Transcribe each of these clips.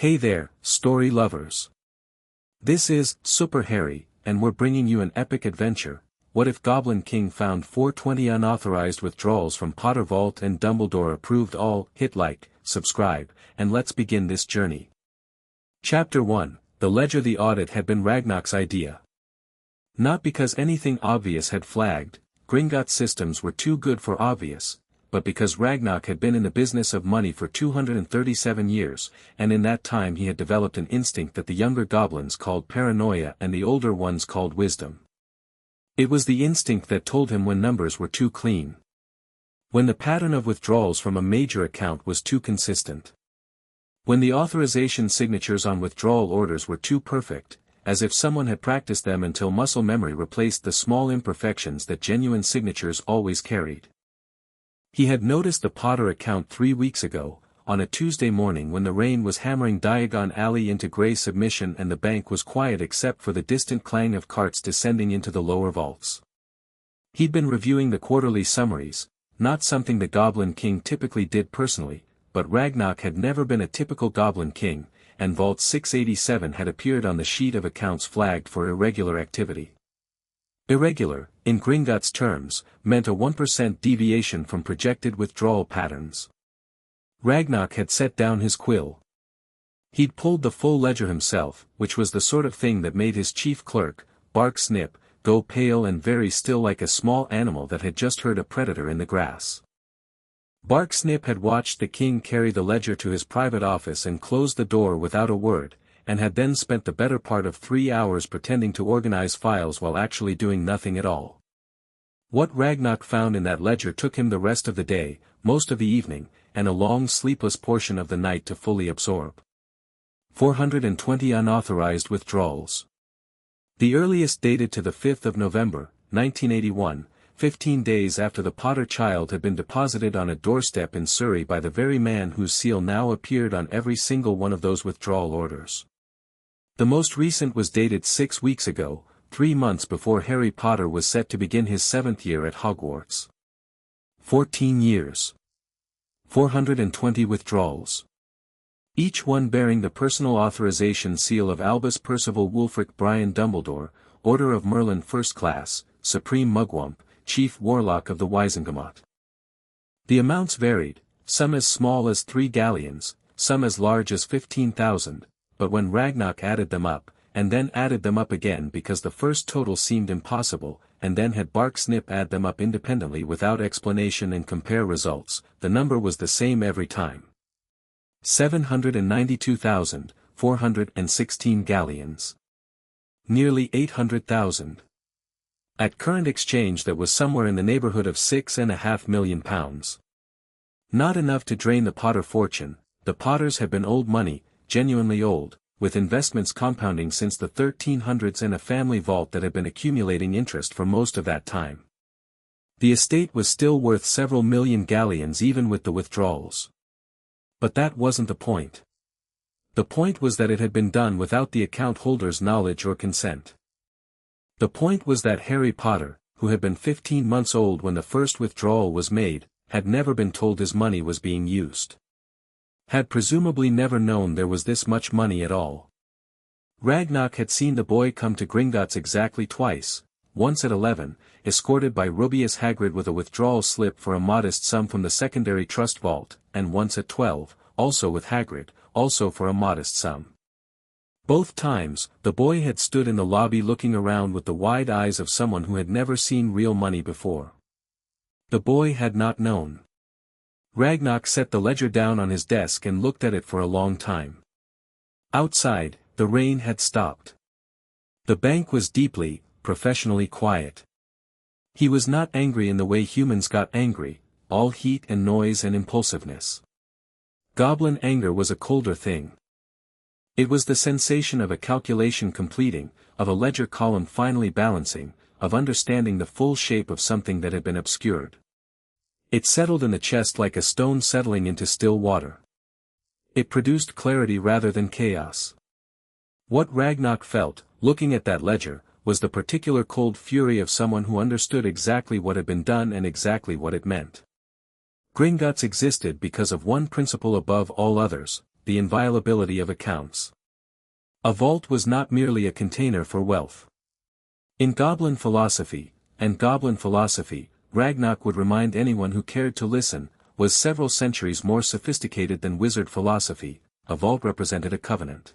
Hey there, story lovers. This is Super Harry, and we're bringing you an epic adventure. What if Goblin King found 420 unauthorized withdrawals from Potter Vault and Dumbledore approved all? Hit like, subscribe, and let's begin this journey. Chapter 1, The Ledger. The audit had been Ragnar's idea. Not because anything obvious had flagged, Gringotts' systems were too good for obvious, but because Ragnar had been in the business of money for 237 years, and in that time he had developed an instinct that the younger goblins called paranoia and the older ones called wisdom. It was the instinct that told him when numbers were too clean. When the pattern of withdrawals from a major account was too consistent. When the authorization signatures on withdrawal orders were too perfect, as if someone had practiced them until muscle memory replaced the small imperfections that genuine signatures always carried. He had noticed the Potter account 3 weeks ago, on a Tuesday morning when the rain was hammering Diagon Alley into grey submission and the bank was quiet except for the distant clang of carts descending into the lower vaults. He'd been reviewing the quarterly summaries, not something the Goblin King typically did personally, but Ragnar had never been a typical Goblin King, and Vault 687 had appeared on the sheet of accounts flagged for irregular activity. Irregular, in Gringotts' terms, meant a 1% deviation from projected withdrawal patterns. Ragnar had set down his quill. He'd pulled the full ledger himself, which was the sort of thing that made his chief clerk, Bark Snip, go pale and very still like a small animal that had just heard a predator in the grass. Bark Snip had watched the king carry the ledger to his private office and close the door without a word, and had then spent the better part of 3 hours pretending to organize files while actually doing nothing at all. What Ragnar found in that ledger took him the rest of the day, most of the evening, and a long sleepless portion of the night to fully absorb. 420 unauthorized withdrawals. The earliest dated to the 5th of November, 1981, 15 days after the Potter child had been deposited on a doorstep in Surrey by the very man whose seal now appeared on every single one of those withdrawal orders. The most recent was dated 6 weeks ago, 3 months before Harry Potter was set to begin his 7th year at Hogwarts. 14 years. 420 withdrawals. Each one bearing the personal authorization seal of Albus Percival Wulfric Brian Dumbledore, Order of Merlin First Class, Supreme Mugwump, Chief Warlock of the Wizengamot. The amounts varied, some as small as 3 galleons, some as large as 15,000, but when Ragnar added them up, and then added them up again because the first total seemed impossible, and then had Bark Snip add them up independently without explanation and compare results, the number was the same every time. 792,416 galleons. Nearly 800,000. At current exchange that was somewhere in the neighborhood of £6.5 million. Not enough to drain the Potter fortune. The Potters had been old money, genuinely old, with investments compounding since the 1300s and a family vault that had been accumulating interest for most of that time. The estate was still worth several million galleons even with the withdrawals. But that wasn't the point. The point was that it had been done without the account holder's knowledge or consent. The point was that Harry Potter, who had been 15 months old when the first withdrawal was made, had never been told his money was being used. Had presumably never known there was this much money at all. Ragnar had seen the boy come to Gringotts exactly twice, once at 11, escorted by Rubeus Hagrid with a withdrawal slip for a modest sum from the secondary trust vault, and once at 12, also with Hagrid, also for a modest sum. Both times, the boy had stood in the lobby looking around with the wide eyes of someone who had never seen real money before. The boy had not known. Ragnar set the ledger down on his desk and looked at it for a long time. Outside, the rain had stopped. The bank was deeply, professionally quiet. He was not angry in the way humans got angry, all heat and noise and impulsiveness. Goblin anger was a colder thing. It was the sensation of a calculation completing, of a ledger column finally balancing, of understanding the full shape of something that had been obscured. It settled in the chest like a stone settling into still water. It produced clarity rather than chaos. What Ragnar felt, looking at that ledger, was the particular cold fury of someone who understood exactly what had been done and exactly what it meant. Gringotts existed because of one principle above all others, the inviolability of accounts. A vault was not merely a container for wealth. In Goblin philosophy, Ragnarok would remind anyone who cared to listen, was several centuries more sophisticated than wizard philosophy. A vault represented a covenant.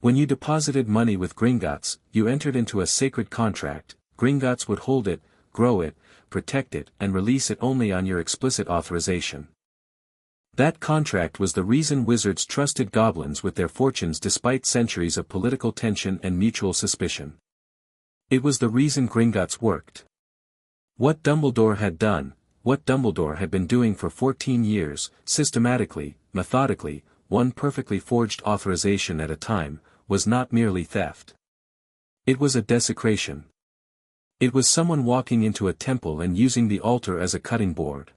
When you deposited money with Gringotts, you entered into a sacred contract. Gringotts would hold it, grow it, protect it, and release it only on your explicit authorization. That contract was the reason wizards trusted goblins with their fortunes despite centuries of political tension and mutual suspicion. It was the reason Gringotts worked. What Dumbledore had done, what Dumbledore had been doing for 14 years, systematically, methodically, one perfectly forged authorization at a time, was not merely theft. It was a desecration. It was someone walking into a temple and using the altar as a cutting board.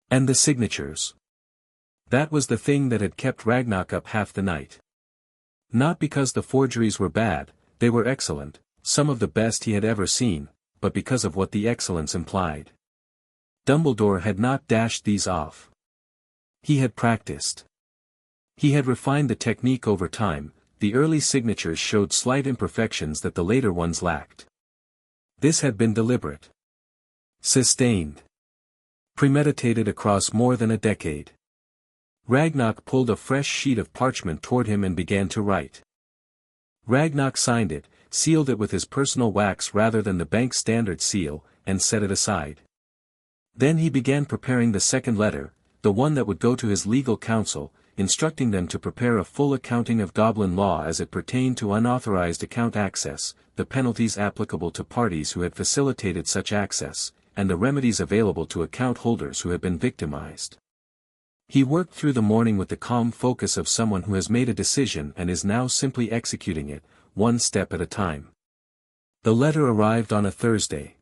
And the signatures. That was the thing that had kept Ragnarok up half the night. Not because the forgeries were bad, they were excellent, some of the best he had ever seen, but because of what the excellence implied. Dumbledore had not dashed these off. He had practiced. He had refined the technique over time. The early signatures showed slight imperfections that the later ones lacked. This had been deliberate. Sustained. Premeditated across more than a decade. Ragnarok pulled a fresh sheet of parchment toward him and began to write. Ragnarok signed it, sealed it with his personal wax rather than the bank's standard seal, and set it aside. Then he began preparing the second letter, the one that would go to his legal counsel, instructing them to prepare a full accounting of Goblin law as it pertained to unauthorized account access, the penalties applicable to parties who had facilitated such access, and the remedies available to account holders who had been victimized. He worked through the morning with the calm focus of someone who has made a decision and is now simply executing it, one step at a time. The letter arrived on a Thursday.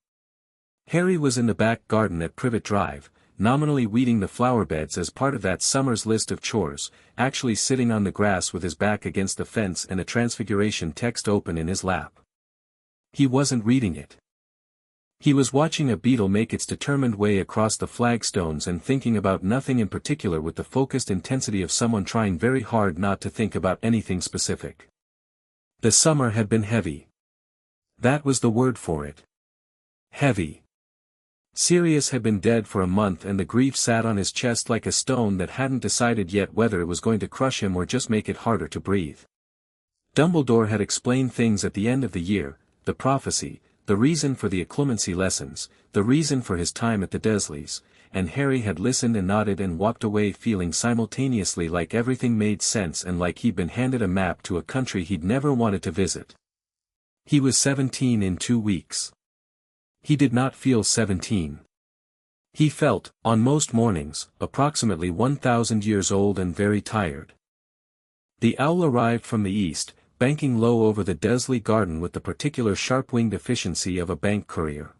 Harry was in the back garden at Privet Drive, nominally weeding the flower beds as part of that summer's list of chores, actually sitting on the grass with his back against the fence and a Transfiguration text open in his lap. He wasn't reading it. He was watching a beetle make its determined way across the flagstones and thinking about nothing in particular with the focused intensity of someone trying very hard not to think about anything specific. The summer had been heavy. That was the word for it. Heavy. Sirius had been dead for a month and the grief sat on his chest like a stone that hadn't decided yet whether it was going to crush him or just make it harder to breathe. Dumbledore had explained things at the end of the year, the prophecy, the reason for the occlumency lessons, the reason for his time at the Dursleys, and Harry had listened and nodded and walked away feeling simultaneously like everything made sense and like he'd been handed a map to a country he'd never wanted to visit. He was 17 in 2 weeks. He did not feel 17. He felt, on most mornings, approximately 1,000 years old and very tired. The owl arrived from the east, banking low over the Dursley garden with the particular sharp-winged efficiency of a bank courier.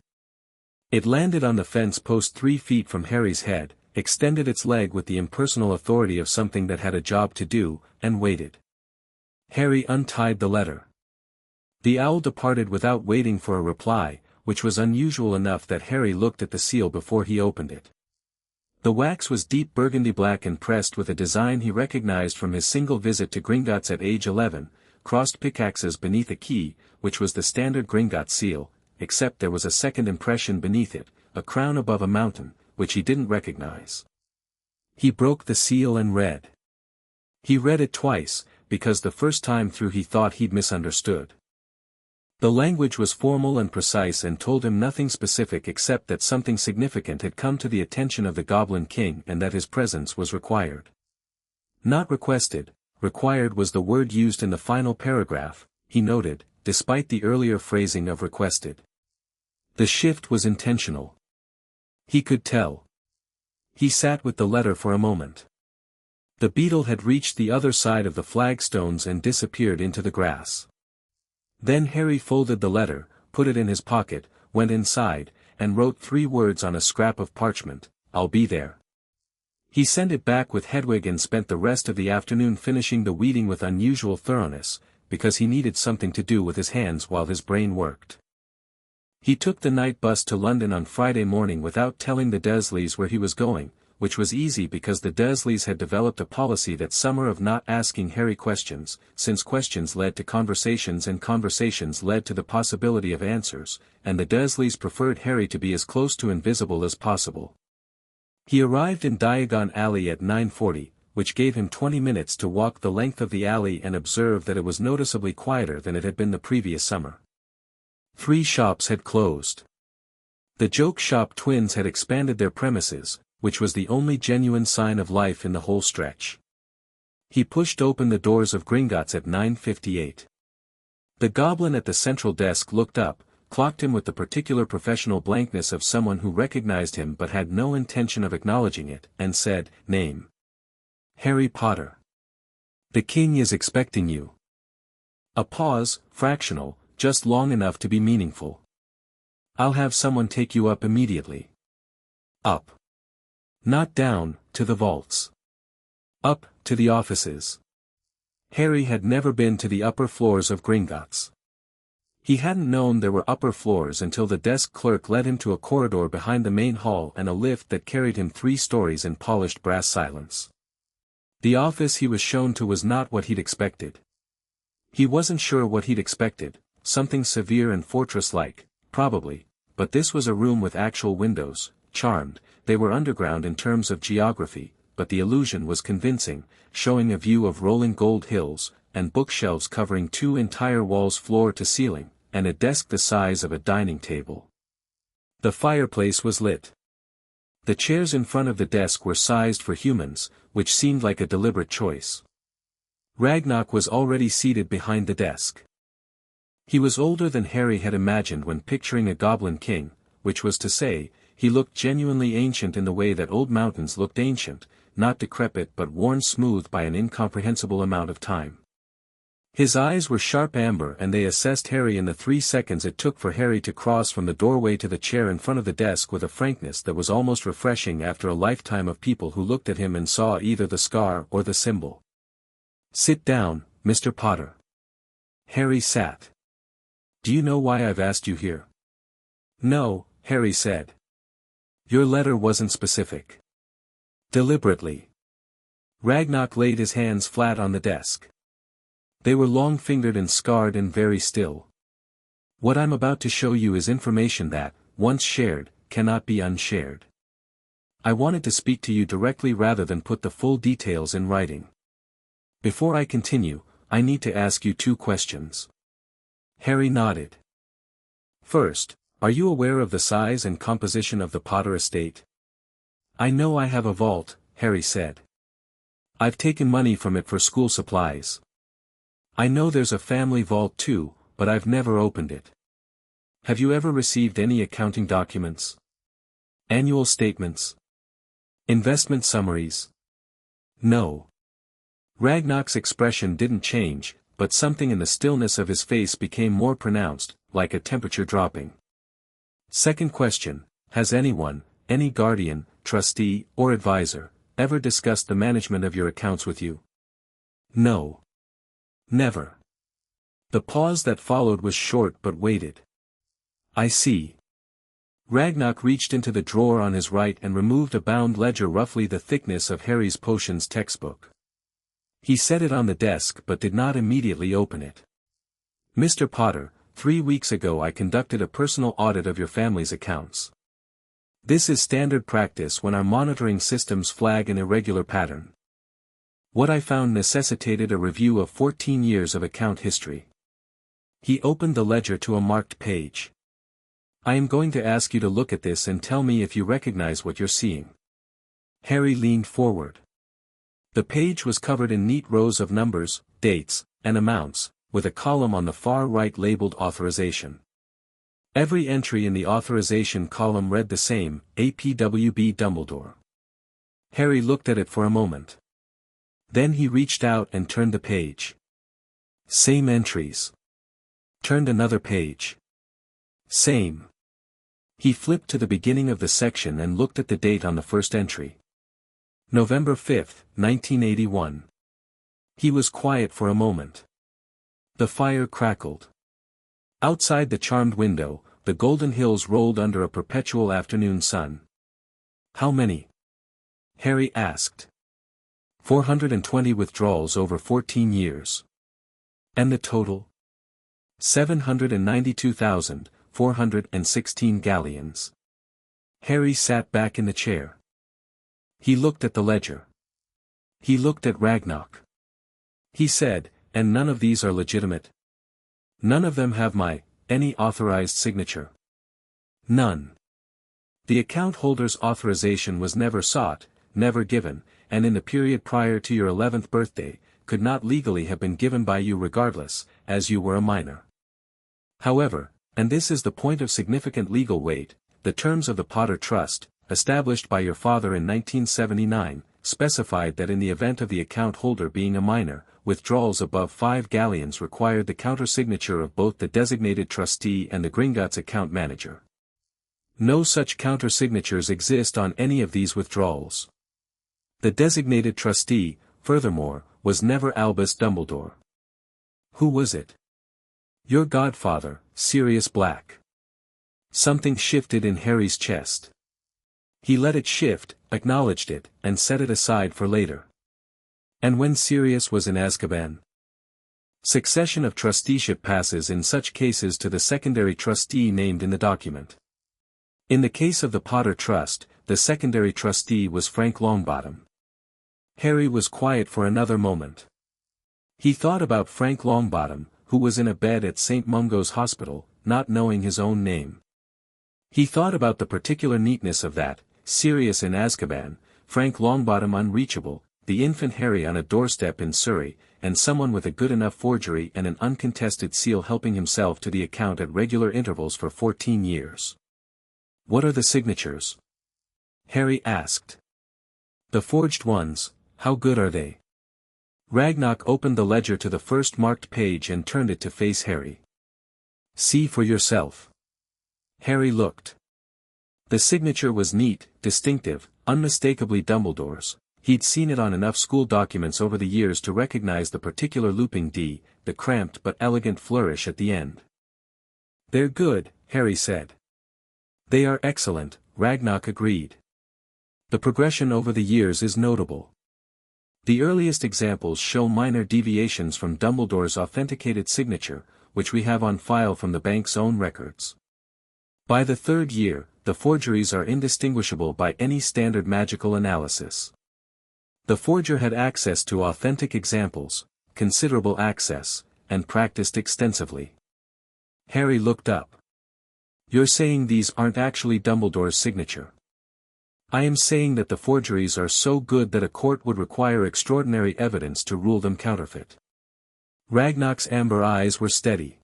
It landed on the fence post 3 feet from Harry's head, extended its leg with the impersonal authority of something that had a job to do, and waited. Harry untied the letter. The owl departed without waiting for a reply, which was unusual enough that Harry looked at the seal before he opened it. The wax was deep burgundy black and pressed with a design he recognized from his single visit to Gringotts at age 11, crossed pickaxes beneath a key, which was the standard Gringotts seal, except there was a second impression beneath it, a crown above a mountain, which he didn't recognize. He broke the seal and read. He read it twice, because the first time through he thought he'd misunderstood. The language was formal and precise and told him nothing specific except that something significant had come to the attention of the Goblin King and that his presence was required. Not requested, required was the word used in the final paragraph, he noted, despite the earlier phrasing of requested. The shift was intentional. He could tell. He sat with the letter for a moment. The beetle had reached the other side of the flagstones and disappeared into the grass. Then Harry folded the letter, put it in his pocket, went inside, and wrote 3 words on a scrap of parchment, "I'll be there." He sent it back with Hedwig and spent the rest of the afternoon finishing the weeding with unusual thoroughness, because he needed something to do with his hands while his brain worked. He took the night bus to London on Friday morning without telling the Dursleys where he was going, which was easy because the Dursleys had developed a policy that summer of not asking Harry questions, since questions led to conversations and conversations led to the possibility of answers, and the Dursleys preferred Harry to be as close to invisible as possible. He arrived in Diagon Alley at 9:40, which gave him 20 minutes to walk the length of the alley and observe that it was noticeably quieter than it had been the previous summer. 3 shops had closed. The joke shop twins had expanded their premises, which was the only genuine sign of life in the whole stretch. He pushed open the doors of Gringotts at 9:58. The goblin at the central desk looked up, clocked him with the particular professional blankness of someone who recognized him but had no intention of acknowledging it, and said, "Name." "Harry Potter. The king is expecting you." A pause, fractional, just long enough to be meaningful. "I'll have someone take you up immediately." "Up. Not down, to the vaults. Up, to the offices." Harry had never been to the upper floors of Gringotts. He hadn't known there were upper floors until the desk clerk led him to a corridor behind the main hall and a lift that carried him 3 stories in polished brass silence. The office he was shown to was not what he'd expected. He wasn't sure what he'd expected, something severe and fortress-like, probably, but this was a room with actual windows, charmed. They were underground in terms of geography, but the illusion was convincing, showing a view of rolling gold hills, and bookshelves covering 2 entire walls floor to ceiling, and a desk the size of a dining table. The fireplace was lit. The chairs in front of the desk were sized for humans, which seemed like a deliberate choice. Ragnarok was already seated behind the desk. He was older than Harry had imagined when picturing a Goblin King, which was to say, he looked genuinely ancient in the way that old mountains looked ancient, not decrepit but worn smooth by an incomprehensible amount of time. His eyes were sharp amber and they assessed Harry in the 3 seconds it took for Harry to cross from the doorway to the chair in front of the desk with a frankness that was almost refreshing after a lifetime of people who looked at him and saw either the scar or the symbol. "Sit down, Mr. Potter." Harry sat. "Do you know why I've asked you here?" "No," Harry said. "Your letter wasn't specific." "Deliberately." Ragnarok laid his hands flat on the desk. They were long-fingered and scarred and very still. "What I'm about to show you is information that, once shared, cannot be unshared. I wanted to speak to you directly rather than put the full details in writing. Before I continue, I need to ask you 2 questions." Harry nodded. "First, are you aware of the size and composition of the Potter estate?" "I know I have a vault," Harry said. "I've taken money from it for school supplies. I know there's a family vault too, but I've never opened it. Have you ever received any accounting documents? Annual statements? Investment summaries?" "No." Ragnarok's expression didn't change, but something in the stillness of his face became more pronounced, like a temperature dropping. "Second question, has anyone, any guardian, trustee, or advisor, ever discussed the management of your accounts with you?" "No. Never." The pause that followed was short but weighted. "I see." Ragnarok reached into the drawer on his right and removed a bound ledger roughly the thickness of Harry's potions textbook. He set it on the desk but did not immediately open it. "Mr. Potter, 3 weeks ago I conducted a personal audit of your family's accounts. This is standard practice when our monitoring systems flag an irregular pattern. What I found necessitated a review of 14 years of account history." He opened the ledger to a marked page. "I am going to ask you to look at this and tell me if you recognize what you're seeing." Harry leaned forward. The page was covered in neat rows of numbers, dates, and amounts, with a column on the far right labeled Authorization. Every entry in the authorization column read the same, APWB Dumbledore. Harry looked at it for a moment. Then he reached out and turned the page. Same entries. Turned another page. Same. He flipped to the beginning of the section and looked at the date on the first entry. November 5, 1981. He was quiet for a moment. The fire crackled. Outside the charmed window, the golden hills rolled under a perpetual afternoon sun. "How many?" Harry asked. 420 withdrawals over 14 years. And the total? 792,416 galleons. Harry sat back in the chair. He looked at the ledger. He looked at Ragnarok. He said, and none of these are legitimate? None of them have any authorized signature. None. The account holder's authorization was never sought, never given, and in the period prior to your 11th birthday, could not legally have been given by you regardless, as you were a minor. However, and this is the point of significant legal weight, the terms of the Potter Trust, established by your father in 1979, specified that in the event of the account holder being a minor, withdrawals above 5 galleons required the countersignature of both the designated trustee and the Gringotts account manager. No such countersignatures exist on any of these withdrawals. The designated trustee, furthermore, was never Albus Dumbledore. Who was it? Your godfather, Sirius Black. Something shifted in Harry's chest. He let it shift, acknowledged it, and set it aside for later. And when Sirius was in Azkaban? Succession of trusteeship passes in such cases to the secondary trustee named in the document. In the case of the Potter Trust, the secondary trustee was Frank Longbottom. Harry was quiet for another moment. He thought about Frank Longbottom, who was in a bed at St. Mungo's Hospital, not knowing his own name. He thought about the particular neatness of that, Sirius in Azkaban, Frank Longbottom unreachable, the infant Harry on a doorstep in Surrey, and someone with a good enough forgery and an uncontested seal helping himself to the account at regular intervals for 14 years. What are the signatures? Harry asked. The forged ones, how good are they? Ragnarok opened the ledger to the first marked page and turned it to face Harry. See for yourself. Harry looked. The signature was neat, distinctive, unmistakably Dumbledore's. He'd seen it on enough school documents over the years to recognize the particular looping D, the cramped but elegant flourish at the end. They're good, Harry said. They are excellent, Ragnarok agreed. The progression over the years is notable. The earliest examples show minor deviations from Dumbledore's authenticated signature, which we have on file from the bank's own records. By the third year, the forgeries are indistinguishable by any standard magical analysis. The forger had access to authentic examples, considerable access, and practiced extensively. Harry looked up. You're saying these aren't actually Dumbledore's signature? I am saying that the forgeries are so good that a court would require extraordinary evidence to rule them counterfeit. Ragnarok's amber eyes were steady.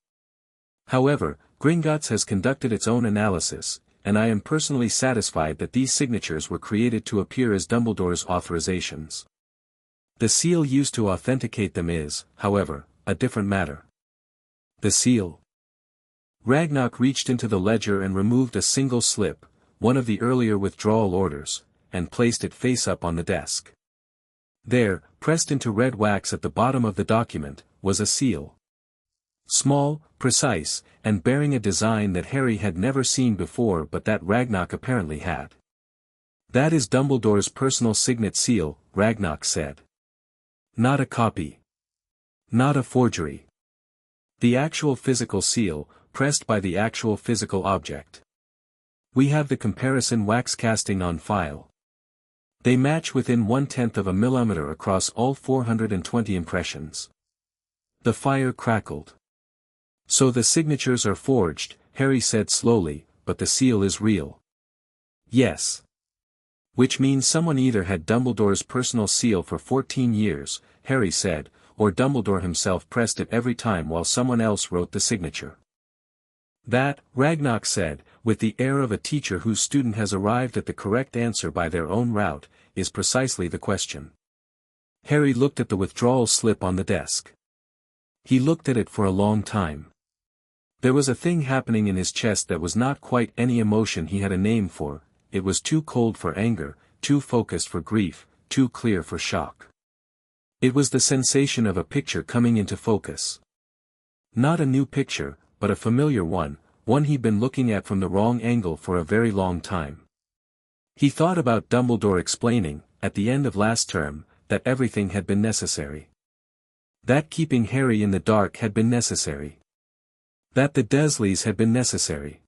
However, Gringotts has conducted its own analysis, and I am personally satisfied that these signatures were created to appear as Dumbledore's authorizations. The seal used to authenticate them is, however, a different matter. The seal. Ragnarok reached into the ledger and removed a single slip, one of the earlier withdrawal orders, and placed it face up on the desk. There, pressed into red wax at the bottom of the document, was a seal. Small, precise, and bearing a design that Harry had never seen before but that Ragnarok apparently had. That is Dumbledore's personal signet seal, Ragnarok said. Not a copy. Not a forgery. The actual physical seal, pressed by the actual physical object. We have the comparison wax casting on file. They match within 1/10 of a millimeter across all 420 impressions. The fire crackled. So the signatures are forged, Harry said slowly, but the seal is real. Yes. Which means someone either had Dumbledore's personal seal for 14 years, Harry said, or Dumbledore himself pressed it every time while someone else wrote the signature. That, Ragnarok said, with the air of a teacher whose student has arrived at the correct answer by their own route, is precisely the question. Harry looked at the withdrawal slip on the desk. He looked at it for a long time. There was a thing happening in his chest that was not quite any emotion he had a name for, it was too cold for anger, too focused for grief, too clear for shock. It was the sensation of a picture coming into focus. Not a new picture, but a familiar one he'd been looking at from the wrong angle for a very long time. He thought about Dumbledore explaining, at the end of last term, that everything had been necessary. That keeping Harry in the dark had been necessary. That the Dursleys had been necessary.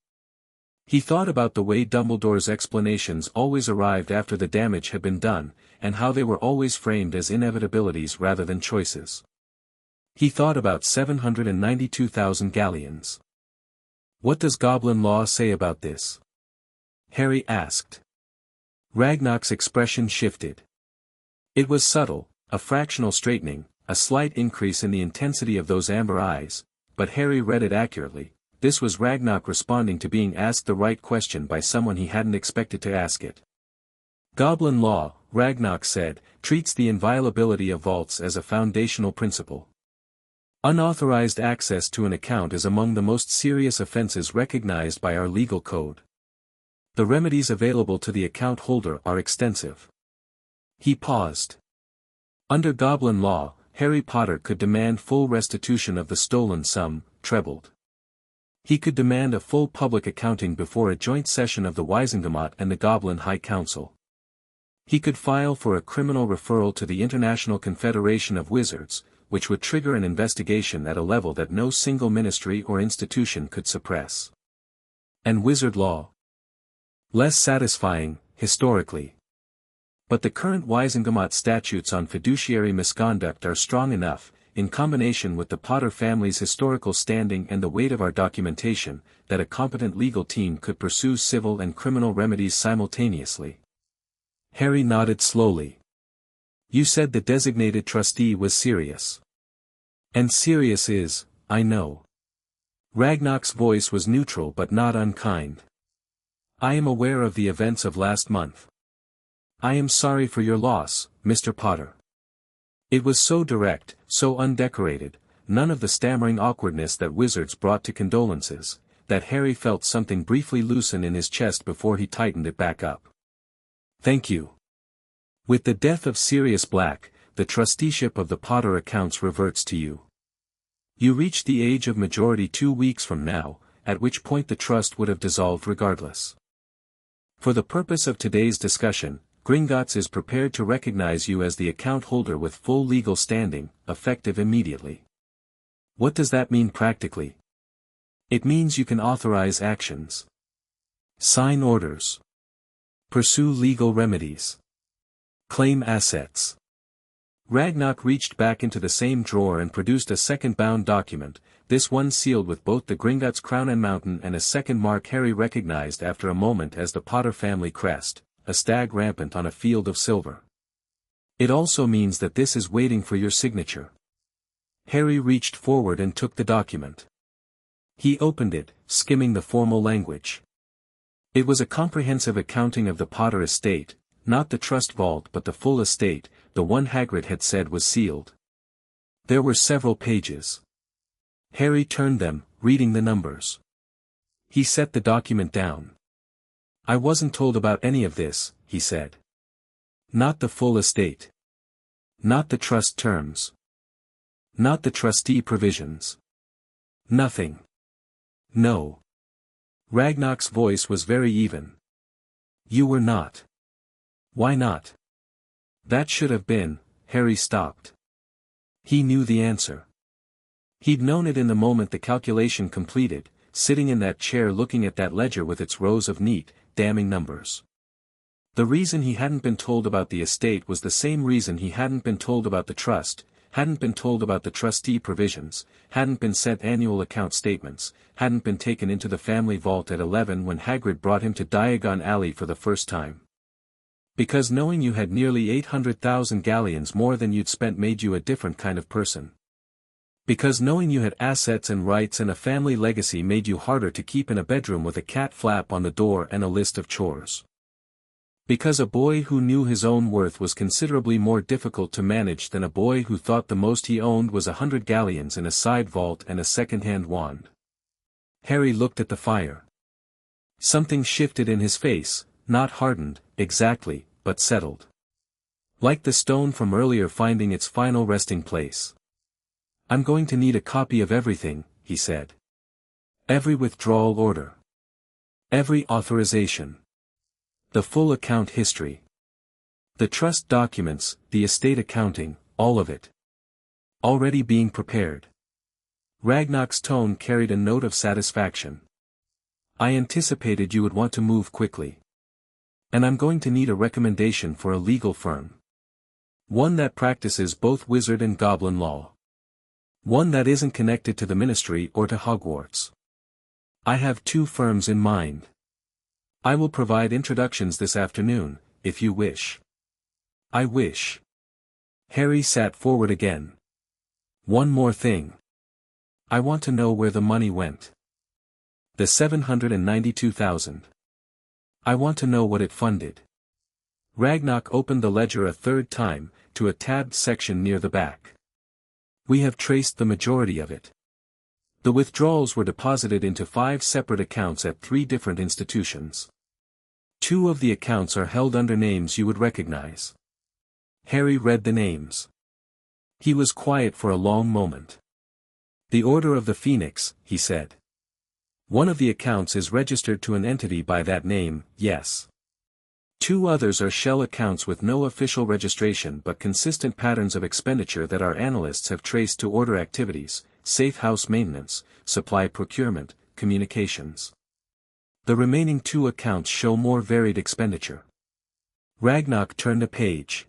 He thought about the way Dumbledore's explanations always arrived after the damage had been done, and how they were always framed as inevitabilities rather than choices. He thought about 792,000 galleons. "What does Goblin law say about this?" Harry asked. Ragnar's expression shifted. It was subtle, a fractional straightening, a slight increase in the intensity of those amber eyes, but Harry read it accurately. This was Ragnar responding to being asked the right question by someone he hadn't expected to ask it. Goblin law, Ragnar said, treats the inviolability of vaults as a foundational principle. Unauthorized access to an account is among the most serious offenses recognized by our legal code. The remedies available to the account holder are extensive. He paused. Under Goblin law, Harry Potter could demand full restitution of the stolen sum, trebled. He could demand a full public accounting before a joint session of the Wizengamot and the Goblin High Council. He could file for a criminal referral to the International Confederation of Wizards, which would trigger an investigation at a level that no single ministry or institution could suppress. And wizard law? Less satisfying, historically. But the current Wizengamot statutes on fiduciary misconduct are strong enough, in combination with the Potter family's historical standing and the weight of our documentation, that a competent legal team could pursue civil and criminal remedies simultaneously. Harry nodded slowly. "You said the designated trustee was Sirius. And Sirius is, I know." Ragnar's voice was neutral but not unkind. "I am aware of the events of last month. I am sorry for your loss, Mr. Potter." It was so direct, so undecorated, none of the stammering awkwardness that wizards brought to condolences, that Harry felt something briefly loosen in his chest before he tightened it back up. "Thank you. With the death of Sirius Black, the trusteeship of the Potter accounts reverts to you. You reach the age of majority 2 weeks from now, at which point the trust would have dissolved regardless. For the purpose of today's discussion, Gringotts is prepared to recognize you as the account holder with full legal standing, effective immediately. What does that mean practically? It means you can authorize actions, sign orders, pursue legal remedies, claim assets." Ragnar reached back into the same drawer and produced a second bound document, this one sealed with both the Gringotts crown and mountain and a second mark Harry recognized after a moment as the Potter family crest, a stag rampant on a field of silver. "It also means that this is waiting for your signature." Harry reached forward and took the document. He opened it, skimming the formal language. It was a comprehensive accounting of the Potter estate, not the trust vault but the full estate, the one Hagrid had said was sealed. There were several pages. Harry turned them, reading the numbers. He set the document down. "I wasn't told about any of this," he said. "Not the full estate. Not the trust terms. Not the trustee provisions. Nothing. No." Ragnar's voice was very even. "You were not." "Why not?" That should have been, Harry stopped. He knew the answer. He'd known it in the moment the calculation completed, sitting in that chair looking at that ledger with its rows of neat, damning numbers. The reason he hadn't been told about the estate was the same reason he hadn't been told about the trust, hadn't been told about the trustee provisions, hadn't been sent annual account statements, hadn't been taken into the family vault at 11 when Hagrid brought him to Diagon Alley for the first time. Because knowing you had nearly 800,000 galleons more than you'd spent made you a different kind of person. Because knowing you had assets and rights and a family legacy made you harder to keep in a bedroom with a cat flap on the door and a list of chores. Because a boy who knew his own worth was considerably more difficult to manage than a boy who thought the most he owned was 100 galleons in a side vault and a second-hand wand. Harry looked at the fire. Something shifted in his face, not hardened, exactly, but settled. Like the stone from earlier finding its final resting place. "I'm going to need a copy of everything," he said. "Every withdrawal order. Every authorization. The full account history. The trust documents, the estate accounting, all of it. Already being prepared. Ragnar's tone carried a note of satisfaction. I anticipated you would want to move quickly. And I'm going to need a recommendation for a legal firm. One that practices both wizard and goblin law. One that isn't connected to the ministry or to Hogwarts. I have 2 firms in mind. I will provide introductions this afternoon, if you wish. I wish. Harry sat forward again. One more thing. I want to know where the money went. The 792,000. I want to know what it funded. Ragnar opened the ledger a 3rd time, to a tabbed section near the back. We have traced the majority of it. The withdrawals were deposited into 5 separate accounts at 3 different institutions. 2 of the accounts are held under names you would recognize. Harry read the names. He was quiet for a long moment. The Order of the Phoenix, he said. One of the accounts is registered to an entity by that name, yes. 2 others are shell accounts with no official registration but consistent patterns of expenditure that our analysts have traced to order activities, safe house maintenance, supply procurement, communications. The remaining 2 accounts show more varied expenditure. Ragnar turned a page.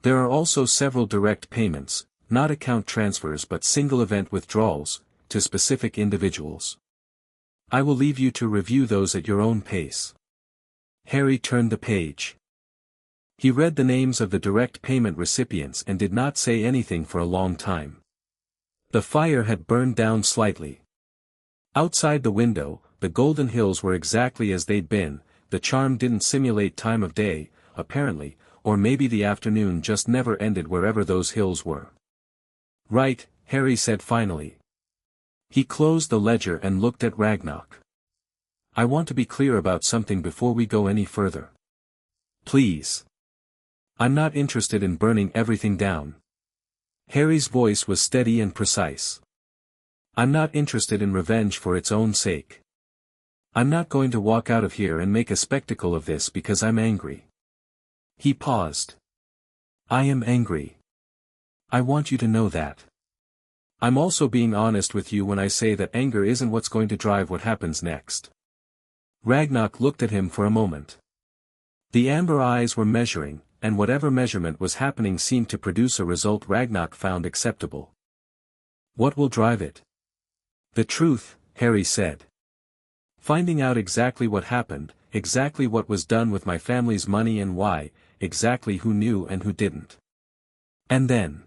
There are also several direct payments, not account transfers but single event withdrawals, to specific individuals. I will leave you to review those at your own pace. Harry turned the page. He read the names of the direct payment recipients and did not say anything for a long time. The fire had burned down slightly. Outside the window, the Golden Hills were exactly as they'd been. The charm didn't simulate time of day, apparently, or maybe the afternoon just never ended wherever those hills were. Right, Harry said finally. He closed the ledger and looked at Ragnar. I want to be clear about something before we go any further. Please. I'm not interested in burning everything down. Harry's voice was steady and precise. I'm not interested in revenge for its own sake. I'm not going to walk out of here and make a spectacle of this because I'm angry. He paused. I am angry. I want you to know that. I'm also being honest with you when I say that anger isn't what's going to drive what happens next. Ragnar looked at him for a moment. The amber eyes were measuring, and whatever measurement was happening seemed to produce a result Ragnar found acceptable. What will drive it? The truth, Harry said. Finding out exactly what happened, exactly what was done with my family's money and why, exactly who knew and who didn't. And then.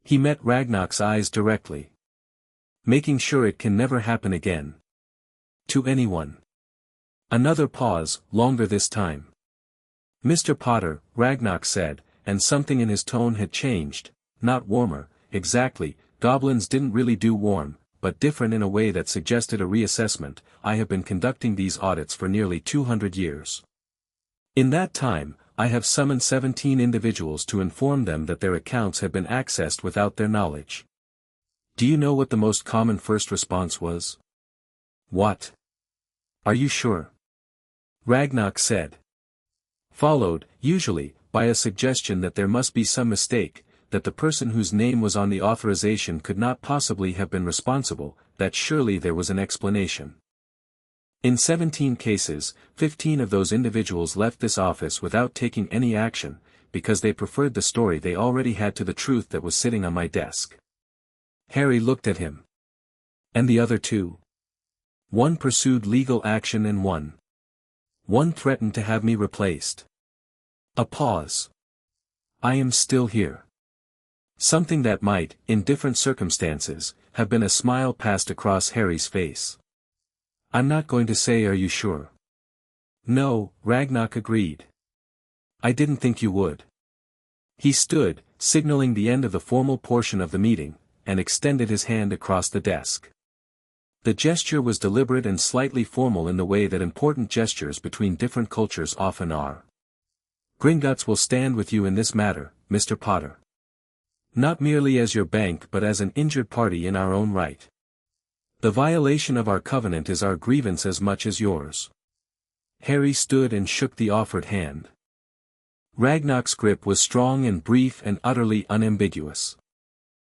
He met Ragnar's eyes directly. Making sure it can never happen again. To anyone. Another pause, longer this time. Mr. Potter, Ragnar said, and something in his tone had changed, not warmer, exactly, goblins didn't really do warm, but different in a way that suggested a reassessment. I have been conducting these audits for nearly 200 years. In that time, I have summoned 17 individuals to inform them that their accounts had been accessed without their knowledge. Do you know what the most common first response was? What? Are you sure? Ragnar said. Followed, usually, by a suggestion that there must be some mistake, that the person whose name was on the authorization could not possibly have been responsible, that surely there was an explanation. In 17 cases, 15 of those individuals left this office without taking any action, because they preferred the story they already had to the truth that was sitting on my desk. Harry looked at him. And the other 2? One pursued legal action and one threatened to have me replaced. A pause. I am still here. Something that might, in different circumstances, have been a smile passed across Harry's face. I'm not going to say are you sure? No, Ragnar agreed. I didn't think you would. He stood, signaling the end of the formal portion of the meeting, and extended his hand across the desk. The gesture was deliberate and slightly formal in the way that important gestures between different cultures often are. Gringotts will stand with you in this matter, Mr. Potter. Not merely as your bank but as an injured party in our own right. The violation of our covenant is our grievance as much as yours. Harry stood and shook the offered hand. Ragnar's grip was strong and brief and utterly unambiguous.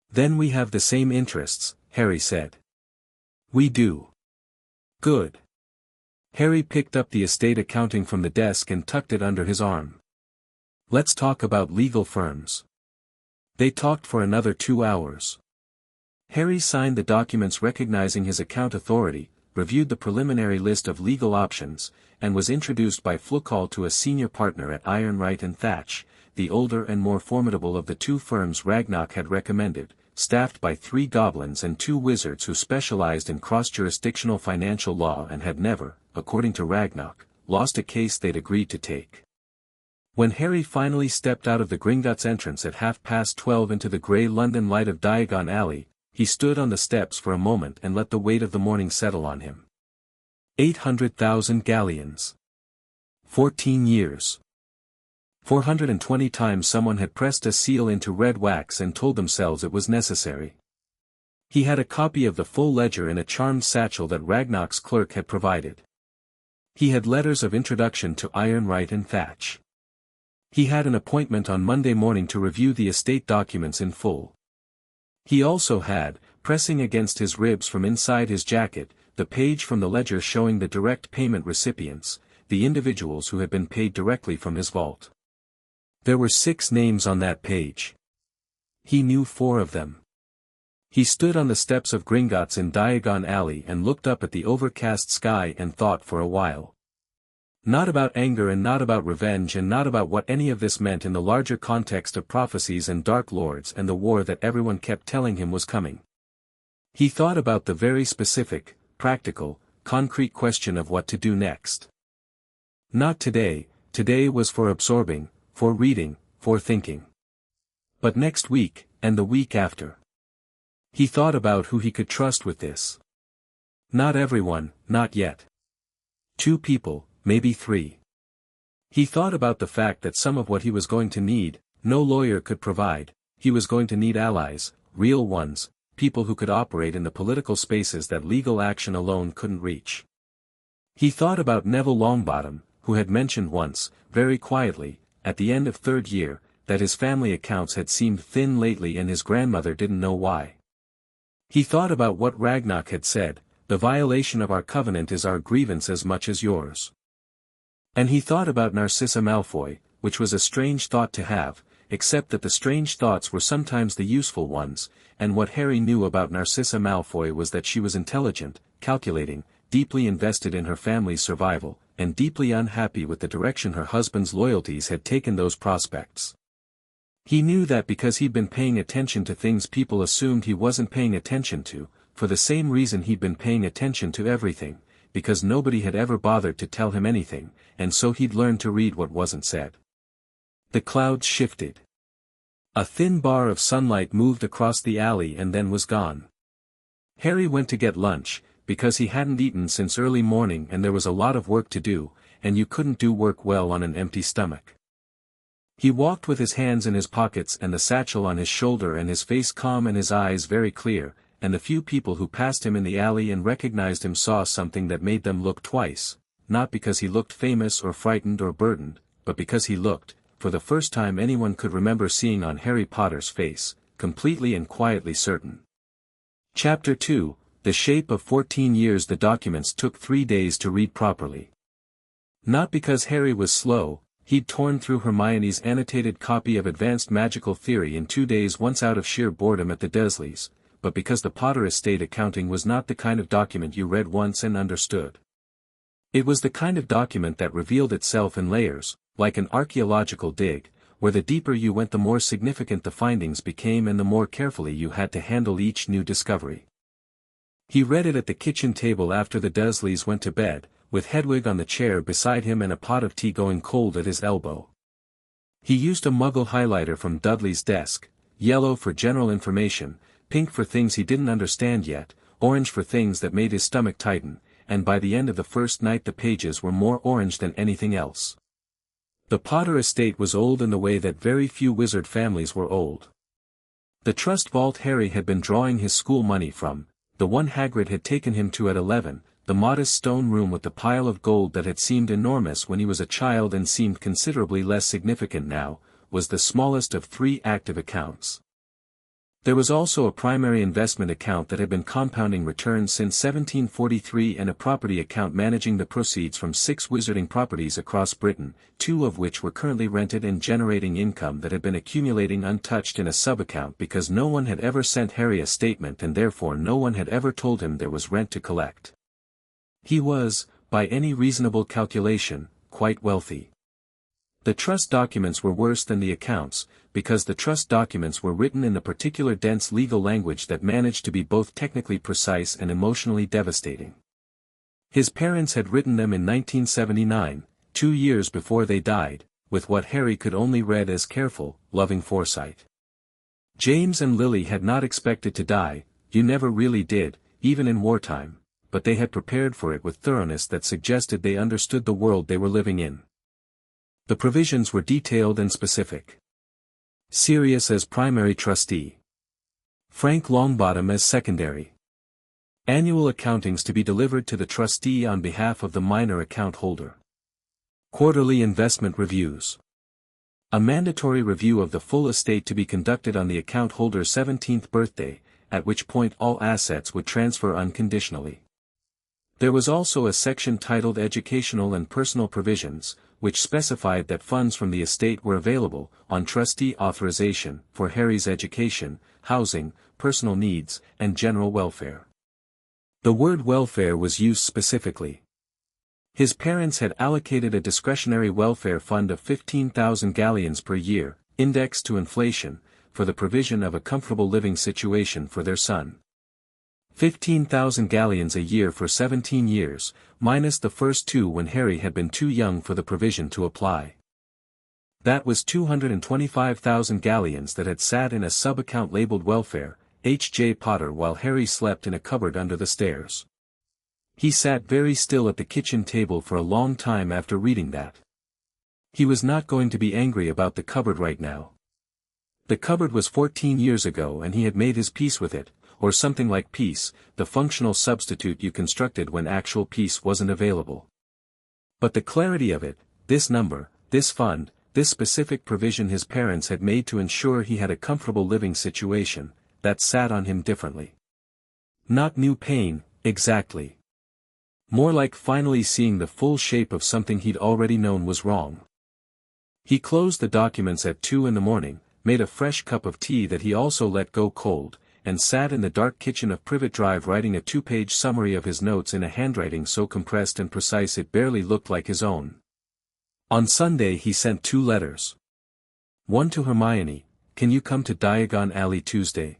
"Then we have the same interests," Harry said. "We do. Good." Harry picked up the estate accounting from the desk and tucked it under his arm. "Let's talk about legal firms." They talked for another 2 hours. Harry signed the documents recognizing his account authority, reviewed the preliminary list of legal options, and was introduced by Flucall to a senior partner at Ironwright and Thatch, the older and more formidable of the two firms Ragnar had recommended, staffed by 3 goblins and 2 wizards who specialized in cross-jurisdictional financial law and had never, according to Ragnar, lost a case they'd agreed to take. When Harry finally stepped out of the Gringotts entrance at 12:30 into the grey London light of Diagon Alley, he stood on the steps for a moment and let the weight of the morning settle on him. 800,000 galleons. 14 years. 420 times someone had pressed a seal into red wax and told themselves it was necessary. He had a copy of the full ledger in a charmed satchel that Ragnar's clerk had provided. He had letters of introduction to Ironwright and Thatch. He had an appointment on Monday morning to review the estate documents in full. He also had, pressing against his ribs from inside his jacket, the page from the ledger showing the direct payment recipients, the individuals who had been paid directly from his vault. There were 6 names on that page. He knew 4 of them. He stood on the steps of Gringotts in Diagon Alley and looked up at the overcast sky and thought for a while. Not about anger and not about revenge and not about what any of this meant in the larger context of prophecies and dark lords and the war that everyone kept telling him was coming. He thought about the very specific, practical, concrete question of what to do next. Not today, today was for absorbing, for reading, for thinking. But next week, and the week after. He thought about who he could trust with this. Not everyone, not yet. 2 people, maybe 3. He thought about the fact that some of what he was going to need, no lawyer could provide. He was going to need allies, real ones, people who could operate in the political spaces that legal action alone couldn't reach. He thought about Neville Longbottom, who had mentioned once, very quietly, at the end of 3rd year, that his family accounts had seemed thin lately and his grandmother didn't know why. He thought about what Ragnar had said, "The violation of our covenant is our grievance as much as yours." And he thought about Narcissa Malfoy, which was a strange thought to have, except that the strange thoughts were sometimes the useful ones, and what Harry knew about Narcissa Malfoy was that she was intelligent, calculating, deeply invested in her family's survival, and deeply unhappy with the direction her husband's loyalties had taken those prospects. He knew that because he'd been paying attention to things people assumed he wasn't paying attention to, for the same reason he'd been paying attention to everything, because nobody had ever bothered to tell him anything, and so he'd learned to read what wasn't said. The clouds shifted. A thin bar of sunlight moved across the alley and then was gone. Harry went to get lunch, because he hadn't eaten since early morning and there was a lot of work to do, and you couldn't do work well on an empty stomach. He walked with his hands in his pockets and the satchel on his shoulder and his face calm and his eyes very clear, and the few people who passed him in the alley and recognized him saw something that made them look twice, not because he looked famous or frightened or burdened, but because he looked, for the first time anyone could remember seeing on Harry Potter's face, completely and quietly certain. Chapter 2, The Shape of 14 Years. The documents took 3 days to read properly. Not because Harry was slow, he'd torn through Hermione's annotated copy of Advanced Magical Theory in 2 days once out of sheer boredom at the Dursleys, but because the Potter estate accounting was not the kind of document you read once and understood. It was the kind of document that revealed itself in layers, like an archaeological dig, where the deeper you went the more significant the findings became and the more carefully you had to handle each new discovery. He read it at the kitchen table after the Dursleys went to bed, with Hedwig on the chair beside him and a pot of tea going cold at his elbow. He used a Muggle highlighter from Dudley's desk, yellow for general information, pink for things he didn't understand yet, orange for things that made his stomach tighten, and by the end of the first night the pages were more orange than anything else. The Potter estate was old in the way that very few wizard families were old. The trust vault Harry had been drawing his school money from, the one Hagrid had taken him to at 11, the modest stone room with the pile of gold that had seemed enormous when he was a child and seemed considerably less significant now, was the smallest of 3 active accounts. There was also a primary investment account that had been compounding returns since 1743 and a property account managing the proceeds from 6 wizarding properties across Britain, 2 of which were currently rented and generating income that had been accumulating untouched in a sub-account because no one had ever sent Harry a statement and therefore no one had ever told him there was rent to collect. He was, by any reasonable calculation, quite wealthy. The trust documents were worse than the accounts, because the trust documents were written in the particular dense legal language that managed to be both technically precise and emotionally devastating. His parents had written them in 1979, 2 years before they died, with what Harry could only read as careful, loving foresight. James and Lily had not expected to die, you never really did, even in wartime, but they had prepared for it with thoroughness that suggested they understood the world they were living in. The provisions were detailed and specific. Sirius as primary trustee. Frank Longbottom as secondary. Annual accountings to be delivered to the trustee on behalf of the minor account holder. Quarterly investment reviews. A mandatory review of the full estate to be conducted on the account holder's 17th birthday, at which point all assets would transfer unconditionally. There was also a section titled Educational and Personal Provisions, which specified that funds from the estate were available, on trustee authorization, for Harry's education, housing, personal needs, and general welfare. The word welfare was used specifically. His parents had allocated a discretionary welfare fund of 15,000 galleons per year, indexed to inflation, for the provision of a comfortable living situation for their son. 15,000 galleons a year for 17 years, minus the first 2 when Harry had been too young for the provision to apply. That was 225,000 galleons that had sat in a sub-account labeled welfare, H.J. Potter, while Harry slept in a cupboard under the stairs. He sat very still at the kitchen table for a long time after reading that. He was not going to be angry about the cupboard right now. The cupboard was 14 years ago and he had made his peace with it, or something like peace, the functional substitute you constructed when actual peace wasn't available. But the clarity of it, this number, this fund, this specific provision his parents had made to ensure he had a comfortable living situation, that sat on him differently. Not new pain, exactly. More like finally seeing the full shape of something he'd already known was wrong. He closed the documents at 2 in the morning, made a fresh cup of tea that he also let go cold, and sat in the dark kitchen of Privet Drive writing a 2-page summary of his notes in a handwriting so compressed and precise it barely looked like his own. On Sunday he sent 2 letters. One to Hermione, "Can you come to Diagon Alley Tuesday?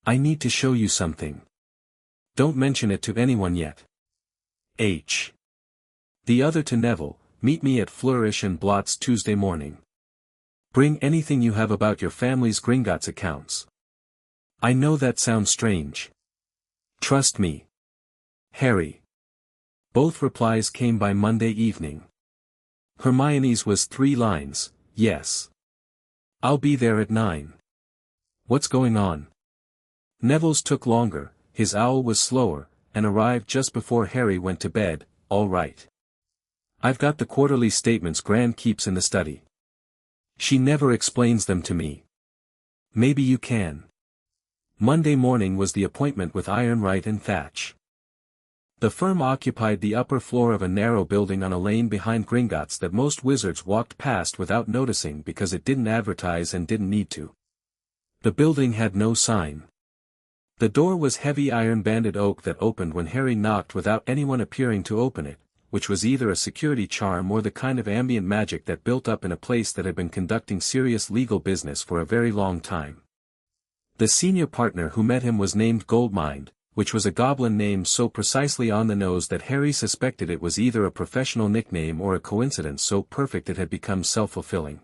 I need to show you something. Don't mention it to anyone yet. H." The other to Neville, "Meet me at Flourish and Blott's Tuesday morning. Bring anything you have about your family's Gringotts accounts. I know that sounds strange. Trust me. Harry." Both replies came by Monday evening. Hermione's was 3 lines, "Yes. I'll be there at 9. What's going on?" Neville's took longer, his owl was slower, and arrived just before Harry went to bed, "All right. I've got the quarterly statements Gran keeps in the study. She never explains them to me. Maybe you can." Monday morning was the appointment with Ironwright and Thatch. The firm occupied the upper floor of a narrow building on a lane behind Gringotts that most wizards walked past without noticing because it didn't advertise and didn't need to. The building had no sign. The door was heavy iron-banded oak that opened when Harry knocked without anyone appearing to open it, which was either a security charm or the kind of ambient magic that built up in a place that had been conducting serious legal business for a very long time. The senior partner who met him was named Goldmine, which was a goblin name so precisely on the nose that Harry suspected it was either a professional nickname or a coincidence so perfect it had become self-fulfilling.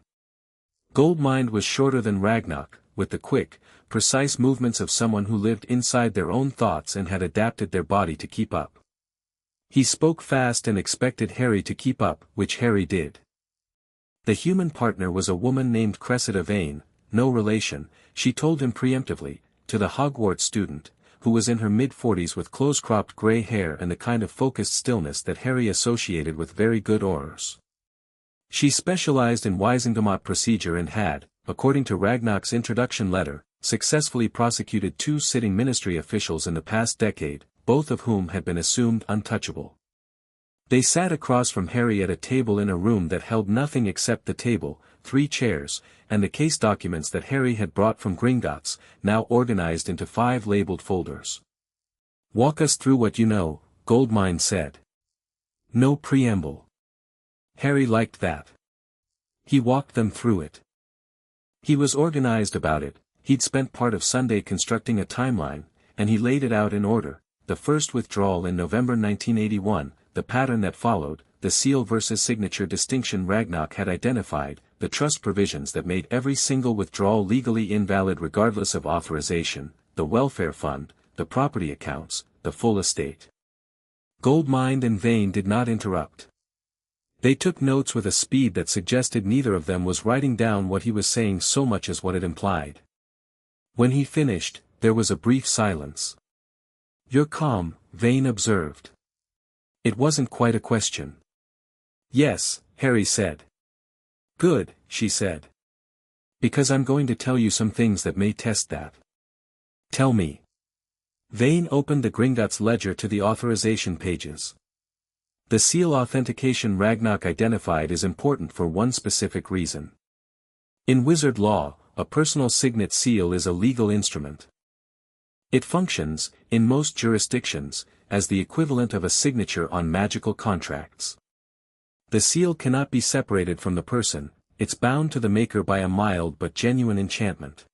Goldmine was shorter than Ragnarok, with the quick, precise movements of someone who lived inside their own thoughts and had adapted their body to keep up. He spoke fast and expected Harry to keep up, which Harry did. The human partner was a woman named Cressida Vane, no relation, she told him preemptively, to the Hogwarts student, who was in her mid-40s with close-cropped gray hair and the kind of focused stillness that Harry associated with very good orators. She specialized in Wisengamot procedure and had, according to Ragnar's introduction letter, successfully prosecuted 2 sitting ministry officials in the past decade, both of whom had been assumed untouchable. They sat across from Harry at a table in a room that held nothing except the table, 3 chairs, and the case documents that Harry had brought from Gringotts, now organized into 5 labeled folders. "Walk us through what you know," Goldmine said. No preamble. Harry liked that. He walked them through it. He was organized about it, he'd spent part of Sunday constructing a timeline, and he laid it out in order: the first withdrawal in November 1981, the pattern that followed, the seal versus signature distinction Ragnar had identified, the trust provisions that made every single withdrawal legally invalid regardless of authorization, the welfare fund, the property accounts, the full estate. Goldmine and Vane did not interrupt. They took notes with a speed that suggested neither of them was writing down what he was saying so much as what it implied. When he finished, there was a brief silence. "You're calm," Vane observed. It wasn't quite a question. "Yes," Harry said. "Good," she said. "Because I'm going to tell you some things that may test that." "Tell me." Vane opened the Gringotts ledger to the authorization pages. The seal authentication Ragnar identified is important for one specific reason. In wizard law, a personal signet seal is a legal instrument. It functions, in most jurisdictions, as the equivalent of a signature on magical contracts. The seal cannot be separated from the person, it's bound to the maker by a mild but genuine enchantment.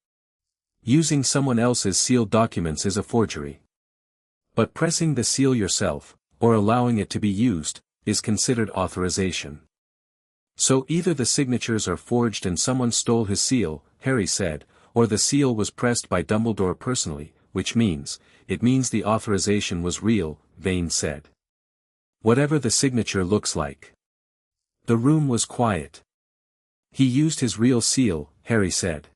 Using someone else's sealed documents is a forgery. But pressing the seal yourself, or allowing it to be used, is considered authorization. "So either the signatures are forged and someone stole his seal," Harry said, "or the seal was pressed by Dumbledore personally, which means, it means the authorization was real," Vane said. "Whatever the signature looks like." The room was quiet. "He used his real seal," Harry said.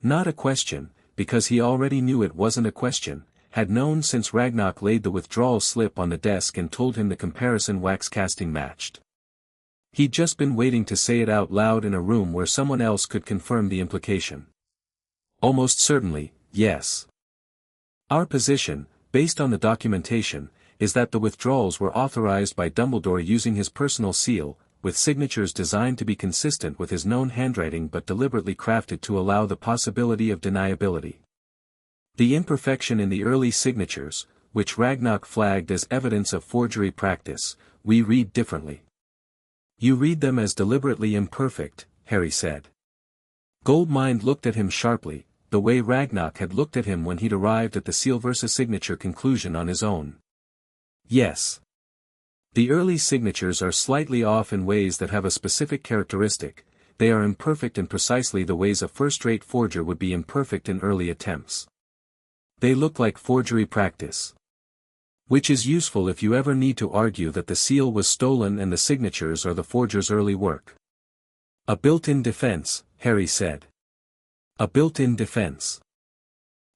Not a question, because he already knew it wasn't a question, had known since Ragnar laid the withdrawal slip on the desk and told him the comparison wax casting matched. He'd just been waiting to say it out loud in a room where someone else could confirm the implication. "Almost certainly, yes. Our position, based on the documentation, is that the withdrawals were authorized by Dumbledore using his personal seal, with signatures designed to be consistent with his known handwriting but deliberately crafted to allow the possibility of deniability. The imperfection in the early signatures, which Ragnar flagged as evidence of forgery practice, we read differently." "You read them as deliberately imperfect," Harry said. Goldmine looked at him sharply, the way Ragnar had looked at him when he'd arrived at the seal versus signature conclusion on his own. "Yes. The early signatures are slightly off in ways that have a specific characteristic, they are imperfect in precisely the ways a first-rate forger would be imperfect in early attempts. They look like forgery practice. Which is useful if you ever need to argue that the seal was stolen and the signatures are the forger's early work." "A built-in defense," Harry said. "A built-in defense.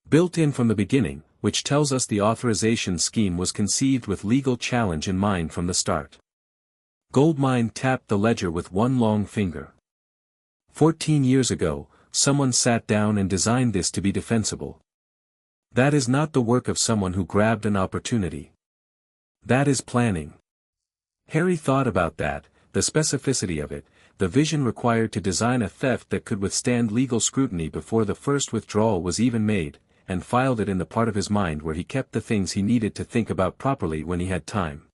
Built-in from the beginning, which tells us the authorization scheme was conceived with legal challenge in mind from the start." Goldmine tapped the ledger with one long finger. 14 years ago, someone sat down and designed this to be defensible. That is not the work of someone who grabbed an opportunity. That is planning. Harry thought about that, the specificity of it, the vision required to design a theft that could withstand legal scrutiny before the first withdrawal was even made, and filed it in the part of his mind where he kept the things he needed to think about properly when he had time.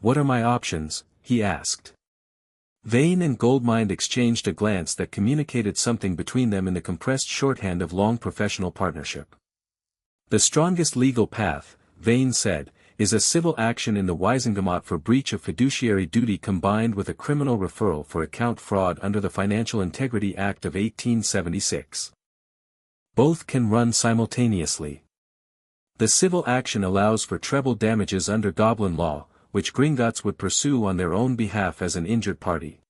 "What are my options?" he asked. Vane and Goldmine exchanged a glance that communicated something between them in the compressed shorthand of long professional partnership. "The strongest legal path," Vane said, "is a civil action in the Wisengamot for breach of fiduciary duty combined with a criminal referral for account fraud under the Financial Integrity Act of 1876. Both can run simultaneously. The civil action allows for treble damages under Goblin law, which Gringotts would pursue on their own behalf as an injured party.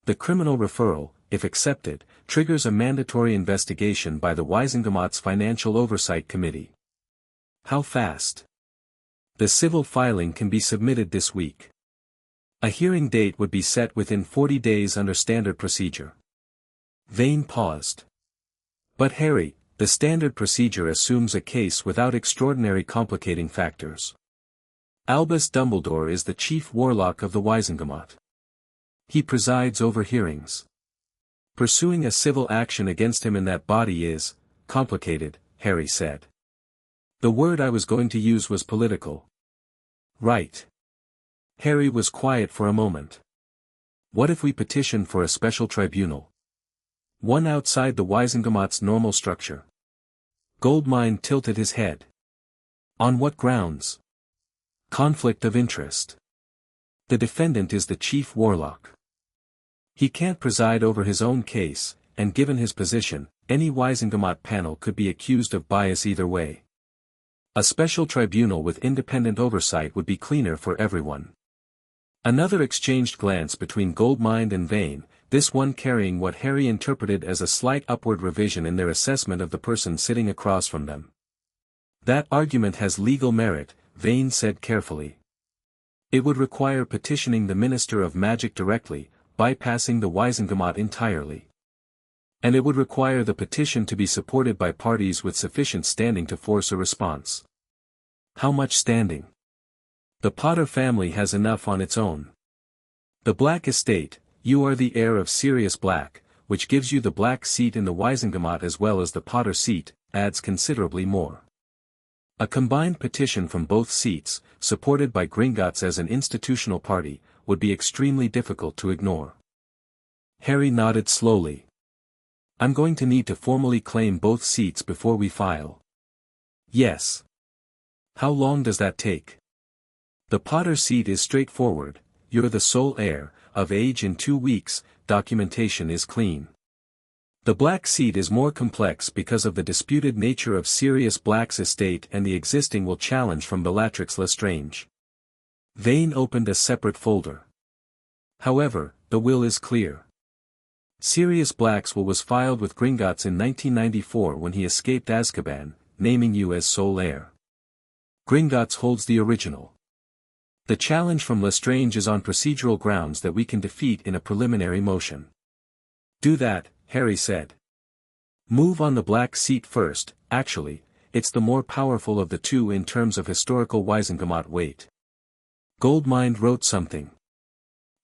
The criminal referral, if accepted, triggers a mandatory investigation by the Wisengamot's Financial Oversight Committee. How fast? The civil filing can be submitted this week. A hearing date would be set within 40 days under standard procedure. Vane paused. But Harry, the standard procedure assumes a case without extraordinary complicating factors. Albus Dumbledore is the chief warlock of the Wizengamot. He presides over hearings. Pursuing a civil action against him in that body is complicated, Harry said. The word I was going to use was political. Right. Harry was quiet for a moment. What if we petition for a special tribunal? One outside the Wizengamot's normal structure. Goldmine tilted his head. On what grounds? Conflict of interest. The defendant is the chief warlock. He can't preside over his own case, and given his position, any Wizengamot panel could be accused of bias either way. A special tribunal with independent oversight would be cleaner for everyone. Another exchanged glance between Goldmine and Vane, this one carrying what Harry interpreted as a slight upward revision in their assessment of the person sitting across from them. That argument has legal merit, Vane said carefully. It would require petitioning the Minister of Magic directly, bypassing the Wizengamot entirely. And it would require the petition to be supported by parties with sufficient standing to force a response. How much standing? The Potter family has enough on its own. The Black estate, you are the heir of Sirius Black, which gives you the Black seat in the Wizengamot as well as the Potter seat, adds considerably more. A combined petition from both seats, supported by Gringotts as an institutional party, would be extremely difficult to ignore. Harry nodded slowly. I'm going to need to formally claim both seats before we file. Yes. How long does that take? The Potter seat is straightforward, you're the sole heir, of age in 2 weeks, documentation is clean. The Black seat is more complex because of the disputed nature of Sirius Black's estate and the existing will challenge from Bellatrix Lestrange. Vane opened a separate folder. However, the will is clear. Sirius Black's will was filed with Gringotts in 1994 when he escaped Azkaban, naming you as sole heir. Gringotts holds the original. The challenge from Lestrange is on procedural grounds that we can defeat in a preliminary motion. Do that, Harry said. Move on the Black seat first, actually, it's the more powerful of the two in terms of historical Wizengamot weight. Goldmine wrote something.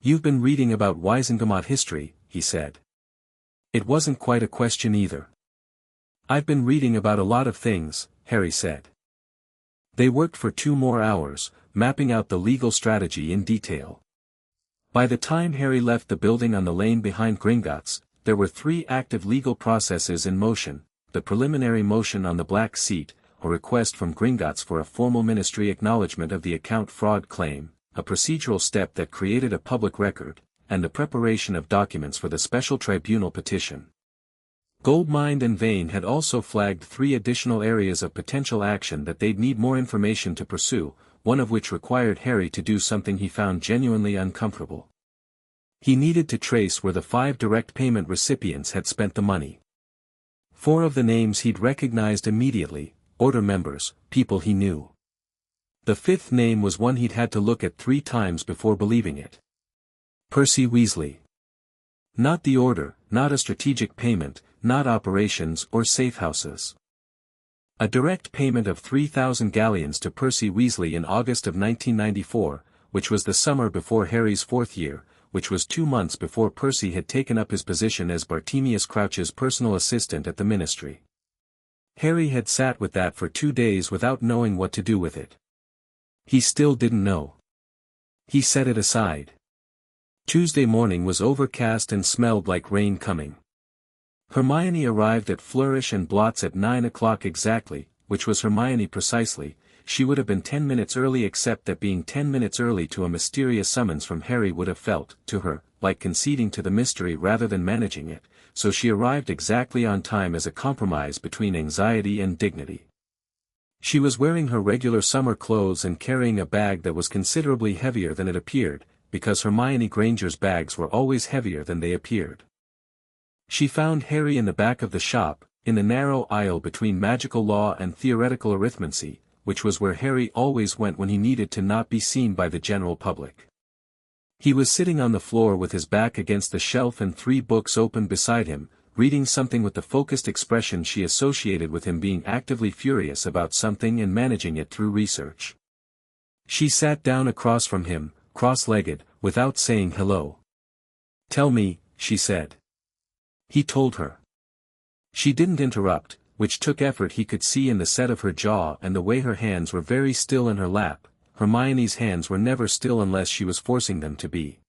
You've been reading about Wizengamot history, he said. It wasn't quite a question either. I've been reading about a lot of things, Harry said. They worked for 2 more hours, mapping out the legal strategy in detail. By the time Harry left the building on the lane behind Gringotts, there were 3 active legal processes in motion: the preliminary motion on the Black seat, a request from Gringotts for a formal ministry acknowledgement of the account fraud claim, a procedural step that created a public record, and the preparation of documents for the special tribunal petition. Goldmine and Vane had also flagged 3 additional areas of potential action that they'd need more information to pursue, one of which required Harry to do something he found genuinely uncomfortable. He needed to trace where the 5 direct payment recipients had spent the money. 4 of the names he'd recognized immediately, Order members, people he knew. The 5th name was one he'd had to look at 3 times before believing it. Percy Weasley. Not the Order, not a strategic payment, not operations or safe houses. A direct payment of 3,000 galleons to Percy Weasley in August of 1994, which was the summer before Harry's 4th year, which was 2 months before Percy had taken up his position as Bartemius Crouch's personal assistant at the ministry. Harry had sat with that for 2 days without knowing what to do with it. He still didn't know. He set it aside. Tuesday morning was overcast and smelled like rain coming. Hermione arrived at Flourish and Blots at 9 o'clock exactly, which was Hermione precisely. She would have been 10 minutes early except that being 10 minutes early to a mysterious summons from Harry would have felt, to her, like conceding to the mystery rather than managing it, so she arrived exactly on time as a compromise between anxiety and dignity. She was wearing her regular summer clothes and carrying a bag that was considerably heavier than it appeared, because Hermione Granger's bags were always heavier than they appeared. She found Harry in the back of the shop, in the narrow aisle between magical law and theoretical arithmancy, which was where Harry always went when he needed to not be seen by the general public. He was sitting on the floor with his back against the shelf and 3 books open beside him, reading something with the focused expression she associated with him being actively furious about something and managing it through research. She sat down across from him, cross-legged, without saying hello. "Tell me," she said. He told her. She didn't interrupt, which took effort he could see in the set of her jaw and the way her hands were very still in her lap. Hermione's hands were never still unless she was forcing them to be.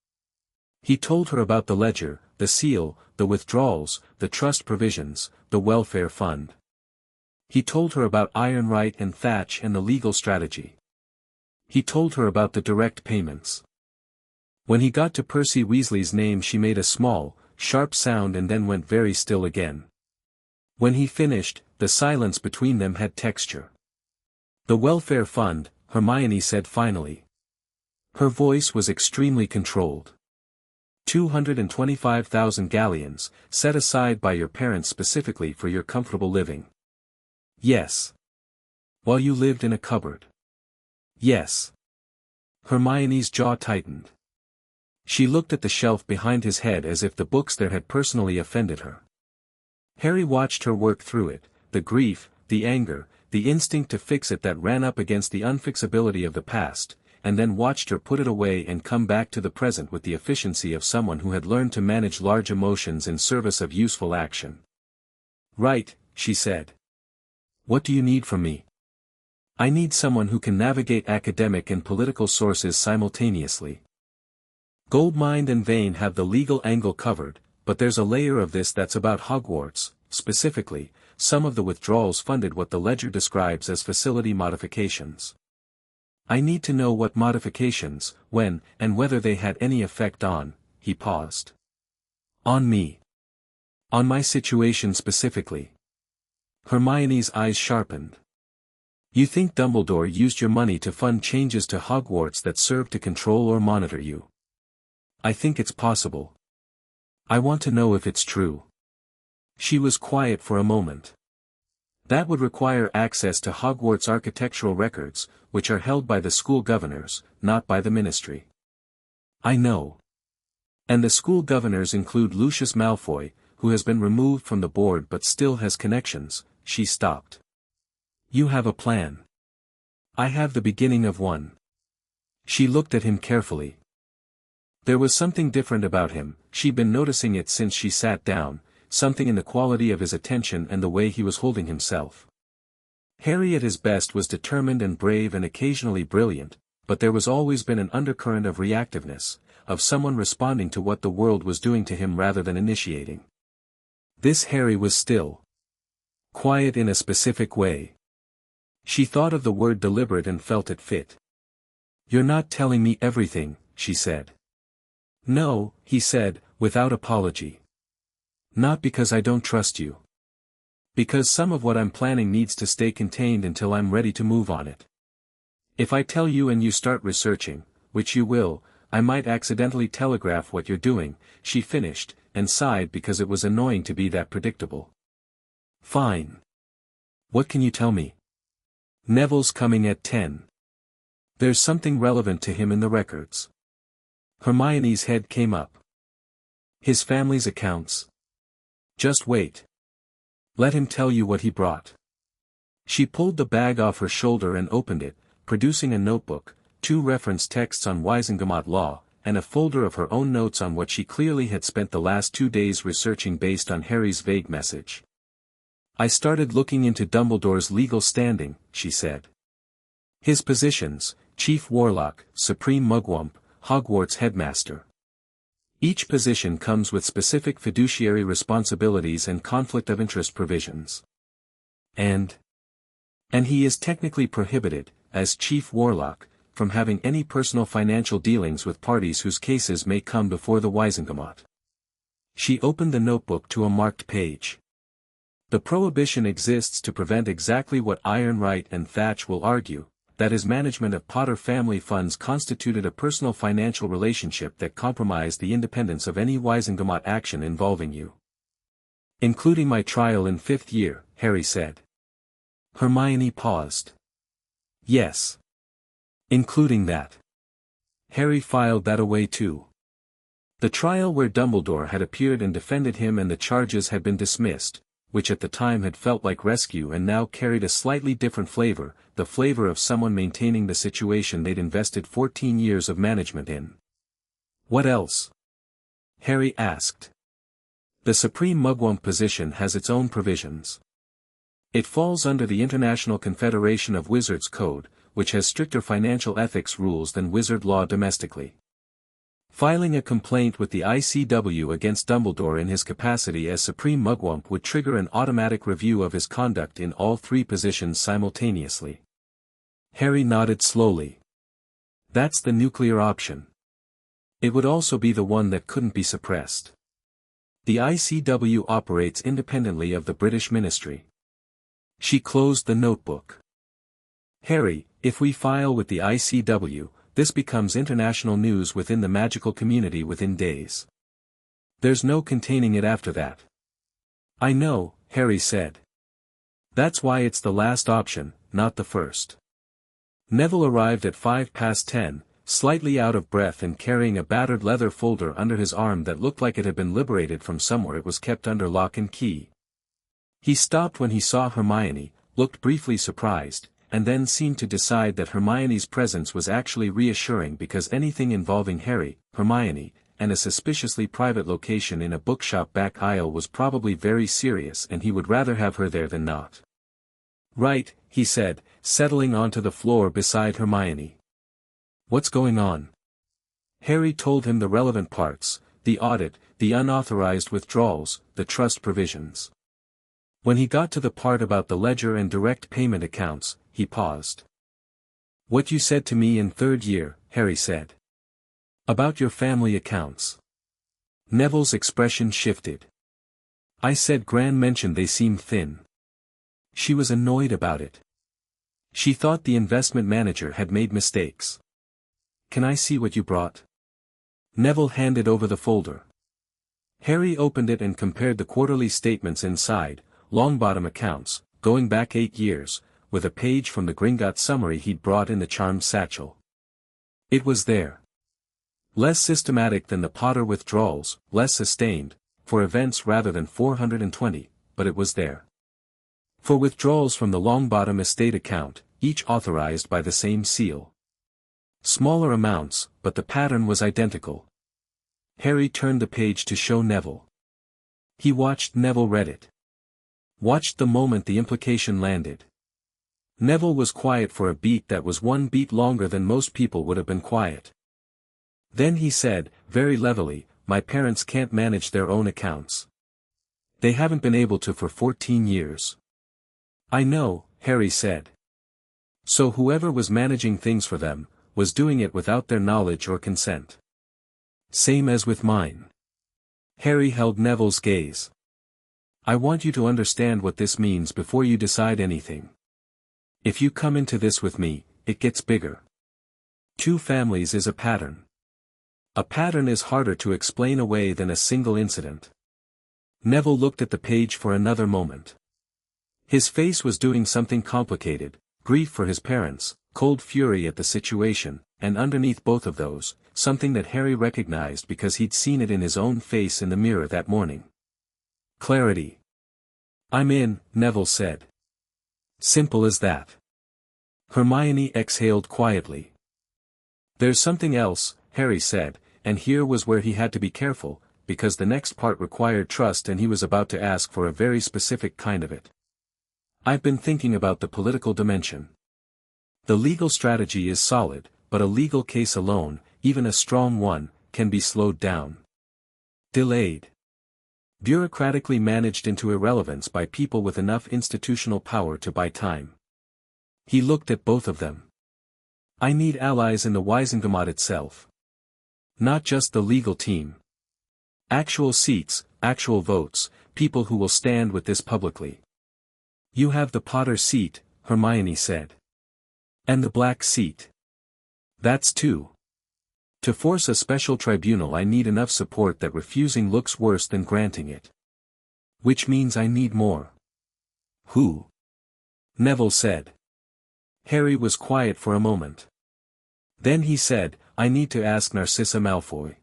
He told her about the ledger, the seal, the withdrawals, the trust provisions, the welfare fund. He told her about Ironright and Thatch and the legal strategy. He told her about the direct payments. When he got to Percy Weasley's name she made a small, sharp sound and then went very still again. When he finished, the silence between them had texture. "The welfare fund," Hermione said finally. Her voice was extremely controlled. 225,000 galleons, set aside by your parents specifically for your comfortable living. Yes. While you lived in a cupboard. Yes. Hermione's jaw tightened. She looked at the shelf behind his head as if the books there had personally offended her. Harry watched her work through it, the grief, the anger, the instinct to fix it that ran up against the unfixability of the past, and then watched her put it away and come back to the present with the efficiency of someone who had learned to manage large emotions in service of useful action. "Right," she said. "What do you need from me?" "I need someone who can navigate academic and political sources simultaneously. Goldmine and Vane have the legal angle covered, but there's a layer of this that's about Hogwarts, specifically, some of the withdrawals funded what the ledger describes as facility modifications. I need to know what modifications, when, and whether they had any effect on," he paused. "On me. On my situation specifically." Hermione's eyes sharpened. "You think Dumbledore used your money to fund changes to Hogwarts that serve to control or monitor you?" "I think it's possible. I want to know if it's true." She was quiet for a moment. "That would require access to Hogwarts architectural records, which are held by the school governors, not by the ministry." "I know. And the school governors include Lucius Malfoy, who has been removed from the board but still has connections." She stopped. "You have a plan." "I have the beginning of one." She looked at him carefully. There was something different about him, she'd been noticing it since she sat down, something in the quality of his attention and the way he was holding himself. Harry at his best was determined and brave and occasionally brilliant, but there was always been an undercurrent of reactiveness, of someone responding to what the world was doing to him rather than initiating. This Harry was still. Quiet in a specific way. She thought of the word deliberate and felt it fit. "You're not telling me everything," she said. "No," he said, without apology. "Not because I don't trust you. Because some of what I'm planning needs to stay contained until I'm ready to move on it. If I tell you and you start researching, which you will, I might accidentally telegraph what you're doing," she finished, and sighed because it was annoying to be that predictable. "Fine. What can you tell me?" "Neville's coming at 10. There's something relevant to him in the records." Hermione's head came up. "His family's accounts?" "Just wait. Let him tell you what he brought." She pulled the bag off her shoulder and opened it, producing a notebook, 2 reference texts on Wisengamot law, and a folder of her own notes on what she clearly had spent the last 2 days researching based on Harry's vague message. "I started looking into Dumbledore's legal standing," she said. "His positions, Chief Warlock, Supreme Mugwump, Hogwarts Headmaster. Each position comes with specific fiduciary responsibilities and conflict of interest provisions. And he is technically prohibited, as Chief Warlock, from having any personal financial dealings with parties whose cases may come before the Wisengamot." She opened the notebook to a marked page. "The prohibition exists to prevent exactly what Ironright and Thatch will argue, that his management of Potter family funds constituted a personal financial relationship that compromised the independence of any Wisengamot action involving you. Including my trial in 5th year," Harry said. Hermione paused. Yes. Including that. Harry filed that away too. The trial where Dumbledore had appeared and defended him and the charges had been dismissed, which at the time had felt like rescue and now carried a slightly different flavor, the flavor of someone maintaining the situation they'd invested 14 years of management in. What else? Harry asked. The Supreme Mugwump position has its own provisions. It falls under the International Confederation of Wizards Code, which has stricter financial ethics rules than wizard law domestically. Filing a complaint with the ICW against Dumbledore in his capacity as Supreme Mugwump would trigger an automatic review of his conduct in all three positions simultaneously. Harry nodded slowly. That's the nuclear option. It would also be the one that couldn't be suppressed. The ICW operates independently of the British Ministry. She closed the notebook. Harry, if we file with the ICW, this becomes international news within the magical community within days. There's no containing it after that. I know, Harry said. That's why it's the last option, not the first. Neville arrived at 10:05, slightly out of breath and carrying a battered leather folder under his arm that looked like it had been liberated from somewhere it was kept under lock and key. He stopped when he saw Hermione, looked briefly surprised, and then seemed to decide that Hermione's presence was actually reassuring because anything involving Harry, Hermione, and a suspiciously private location in a bookshop back aisle was probably very serious and he would rather have her there than not. Right, he said, settling onto the floor beside Hermione. What's going on? Harry told him the relevant parts, the audit, the unauthorized withdrawals, the trust provisions. When he got to the part about the ledger and direct payment accounts, he paused. What you said to me in third year, Harry said. About your family accounts. Neville's expression shifted. I said Gran mentioned they seemed thin. She was annoyed about it. She thought the investment manager had made mistakes. Can I see what you brought? Neville handed over the folder. Harry opened it and compared the quarterly statements inside, Longbottom accounts, going back 8 years, with a page from the Gringotts summary he'd brought in the charmed satchel. It was there. Less systematic than the Potter withdrawals, less sustained, for events rather than 420, but it was there. For withdrawals from the Longbottom estate account, each authorized by the same seal. Smaller amounts, but the pattern was identical. Harry turned the page to show Neville. He watched Neville read it. Watched the moment the implication landed. Neville was quiet for a beat that was 1 beat longer than most people would have been quiet. Then he said, very levelly, my parents can't manage their own accounts. They haven't been able to for 14 years. I know, Harry said. So whoever was managing things for them, was doing it without their knowledge or consent. Same as with mine. Harry held Neville's gaze. I want you to understand what this means before you decide anything. If you come into this with me, it gets bigger. 2 families is a pattern. A pattern is harder to explain away than a single incident. Neville looked at the page for another moment. His face was doing something complicated, grief for his parents, cold fury at the situation, and underneath both of those, something that Harry recognized because he'd seen it in his own face in the mirror that morning. Clarity. I'm in, Neville said. Simple as that. Hermione exhaled quietly. There's something else, Harry said, and here was where he had to be careful, because the next part required trust and he was about to ask for a very specific kind of it. I've been thinking about the political dimension. The legal strategy is solid, but a legal case alone, even a strong one, can be slowed down. Delayed. Bureaucratically managed into irrelevance by people with enough institutional power to buy time. He looked at both of them. I need allies in the Wisengamot itself. Not just the legal team. Actual seats, actual votes, people who will stand with this publicly. You have the Potter seat, Hermione said. And the Black seat. That's 2. To force a special tribunal I need enough support that refusing looks worse than granting it. Which means I need more. Who? Neville said. Harry was quiet for a moment. Then he said, "I need to ask Narcissa Malfoy."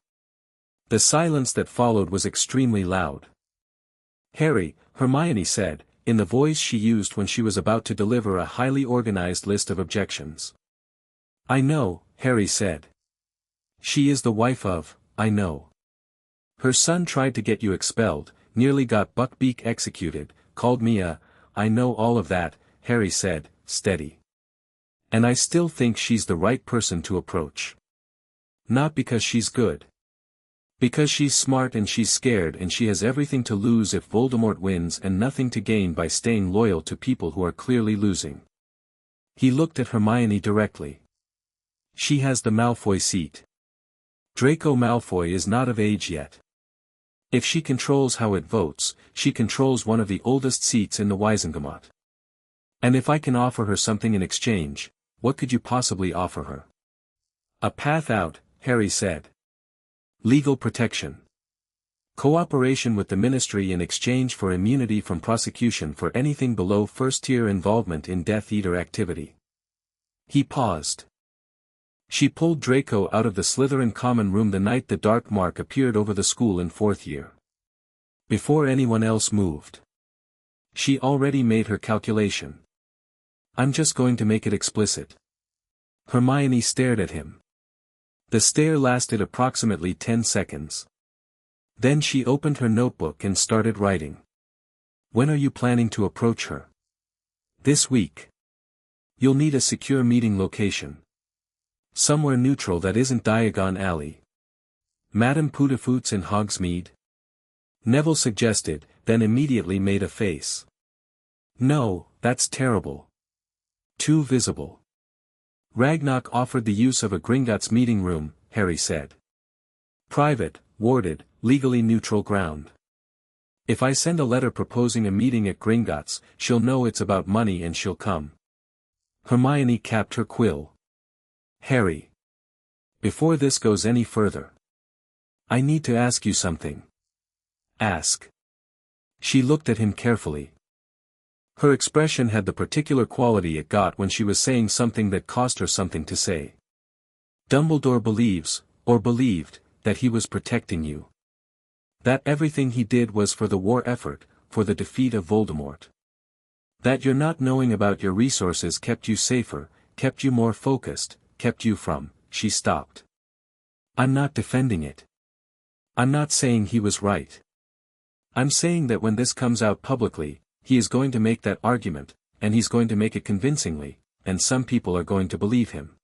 The silence that followed was extremely loud. "Harry," Hermione said, in the voice she used when she was about to deliver a highly organized list of objections. "I know," Harry said. "She is the wife of, I know. Her son tried to get you expelled, nearly got Buckbeak executed, called me I know all of that," Harry said, steady. "And I still think she's the right person to approach. Not because she's good. Because she's smart and she's scared and she has everything to lose if Voldemort wins and nothing to gain by staying loyal to people who are clearly losing." He looked at Hermione directly. "She has the Malfoy seat. Draco Malfoy is not of age yet. If she controls how it votes, she controls one of the oldest seats in the Wisengamot. And if I can offer her something in exchange, what could you possibly offer her?" "A path out," Harry said. "Legal protection. Cooperation with the Ministry in exchange for immunity from prosecution for anything below first-tier involvement in Death Eater activity." He paused. "She pulled Draco out of the Slytherin common room the night the dark mark appeared over the school in 4th year. Before anyone else moved. She already made her calculation. I'm just going to make it explicit." Hermione stared at him. The stare lasted approximately 10 seconds. Then she opened her notebook and started writing. "When are you planning to approach her?" "This week. You'll need a secure meeting location. Somewhere neutral that isn't Diagon Alley." "Madame Pudafoots in Hogsmeade?" Neville suggested, then immediately made a face. "No, that's terrible. Too visible." "Ragnarok offered the use of a Gringotts meeting room," Harry said. "Private, warded, legally neutral ground. If I send a letter proposing a meeting at Gringotts, she'll know it's about money and she'll come." Hermione capped her quill. "Harry. Before this goes any further. I need to ask you something." "Ask." She looked at him carefully. Her expression had the particular quality it got when she was saying something that cost her something to say. "Dumbledore believes, or believed, that he was protecting you. That everything he did was for the war effort, for the defeat of Voldemort. That your not knowing about your resources kept you safer, kept you more focused, kept you from," she stopped. "I'm not defending it. I'm not saying he was right. I'm saying that when this comes out publicly, he is going to make that argument, and he's going to make it convincingly, and some people are going to believe him.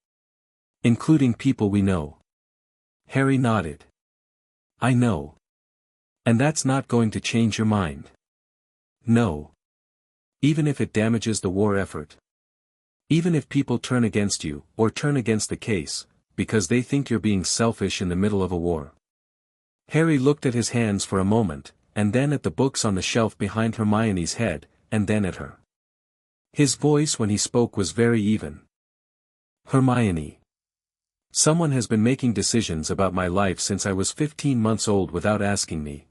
Including people we know." Harry nodded. "I know. And that's not going to change your mind." "No. Even if it damages the war effort. Even if people turn against you, or turn against the case, because they think you're being selfish in the middle of a war." Harry looked at his hands for a moment, and then at the books on the shelf behind Hermione's head, and then at her. His voice when he spoke was very even. "Hermione. Someone has been making decisions about my life since I was 15 months old without asking me.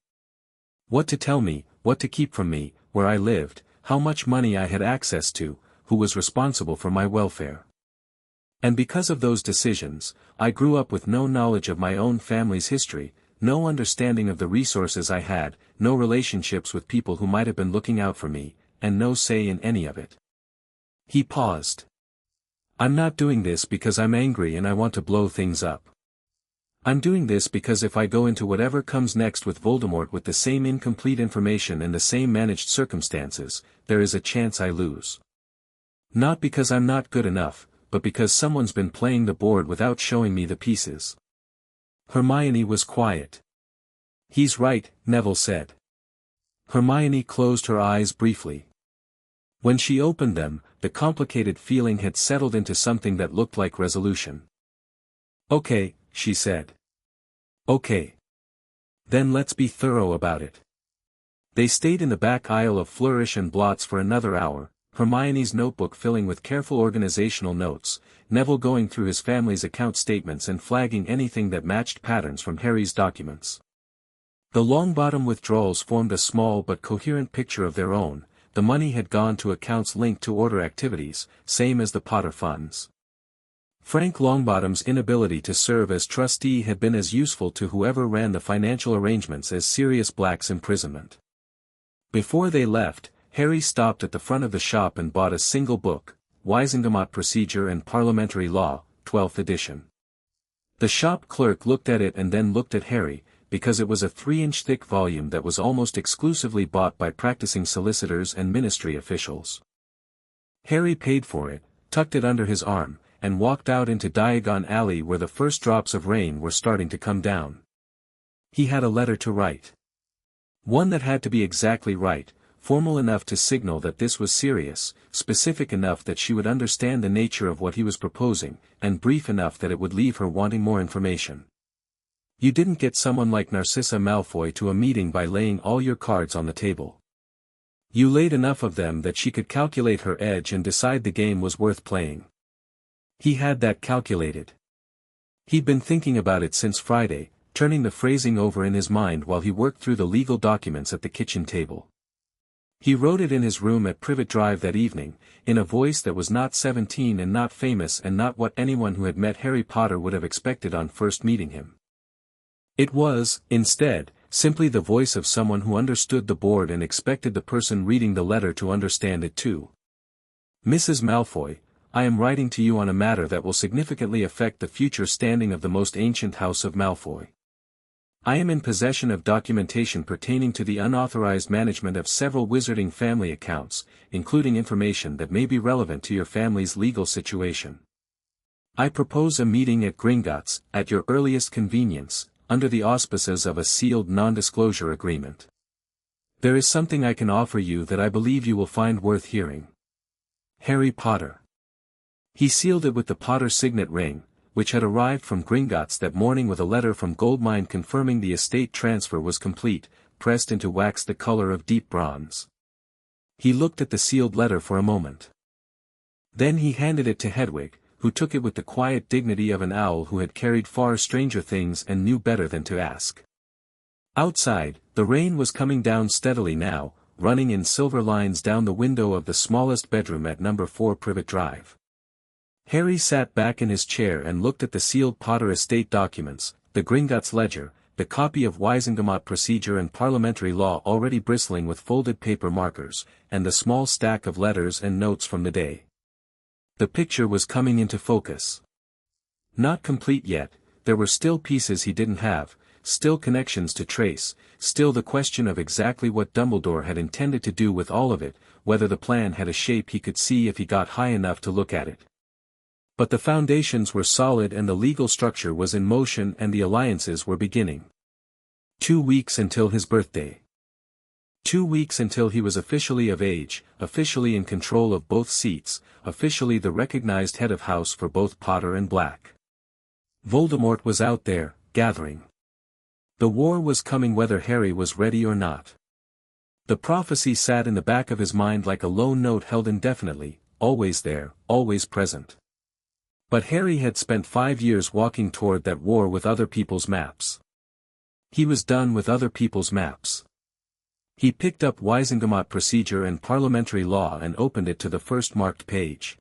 What to tell me, what to keep from me, where I lived, how much money I had access to, who was responsible for my welfare. And because of those decisions, I grew up with no knowledge of my own family's history, no understanding of the resources I had, no relationships with people who might have been looking out for me, and no say in any of it." He paused. "I'm not doing this because I'm angry and I want to blow things up. I'm doing this because if I go into whatever comes next with Voldemort with the same incomplete information and the same managed circumstances, there is a chance I lose. Not because I'm not good enough, but because someone's been playing the board without showing me the pieces." Hermione was quiet. "He's right," Neville said. Hermione closed her eyes briefly. When she opened them, the complicated feeling had settled into something that looked like resolution. "Okay," she said. "Okay. Then let's be thorough about it." They stayed in the back aisle of Flourish and Blots for another hour, Hermione's notebook filling with careful organizational notes, Neville going through his family's account statements and flagging anything that matched patterns from Harry's documents. The Longbottom withdrawals formed a small but coherent picture of their own, the money had gone to accounts linked to order activities, same as the Potter funds. Frank Longbottom's inability to serve as trustee had been as useful to whoever ran the financial arrangements as Sirius Black's imprisonment. Before they left, Harry stopped at the front of the shop and bought a single book, Wiesengemot Procedure and Parliamentary Law, 12th edition. The shop clerk looked at it and then looked at Harry, because it was a 3-inch thick volume that was almost exclusively bought by practicing solicitors and ministry officials. Harry paid for it, tucked it under his arm, and walked out into Diagon Alley where the first drops of rain were starting to come down. He had a letter to write. One that had to be exactly right, formal enough to signal that this was serious, specific enough that she would understand the nature of what he was proposing, and brief enough that it would leave her wanting more information. You didn't get someone like Narcissa Malfoy to a meeting by laying all your cards on the table. You laid enough of them that she could calculate her edge and decide the game was worth playing. He had that calculated. He'd been thinking about it since Friday, turning the phrasing over in his mind while he worked through the legal documents at the kitchen table. He wrote it in his room at Privet Drive that evening, in a voice that was not 17 and not famous and not what anyone who had met Harry Potter would have expected on first meeting him. It was, instead, simply the voice of someone who understood the board and expected the person reading the letter to understand it too. Mrs. Malfoy, I am writing to you on a matter that will significantly affect the future standing of the most ancient house of Malfoy. I am in possession of documentation pertaining to the unauthorized management of several wizarding family accounts, including information that may be relevant to your family's legal situation. I propose a meeting at Gringotts, at your earliest convenience, under the auspices of a sealed non-disclosure agreement. There is something I can offer you that I believe you will find worth hearing. Harry Potter. He sealed it with the Potter signet ring, which had arrived from Gringotts that morning with a letter from Goldmine confirming the estate transfer was complete, pressed into wax the color of deep bronze. He looked at the sealed letter for a moment. Then he handed it to Hedwig, who took it with the quiet dignity of an owl who had carried far stranger things and knew better than to ask. Outside, the rain was coming down steadily now, running in silver lines down the window of the smallest bedroom at number 4 Privet Drive. Harry sat back in his chair and looked at the sealed Potter estate documents, the Gringotts ledger, the copy of Wiesengemot Procedure and Parliamentary Law already bristling with folded paper markers, and the small stack of letters and notes from the day. The picture was coming into focus. Not complete yet, there were still pieces he didn't have, still connections to trace, still the question of exactly what Dumbledore had intended to do with all of it, whether the plan had a shape he could see if he got high enough to look at it. But the foundations were solid and the legal structure was in motion and the alliances were beginning. 2 weeks until his birthday. 2 weeks until he was officially of age, officially in control of both seats, officially the recognized head of house for both Potter and Black. Voldemort was out there, gathering. The war was coming whether Harry was ready or not. The prophecy sat in the back of his mind like a lone note held indefinitely, always there, always present. But Harry had spent 5 years walking toward that war with other people's maps. He was done with other people's maps. He picked up Wiesengemot Procedure and Parliamentary Law and opened it to the first marked page.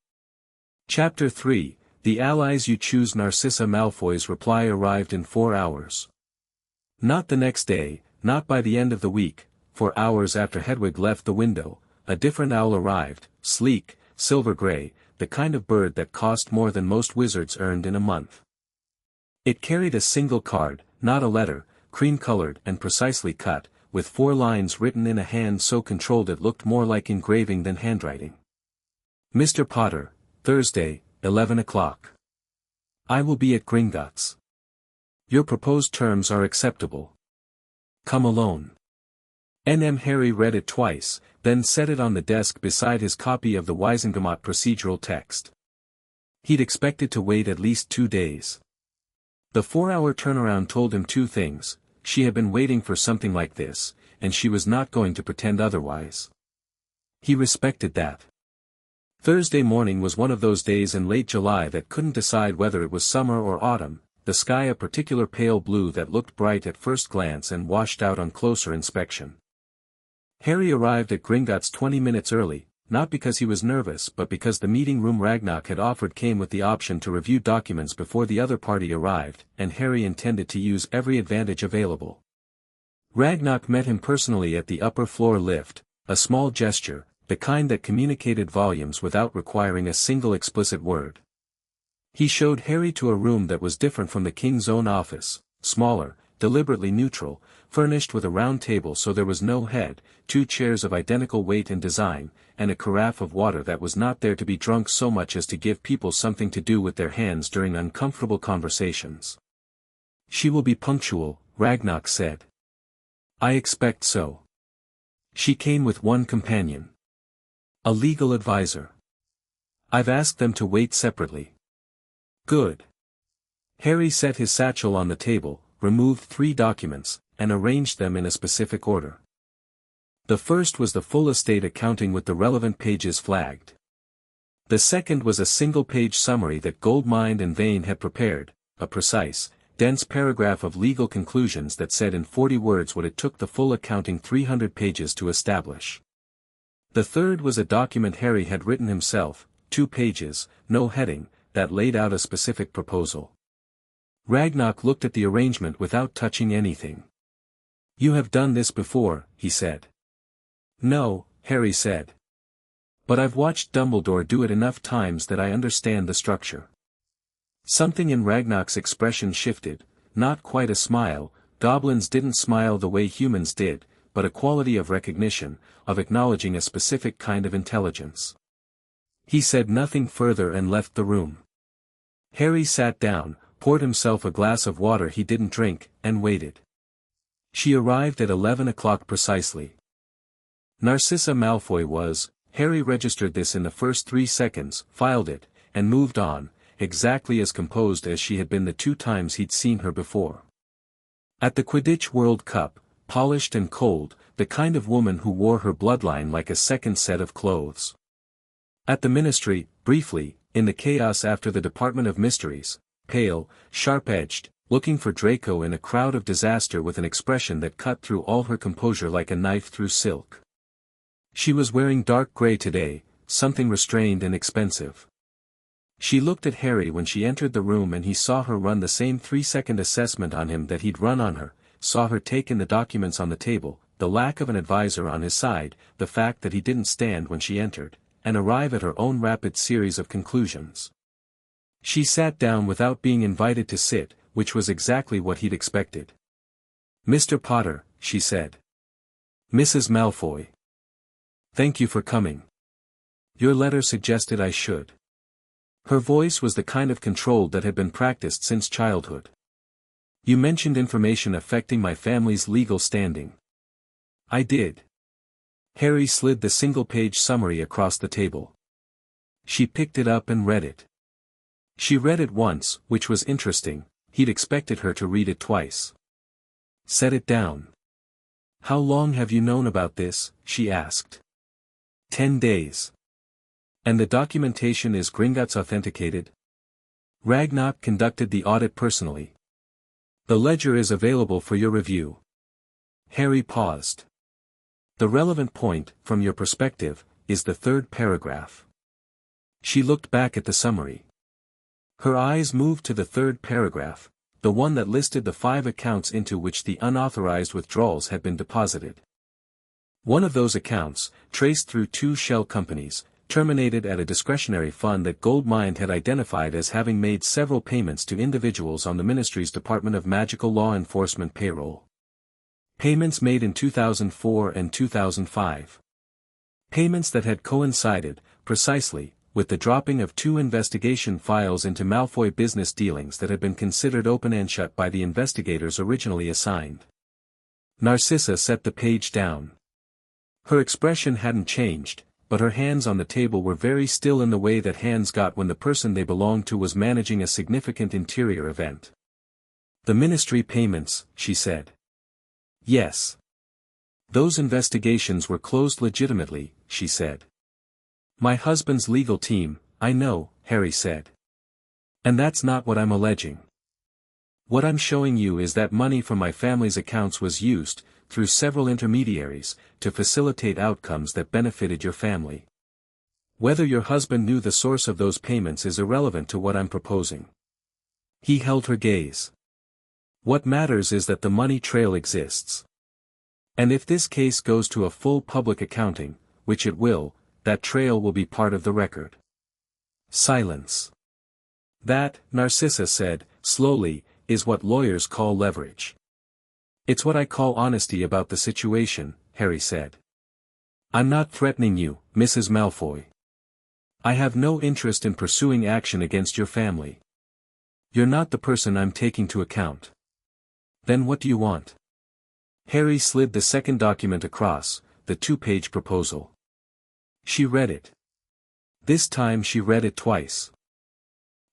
Chapter 3, The Allies You Choose. Narcissa Malfoy's reply arrived in 4 hours. Not the next day, not by the end of the week, 4 hours after Hedwig left the window, a different owl arrived, sleek, silver-gray, the kind of bird that cost more than most wizards earned in a month. It carried a single card, not a letter, cream-colored and precisely cut, with 4 lines written in a hand so controlled it looked more like engraving than handwriting. Mr. Potter, Thursday, 11 o'clock. I will be at Gringotts. Your proposed terms are acceptable. Come alone. N.M. Harry read it twice, then set it on the desk beside his copy of the Wiesengemot procedural text. He'd expected to wait at least 2 days. The 4-hour turnaround told him 2 things: she had been waiting for something like this, and she was not going to pretend otherwise. He respected that. Thursday morning was one of those days in late July that couldn't decide whether it was summer or autumn, the sky a particular pale blue that looked bright at first glance and washed out on closer inspection. Harry arrived at Gringotts 20 minutes early, not because he was nervous but because the meeting room Ragnarok had offered came with the option to review documents before the other party arrived, and Harry intended to use every advantage available. Ragnarok met him personally at the upper floor lift, a small gesture, the kind that communicated volumes without requiring a single explicit word. He showed Harry to a room that was different from the king's own office, smaller, deliberately neutral, furnished with a round table so there was no head, 2 chairs of identical weight and design, and a carafe of water that was not there to be drunk so much as to give people something to do with their hands during uncomfortable conversations. "She will be punctual," Ragnarok said. "I expect so." She came with one companion. A legal advisor. "I've asked them to wait separately." "Good." Harry set his satchel on the table, removed 3 documents, and arranged them in a specific order. The first was the full estate accounting with the relevant pages flagged. The second was a single-page summary that Goldmine and Vane had prepared, a precise, dense paragraph of legal conclusions that said in 40 words what it took the full accounting 300 pages to establish. The third was a document Harry had written himself, 2 pages, no heading, that laid out a specific proposal. Ragnarok looked at the arrangement without touching anything. "You have done this before," he said. "No," Harry said. "But I've watched Dumbledore do it enough times that I understand the structure." Something in Ragnarok's expression shifted, not quite a smile. Goblins didn't smile the way humans did, but a quality of recognition, of acknowledging a specific kind of intelligence. He said nothing further and left the room. Harry sat down, poured himself a glass of water he didn't drink, and waited. She arrived at 11 o'clock precisely. Narcissa Malfoy was, Harry registered this in the first 3 seconds, filed it, and moved on, exactly as composed as she had been the 2 times he'd seen her before. At the Quidditch World Cup, polished and cold, the kind of woman who wore her bloodline like a second set of clothes. At the Ministry, briefly, in the chaos after the Department of Mysteries, pale, sharp-edged, looking for Draco in a crowd of disaster with an expression that cut through all her composure like a knife through silk. She was wearing dark grey today, something restrained and expensive. She looked at Harry when she entered the room and he saw her run the same 3-second assessment on him that he'd run on her, saw her take in the documents on the table, the lack of an advisor on his side, the fact that he didn't stand when she entered, and arrive at her own rapid series of conclusions. She sat down without being invited to sit, which was exactly what he'd expected. "Mr. Potter," she said. "Mrs. Malfoy. Thank you for coming. Your letter suggested I should." Her voice was the kind of control that had been practiced since childhood. "You mentioned information affecting my family's legal standing." "I did." Harry slid the single-page summary across the table. She picked it up and read it. She read it once, which was interesting. He'd expected her to read it twice. "Set it down." "How long have you known about this?" she asked. 10 days. "And the documentation is Gringotts authenticated?" "Ragnarok conducted the audit personally. The ledger is available for your review." Harry paused. "The relevant point, from your perspective, is the 3rd paragraph." She looked back at the summary. Her eyes moved to the 3rd paragraph, the one that listed the 5 accounts into which the unauthorized withdrawals had been deposited. One of those accounts, traced through 2 shell companies, terminated at a discretionary fund that Goldmine had identified as having made several payments to individuals on the Ministry's Department of Magical Law Enforcement payroll. Payments made in 2004 and 2005. Payments that had coincided, precisely, with the dropping of 2 investigation files into Malfoy business dealings that had been considered open and shut by the investigators originally assigned. Narcissa set the page down. Her expression hadn't changed, but her hands on the table were very still in the way that hands got when the person they belonged to was managing a significant interior event. "The Ministry payments," she said. "Yes. Those investigations were closed legitimately," she said. "My husband's legal team, I know," Harry said. "And that's not what I'm alleging." What I'm showing you is that money from my family's accounts was used, through several intermediaries, to facilitate outcomes that benefited your family. Whether your husband knew the source of those payments is irrelevant to what I'm proposing." He held her gaze. "What matters is that the money trail exists. And if this case goes to a full public accounting, which it will, that trail will be part of the record." Silence. "That," Narcissa said, slowly, "is what lawyers call leverage." "It's what I call honesty about the situation," Harry said. "I'm not threatening you, Mrs. Malfoy. I have no interest in pursuing action against your family. You're not the person I'm taking to account." "Then what do you want?" Harry slid the second document across, the 2-page proposal. She read it. This time she read it twice.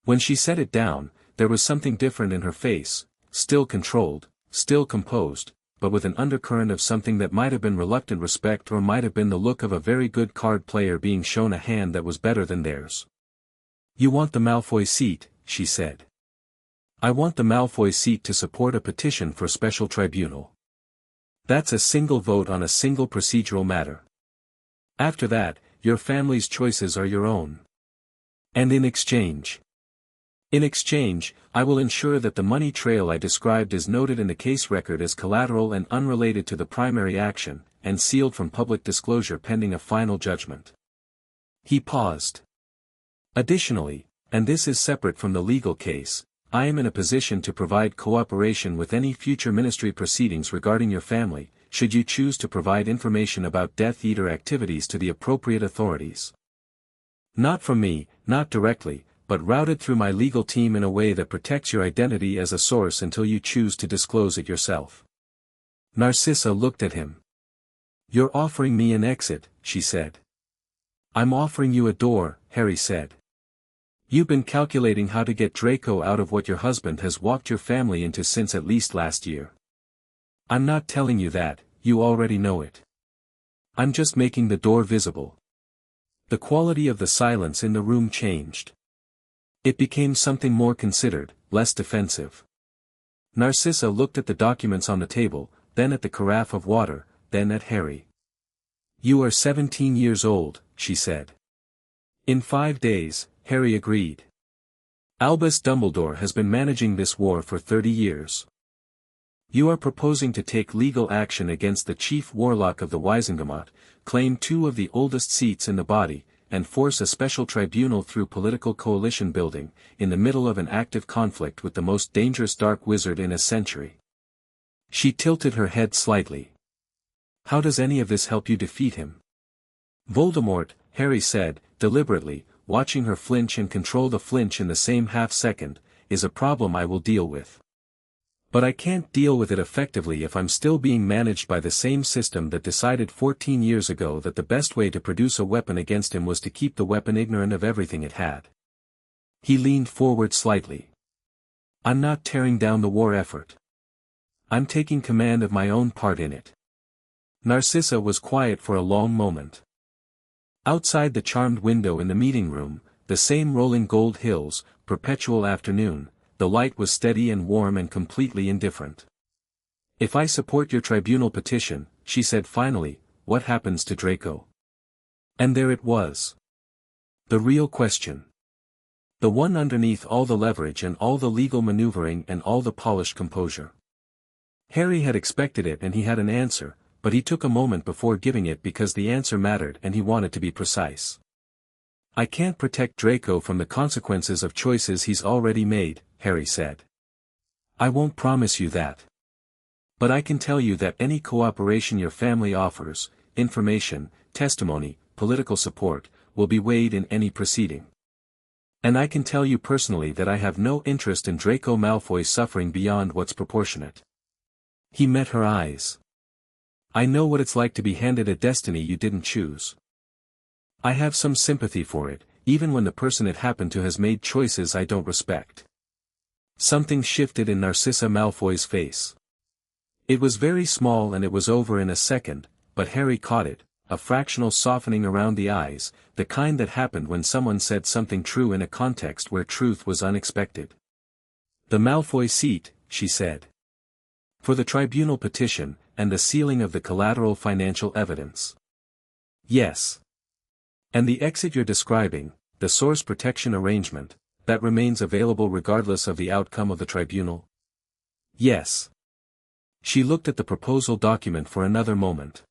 When she set it down, there was something different in her face, still controlled, still composed, but with an undercurrent of something that might have been reluctant respect or might have been the look of a very good card player being shown a hand that was better than theirs. "You want the Malfoy seat," she said. "I want the Malfoy seat to support a petition for special tribunal. That's a single vote on a single procedural matter. After that, your family's choices are your own. And in exchange, I will ensure that the money trail I described is noted in the case record as collateral and unrelated to the primary action, and sealed from public disclosure pending a final judgment." He paused. "Additionally, and this is separate from the legal case, I am in a position to provide cooperation with any future ministry proceedings regarding your family, should you choose to provide information about Death Eater activities to the appropriate authorities. Not from me, not directly, but routed through my legal team in a way that protects your identity as a source until you choose to disclose it yourself." Narcissa looked at him. "You're offering me an exit," she said. "I'm offering you a door," Harry said. "You've been calculating how to get Draco out of what your husband has walked your family into since at least last year. I'm not telling you that, you already know it. I'm just making the door visible." The quality of the silence in the room changed. It became something more considered, less defensive. Narcissa looked at the documents on the table, then at the carafe of water, then at Harry. "You are 17 years old," she said. "In 5 days," Harry agreed. "Albus Dumbledore has been managing this war for 30 years. You are proposing to take legal action against the chief warlock of the Wizengamot, claim 2 of the oldest seats in the body, and force a special tribunal through political coalition building, in the middle of an active conflict with the most dangerous dark wizard in a century." She tilted her head slightly. "How does any of this help you defeat him?" "Voldemort," Harry said, deliberately, watching her flinch and control the flinch in the same half-second, "is a problem I will deal with. But I can't deal with it effectively if I'm still being managed by the same system that decided 14 years ago that the best way to produce a weapon against him was to keep the weapon ignorant of everything it had." He leaned forward slightly. "I'm not tearing down the war effort. I'm taking command of my own part in it." Narcissa was quiet for a long moment. Outside the charmed window in the meeting room, the same rolling gold hills, perpetual afternoon, the light was steady and warm and completely indifferent. "If I support your tribunal petition," she said finally, "what happens to Draco?" And there it was. The real question. The one underneath all the leverage and all the legal maneuvering and all the polished composure. Harry had expected it and he had an answer, but he took a moment before giving it because the answer mattered and he wanted to be precise. "I can't protect Draco from the consequences of choices he's already made," Harry said. "I won't promise you that. But I can tell you that any cooperation your family offers, information, testimony, political support, will be weighed in any proceeding. And I can tell you personally that I have no interest in Draco Malfoy suffering beyond what's proportionate." He met her eyes. "I know what it's like to be handed a destiny you didn't choose. I have some sympathy for it, even when the person it happened to has made choices I don't respect." Something shifted in Narcissa Malfoy's face. It was very small and it was over in a second, but Harry caught it, a fractional softening around the eyes, the kind that happened when someone said something true in a context where truth was unexpected. "The Malfoy seat," she said. For the tribunal petition, and the sealing of the collateral financial evidence. Yes. And the exit you're describing, the source protection arrangement, that remains available regardless of the outcome of the tribunal? Yes. She looked at the proposal document for another moment.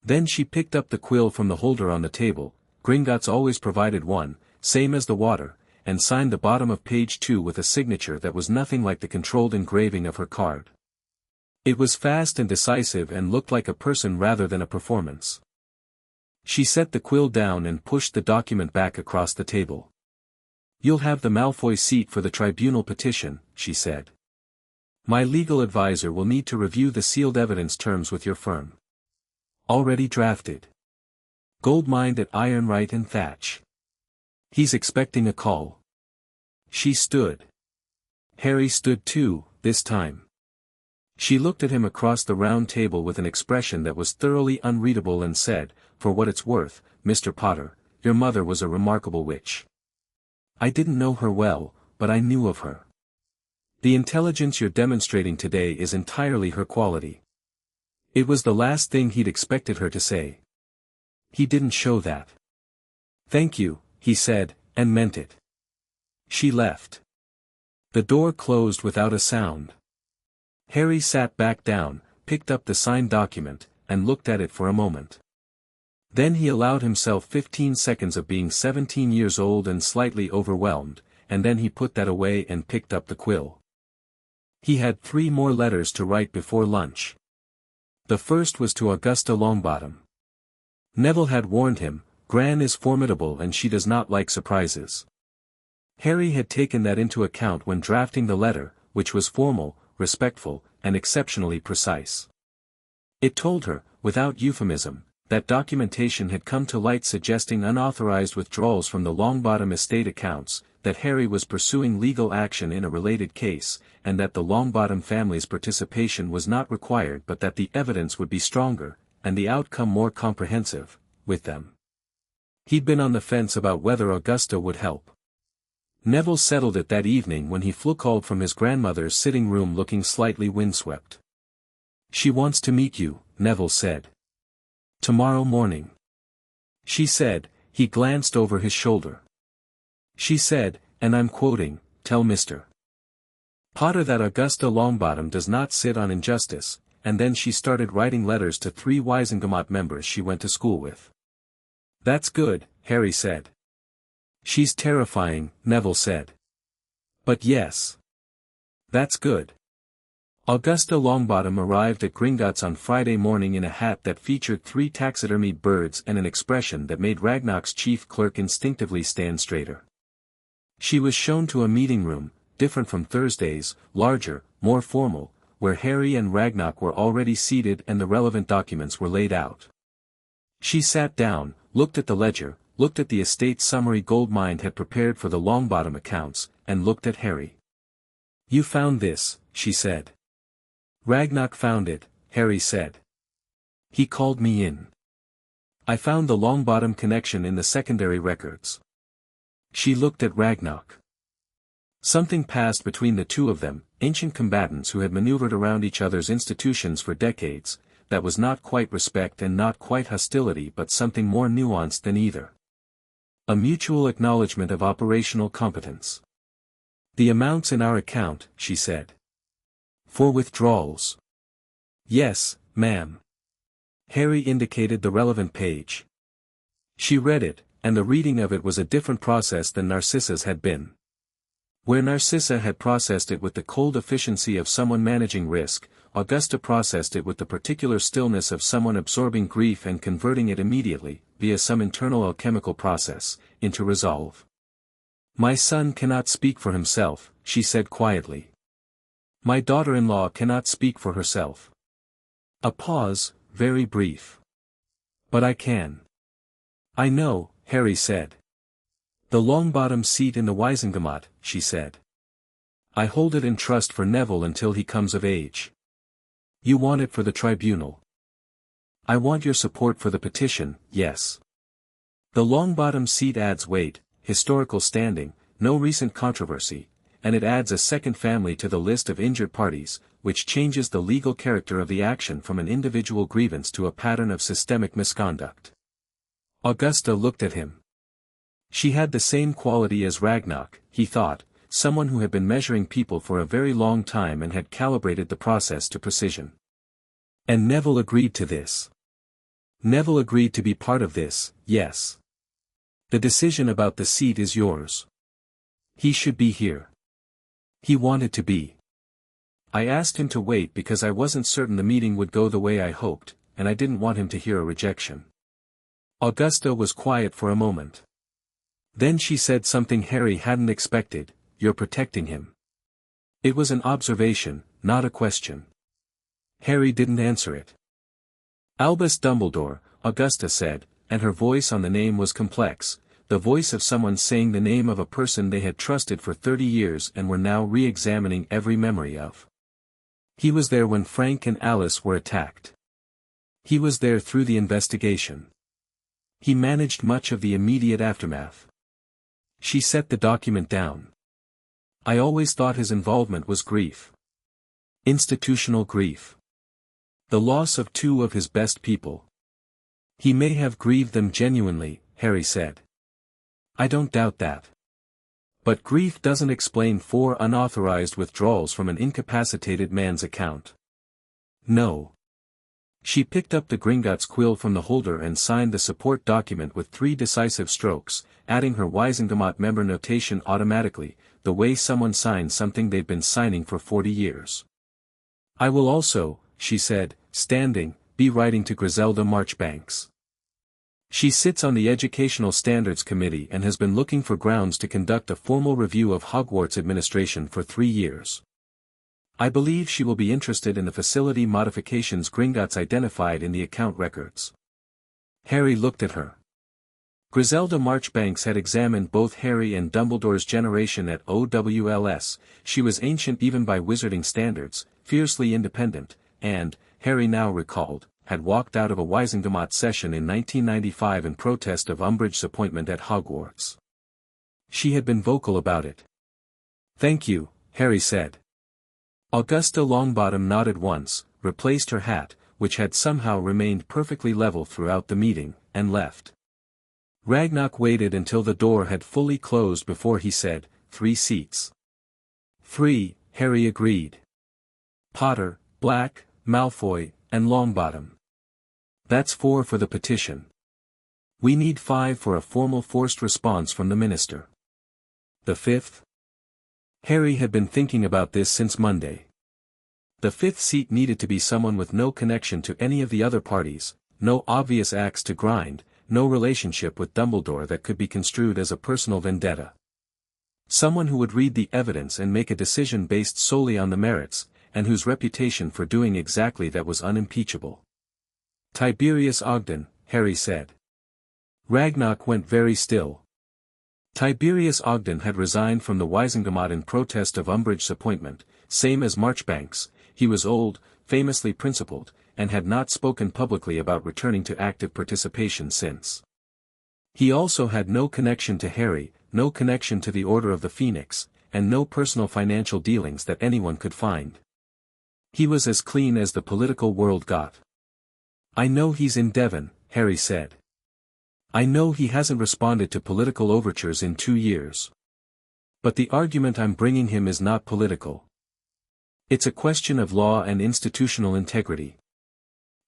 Then she picked up the quill from the holder on the table, Gringotts always provided one, same as the water, and signed the bottom of page 2 with a signature that was nothing like the controlled engraving of her card. It was fast and decisive and looked like a person rather than a performance. She set the quill down and pushed the document back across the table. You'll have the Malfoy seat for the tribunal petition, she said. My legal advisor will need to review the sealed evidence terms with your firm. Already drafted. Goldmine at Ironwright and Thatch. He's expecting a call. She stood. Harry stood too, this time. She looked at him across the round table with an expression that was thoroughly unreadable and said, "For what it's worth, Mr. Potter, your mother was a remarkable witch. I didn't know her well, but I knew of her. The intelligence you're demonstrating today is entirely her quality." It was the last thing he'd expected her to say. He didn't show that. "Thank you," he said, and meant it. She left. The door closed without a sound. Harry sat back down, picked up the signed document, and looked at it for a moment. Then he allowed himself 15 seconds of being 17 years old and slightly overwhelmed, and then he put that away and picked up the quill. He had 3 more letters to write before lunch. The first was to Augusta Longbottom. Neville had warned him, Gran is formidable and she does not like surprises. Harry had taken that into account when drafting the letter, which was formal, respectful, and exceptionally precise. It told her, without euphemism, that documentation had come to light suggesting unauthorized withdrawals from the Longbottom estate accounts, that Harry was pursuing legal action in a related case, and that the Longbottom family's participation was not required but that the evidence would be stronger, and the outcome more comprehensive, with them. He'd been on the fence about whether Augusta would help. Neville settled it that evening when he flew-called from his grandmother's sitting room looking slightly windswept. "She wants to meet you," Neville said. "Tomorrow morning." She said. He glanced over his shoulder. She said, and I'm quoting, "Tell Mr. Potter that Augusta Longbottom does not sit on injustice," and then she started writing letters to 3 Wisengamot members she went to school with. "That's good," Harry said. "She's terrifying," Neville said. "But yes. That's good." Augusta Longbottom arrived at Gringotts on Friday morning in a hat that featured 3 taxidermied birds and an expression that made Ragnarok's chief clerk instinctively stand straighter. She was shown to a meeting room, different from Thursday's, larger, more formal, where Harry and Ragnarok were already seated and the relevant documents were laid out. She sat down, looked at the ledger, looked at the estate summary Goldmine had prepared for the Longbottom accounts, and looked at Harry. "You found this," she said. "Ragnarok found it," Harry said. "He called me in. I found the Longbottom connection in the secondary records." She looked at Ragnarok. Something passed between the two of them, ancient combatants who had maneuvered around each other's institutions for decades, that was not quite respect and not quite hostility but something more nuanced than either. A mutual acknowledgement of operational competence. "The amounts in our account," she said. "For withdrawals." "Yes, ma'am." Harry indicated the relevant page. She read it, and the reading of it was a different process than Narcissa's had been. Where Narcissa had processed it with the cold efficiency of someone managing risk, Augusta processed it with the particular stillness of someone absorbing grief and converting it immediately, via some internal alchemical process, into resolve. "My son cannot speak for himself," she said quietly. "My daughter-in-law cannot speak for herself." A pause, very brief. "But I can." "I know," Harry said. "The Longbottom seat in the Wisengamot," she said. "I hold it in trust for Neville until he comes of age." "You want it for the tribunal." "I want your support for the petition, yes. The Longbottom seat adds weight, historical standing, no recent controversy, and it adds a second family to the list of injured parties, which changes the legal character of the action from an individual grievance to a pattern of systemic misconduct. Augusta looked at him. She had the same quality as Ragnarok, he thought, someone who had been measuring people for a very long time and had calibrated the process to precision. And Neville agreed to this. Neville agreed to be part of this, yes. The decision about the seat is yours. He should be here. He wanted to be. I asked him to wait because I wasn't certain the meeting would go the way I hoped, and I didn't want him to hear a rejection. Augusta was quiet for a moment. Then she said something Harry hadn't expected, "You're protecting him." It was an observation, not a question. Harry didn't answer it. "Albus Dumbledore," Augusta said, and her voice on the name was complex, the voice of someone saying the name of a person they had trusted for 30 years and were now re-examining every memory of. He was there when Frank and Alice were attacked. He was there through the investigation. He managed much of the immediate aftermath. She set the document down. "I always thought his involvement was grief. Institutional grief. The loss of two of his best people. He may have grieved them genuinely," Harry said. "I don't doubt that. But grief doesn't explain 4 unauthorized withdrawals from an incapacitated man's account. No." She picked up the Gringotts quill from the holder and signed the support document with 3 decisive strokes, adding her Wisengamot member notation automatically, the way someone signs something they've been signing for 40 years. "I will also," she said, standing, "be writing to Griselda Marchbanks. She sits on the Educational Standards Committee and has been looking for grounds to conduct a formal review of Hogwarts administration for 3 years. I believe she will be interested in the facility modifications Gringotts identified in the account records." Harry looked at her. Griselda Marchbanks had examined both Harry and Dumbledore's generation at OWLS. She was ancient even by wizarding standards, fiercely independent, and, Harry now recalled, had walked out of a Wisengamot session in 1995 in protest of Umbridge's appointment at Hogwarts. She had been vocal about it. "Thank you," Harry said. Augusta Longbottom nodded once, replaced her hat, which had somehow remained perfectly level throughout the meeting, and left. Ragnarok waited until the door had fully closed before he said, 3 seats. 3, Harry agreed. Potter, Black, Malfoy, and Longbottom. That's 4 for the petition. We need 5 for a formal forced response from the minister. The 5th? Harry had been thinking about this since Monday. The 5th seat needed to be someone with no connection to any of the other parties, no obvious axe to grind, no relationship with Dumbledore that could be construed as a personal vendetta. Someone who would read the evidence and make a decision based solely on the merits, and whose reputation for doing exactly that was unimpeachable. Tiberius Ogden, Harry said. Ragnarok went very still. Tiberius Ogden had resigned from the Wisengamot in protest of Umbridge's appointment, same as Marchbanks. He was old, famously principled, and had not spoken publicly about returning to active participation since. He also had no connection to Harry, no connection to the Order of the Phoenix, and no personal financial dealings that anyone could find. He was as clean as the political world got. "I know he's in Devon," Harry said. "I know he hasn't responded to political overtures in 2 years. But the argument I'm bringing him is not political. It's a question of law and institutional integrity.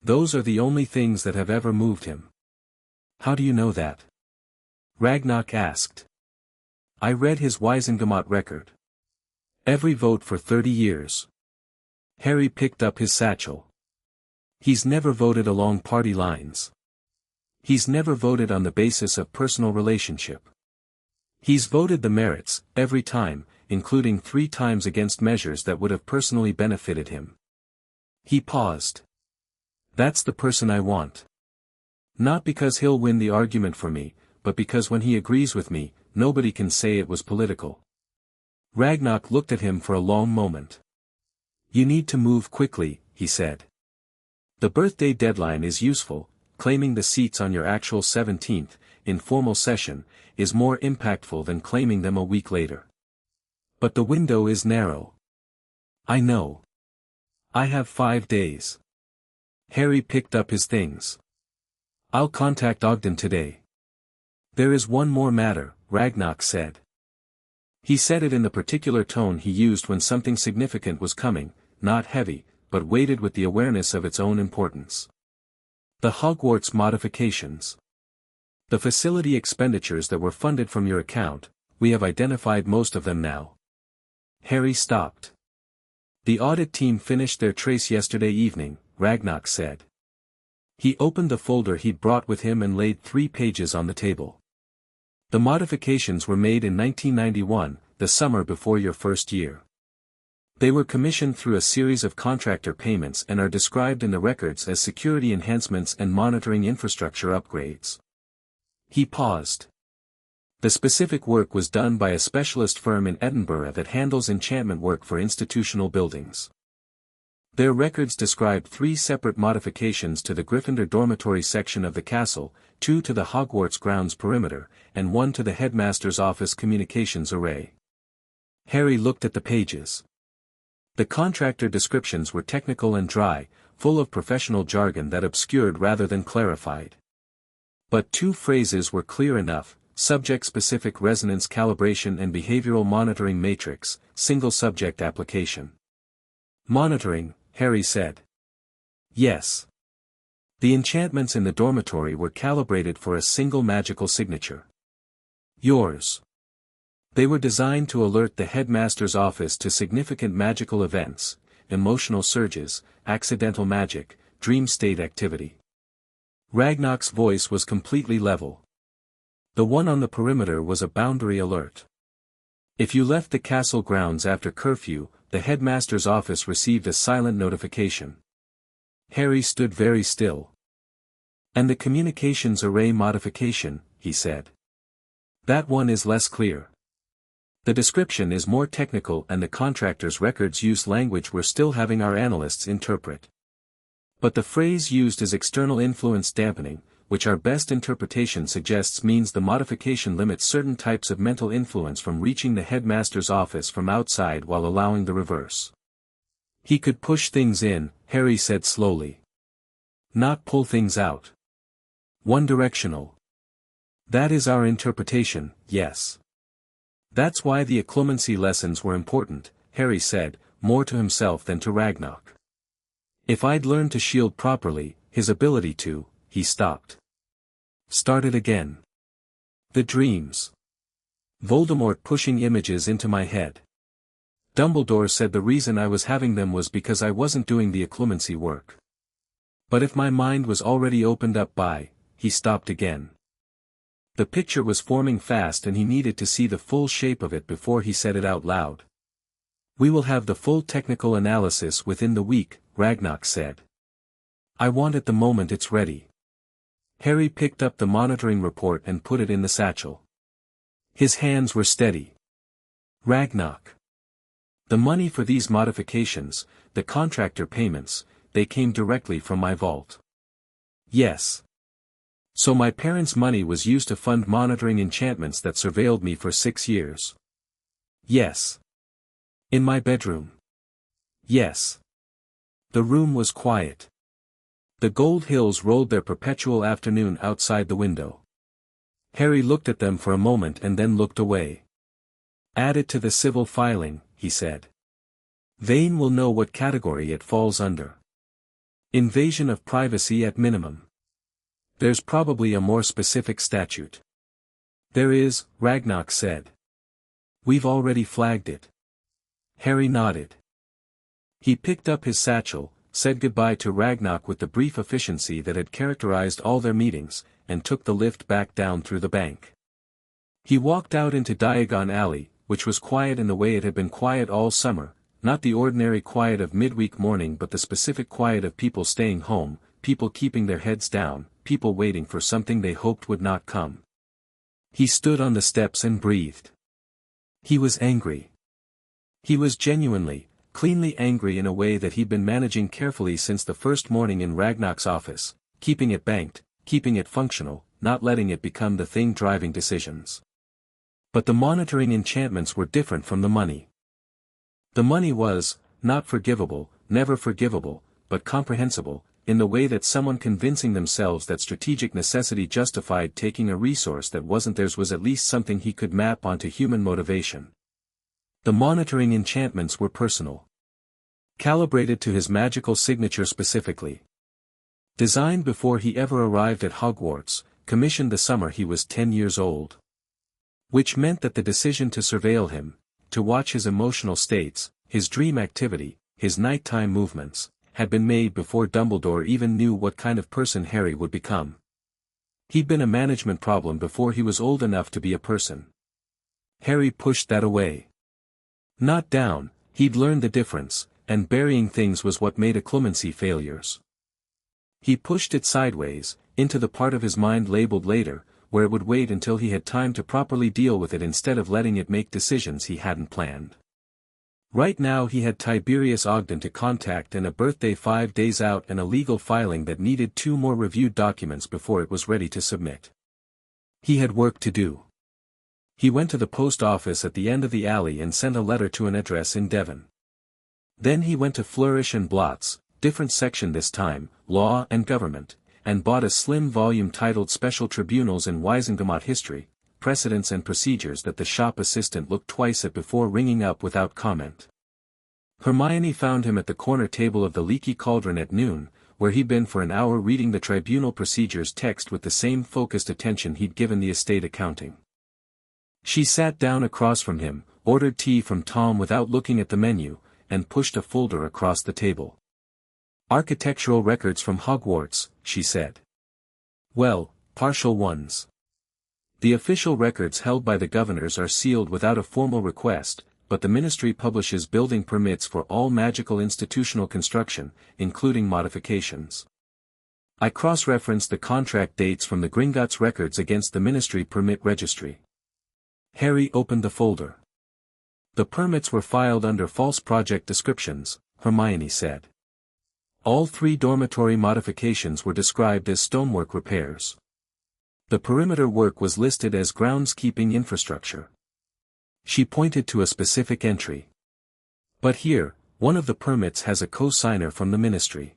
Those are the only things that have ever moved him." "How do you know that?" Ragnarok asked. "I read his Wisengamot record. Every vote for 30 years. Harry picked up his satchel. "He's never voted along party lines. He's never voted on the basis of personal relationship. He's voted the merits, every time, including 3 times against measures that would have personally benefited him." He paused. "That's the person I want. Not because he'll win the argument for me, but because when he agrees with me, nobody can say it was political." Ragnarok looked at him for a long moment. "You need to move quickly," he said. "The birthday deadline is useful. Claiming the seats on your actual 17th, informal session, is more impactful than claiming them a week later. But the window is narrow. I know. I have 5 days. Harry picked up his things. I'll contact Ogden today. There is one more matter, Ragnarok said. He said it in the particular tone he used when something significant was coming, not heavy, but weighted with the awareness of its own importance. The Hogwarts modifications. The facility expenditures that were funded from your account, we have identified most of them now. Harry stopped. The audit team finished their trace yesterday evening, Ragnarok said. He opened the folder he'd brought with him and laid 3 pages on the table. The modifications were made in 1991, the summer before your first year. They were commissioned through a series of contractor payments and are described in the records as security enhancements and monitoring infrastructure upgrades. He paused. The specific work was done by a specialist firm in Edinburgh that handles enchantment work for institutional buildings. Their records describe 3 separate modifications to the Gryffindor dormitory section of the castle, 2 to the Hogwarts grounds perimeter, and 1 to the headmaster's office communications array. Harry looked at the pages. The contractor descriptions were technical and dry, full of professional jargon that obscured rather than clarified. But 2 phrases were clear enough: subject-specific resonance calibration and behavioral monitoring matrix, single-subject application. Monitoring, Harry said. Yes. The enchantments in the dormitory were calibrated for a single magical signature. Yours. They were designed to alert the headmaster's office to significant magical events, emotional surges, accidental magic, dream state activity. Ragnarok's voice was completely level. The one on the perimeter was a boundary alert. If you left the castle grounds after curfew, the headmaster's office received a silent notification. Harry stood very still. And the communications array modification, he said. That one is less clear. The description is more technical and the contractor's records use language we're still having our analysts interpret. But the phrase used is external influence dampening, which our best interpretation suggests means the modification limits certain types of mental influence from reaching the headmaster's office from outside while allowing the reverse. He could push things in, Harry said slowly. Not pull things out. One-directional. That is our interpretation, yes. That's why the occlumency lessons were important, Harry said, more to himself than to Ragnarok. If I'd learned to shield properly, his ability to, he stopped. Started again. The dreams. Voldemort pushing images into my head. Dumbledore said the reason I was having them was because I wasn't doing the occlumency work. But if my mind was already opened up by, he stopped again. The picture was forming fast and he needed to see the full shape of it before he said it out loud. We will have the full technical analysis within the week, Ragnarok said. I want it the moment it's ready. Harry picked up the monitoring report and put it in the satchel. His hands were steady. Ragnarok. The money for these modifications, the contractor payments, they came directly from my vault. Yes. So my parents' money was used to fund monitoring enchantments that surveilled me for 6 years. Yes. In my bedroom. Yes. The room was quiet. The gold hills rolled their perpetual afternoon outside the window. Harry looked at them for a moment and then looked away. Add it to the civil filing, he said. Vane will know what category it falls under. Invasion of privacy at minimum. There's probably a more specific statute. There is, Ragnarok said. We've already flagged it. Harry nodded. He picked up his satchel, said goodbye to Ragnarok with the brief efficiency that had characterized all their meetings, and took the lift back down through the bank. He walked out into Diagon Alley, which was quiet in the way it had been quiet all summer, not the ordinary quiet of midweek morning but the specific quiet of people staying home, people keeping their heads down, people waiting for something they hoped would not come. He stood on the steps and breathed. He was angry. He was genuinely, cleanly angry in a way that he'd been managing carefully since the first morning in Ragnarok's office, keeping it banked, keeping it functional, not letting it become the thing driving decisions. But the monitoring enchantments were different from the money. The money was, not forgivable, never forgivable, but comprehensible, in the way that someone convincing themselves that strategic necessity justified taking a resource that wasn't theirs was at least something he could map onto human motivation. The monitoring enchantments were personal. Calibrated to his magical signature specifically. Designed before he ever arrived at Hogwarts, commissioned the summer he was 10 years old. Which meant that the decision to surveil him, to watch his emotional states, his dream activity, his nighttime movements, had been made before Dumbledore even knew what kind of person Harry would become. He'd been a management problem before he was old enough to be a person. Harry pushed that away. Not down, he'd learned the difference, and burying things was what made occlumency failures. He pushed it sideways, into the part of his mind labeled later, where it would wait until he had time to properly deal with it instead of letting it make decisions he hadn't planned. Right now he had Tiberius Ogden to contact and a birthday 5 days out and a legal filing that needed 2 more reviewed documents before it was ready to submit. He had work to do. He went to the post office at the end of the alley and sent a letter to an address in Devon. Then he went to Flourish and Blott's, different section this time, Law and Government, and bought a slim volume titled Special Tribunals in Wisengamot History, Precedents and Procedures that the shop assistant looked twice at before ringing up without comment. Hermione found him at the corner table of the Leaky Cauldron at noon, where he'd been for an hour reading the tribunal procedures text with the same focused attention he'd given the estate accounting. She sat down across from him, ordered tea from Tom without looking at the menu, and pushed a folder across the table. "Architectural records from Hogwarts," she said. "Well, partial ones. The official records held by the governors are sealed without a formal request, but the ministry publishes building permits for all magical institutional construction, including modifications. I cross-referenced the contract dates from the Gringotts records against the ministry permit registry." Harry opened the folder. "The permits were filed under false project descriptions," Hermione said. "All 3 dormitory modifications were described as stonework repairs. The perimeter work was listed as groundskeeping infrastructure." She pointed to a specific entry. "But here, one of the permits has a co-signer from the ministry.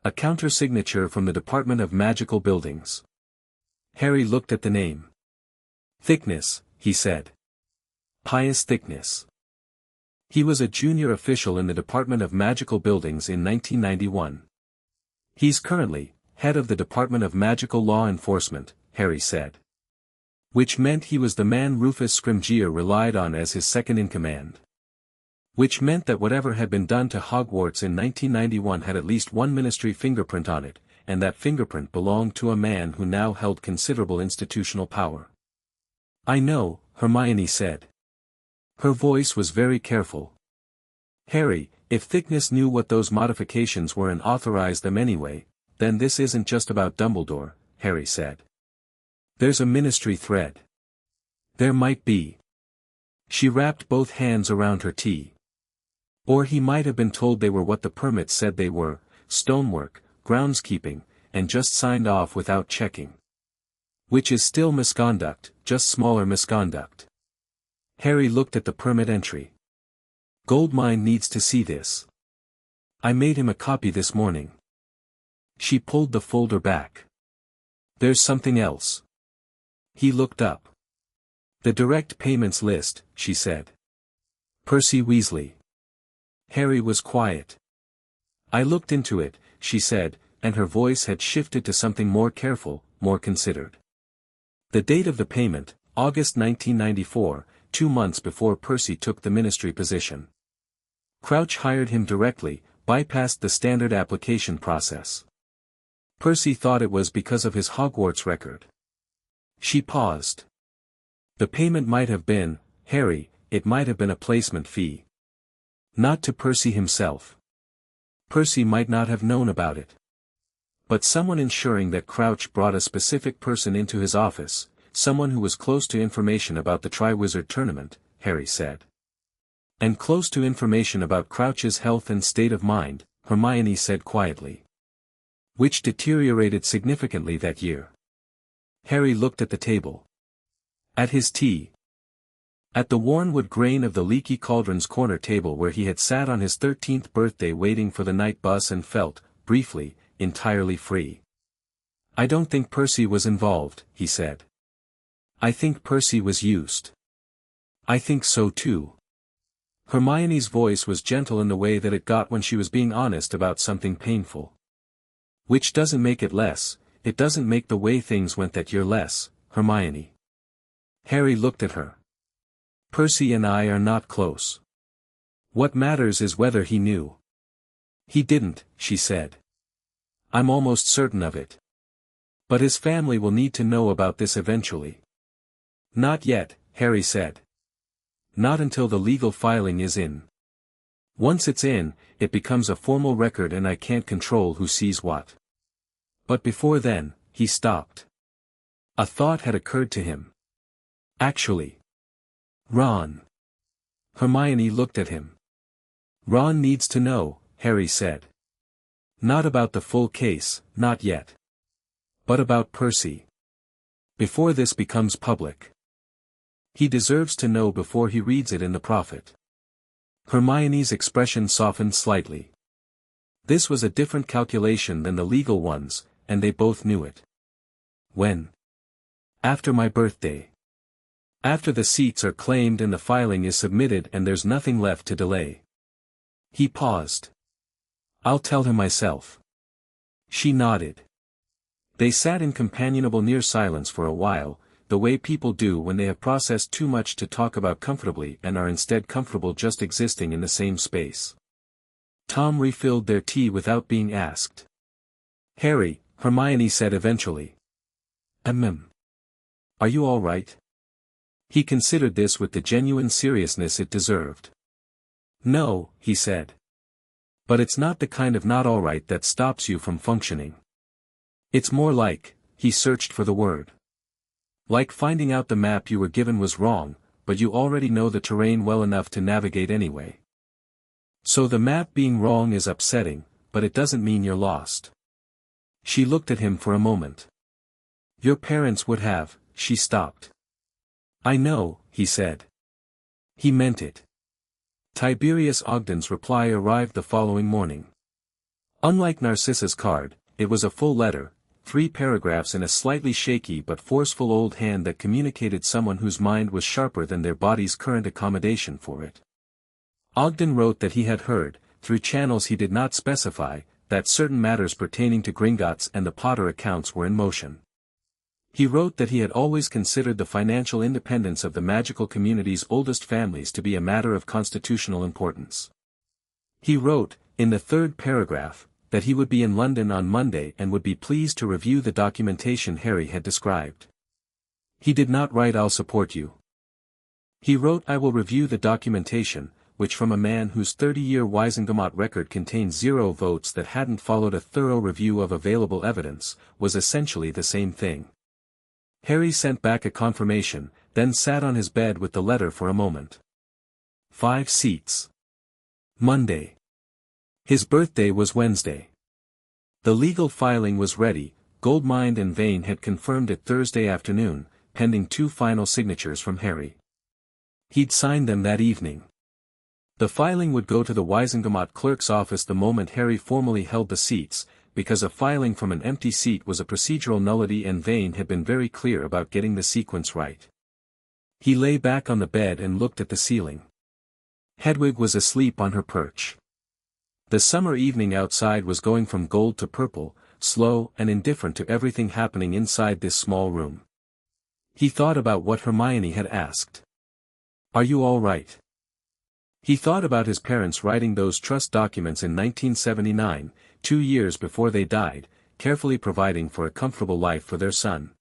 A counter-signature from the Department of Magical Buildings." Harry looked at the name. "Thickness," he said. "Pius Thickness. He was a junior official in the Department of Magical Buildings in 1991. He's currently head of the Department of Magical Law Enforcement," Harry said. Which meant he was the man Rufus Scrimgeour relied on as his second-in-command. Which meant that whatever had been done to Hogwarts in 1991 had at least one ministry fingerprint on it, and that fingerprint belonged to a man who now held considerable institutional power. "I know," Hermione said. Her voice was very careful. "Harry, if Thickness knew what those modifications were and authorized them anyway, then this isn't just about Dumbledore," Harry said. "There's a ministry thread." "There might be." She wrapped both hands around her tea. "Or he might have been told they were what the permits said they were, stonework, groundskeeping, and just signed off without checking. Which is still misconduct, just smaller misconduct." Harry looked at the permit entry. "Goldmine needs to see this. I made him a copy this morning." She pulled the folder back. "There's something else." He looked up. "The direct payments list," she said. "Percy Weasley." Harry was quiet. "I looked into it," she said, and her voice had shifted to something more careful, more considered. "The date of the payment, August 1994, 2 months before Percy took the ministry position. Crouch hired him directly, bypassed the standard application process. Percy thought it was because of his Hogwarts record." She paused. "The payment might have been, Harry, it might have been a placement fee. Not to Percy himself. Percy might not have known about it. But someone ensuring that Crouch brought a specific person into his office, someone who was close to information about the Triwizard Tournament," Harry said. "And close to information about Crouch's health and state of mind," Hermione said quietly. "Which deteriorated significantly that year." Harry looked at the table. "At his tea." At the worn wood grain of the leaky cauldron's corner table where he had sat on his 13th birthday waiting for the night bus and felt, briefly, entirely free. "I don't think Percy was involved," he said. "I think Percy was used." "I think so too." Hermione's voice was gentle in the way that it got when she was being honest about something painful. "Which doesn't make it less, it doesn't make the way things went that year less, Hermione." Harry looked at her. "Percy and I are not close. What matters is whether he knew." "He didn't," she said. "I'm almost certain of it. But his family will need to know about this eventually." "Not yet," Harry said. "Not until the legal filing is in. Once it's in, it becomes a formal record and I can't control who sees what. But before then," he stopped. A thought had occurred to him. "Actually, Ron." Hermione looked at him. "Ron needs to know," Harry said. "Not about the full case, not yet. But about Percy. Before this becomes public. He deserves to know before he reads it in the Prophet." Hermione's expression softened slightly. This was a different calculation than the legal ones, and they both knew it. "When?" "After my birthday. After the seats are claimed and the filing is submitted and there's nothing left to delay." He paused. "I'll tell him myself." She nodded. They sat in companionable near silence for a while, the way people do when they have processed too much to talk about comfortably and are instead comfortable just existing in the same space. Tom refilled their tea without being asked. "Harry," Hermione said eventually. Are you all right?" He considered this with the genuine seriousness it deserved. "No," he said. "But it's not the kind of not all right that stops you from functioning. It's more like," he searched for the word. "Like finding out the map you were given was wrong, but you already know the terrain well enough to navigate anyway. So the map being wrong is upsetting, but it doesn't mean you're lost." She looked at him for a moment. "Your parents would have," she stopped. "I know," he said. He meant it. Tiberius Ogden's reply arrived the following morning. Unlike Narcissa's card, it was a full letter, 3 paragraphs in a slightly shaky but forceful old hand that communicated someone whose mind was sharper than their body's current accommodation for it. Ogden wrote that he had heard, through channels he did not specify, that certain matters pertaining to Gringotts and the Potter accounts were in motion. He wrote that he had always considered the financial independence of the magical community's oldest families to be a matter of constitutional importance. He wrote, in the 3rd paragraph, that he would be in London on Monday and would be pleased to review the documentation Harry had described. He did not write "I'll support you." He wrote "I will review the documentation," which from a man whose 30-year Wisengamot record contained 0 votes that hadn't followed a thorough review of available evidence, was essentially the same thing. Harry sent back a confirmation, then sat on his bed with the letter for a moment. 5 seats. Monday. His birthday was Wednesday. The legal filing was ready, Goldmind and Vane had confirmed it Thursday afternoon, pending 2 final signatures from Harry. He'd signed them that evening. The filing would go to the Wisengamot clerk's office the moment Harry formally held the seats, because a filing from an empty seat was a procedural nullity and Vane had been very clear about getting the sequence right. He lay back on the bed and looked at the ceiling. Hedwig was asleep on her perch. The summer evening outside was going from gold to purple, slow and indifferent to everything happening inside this small room. He thought about what Hermione had asked. "Are you all right?" He thought about his parents writing those trust documents in 1979, 2 years before they died, carefully providing for a comfortable life for their son.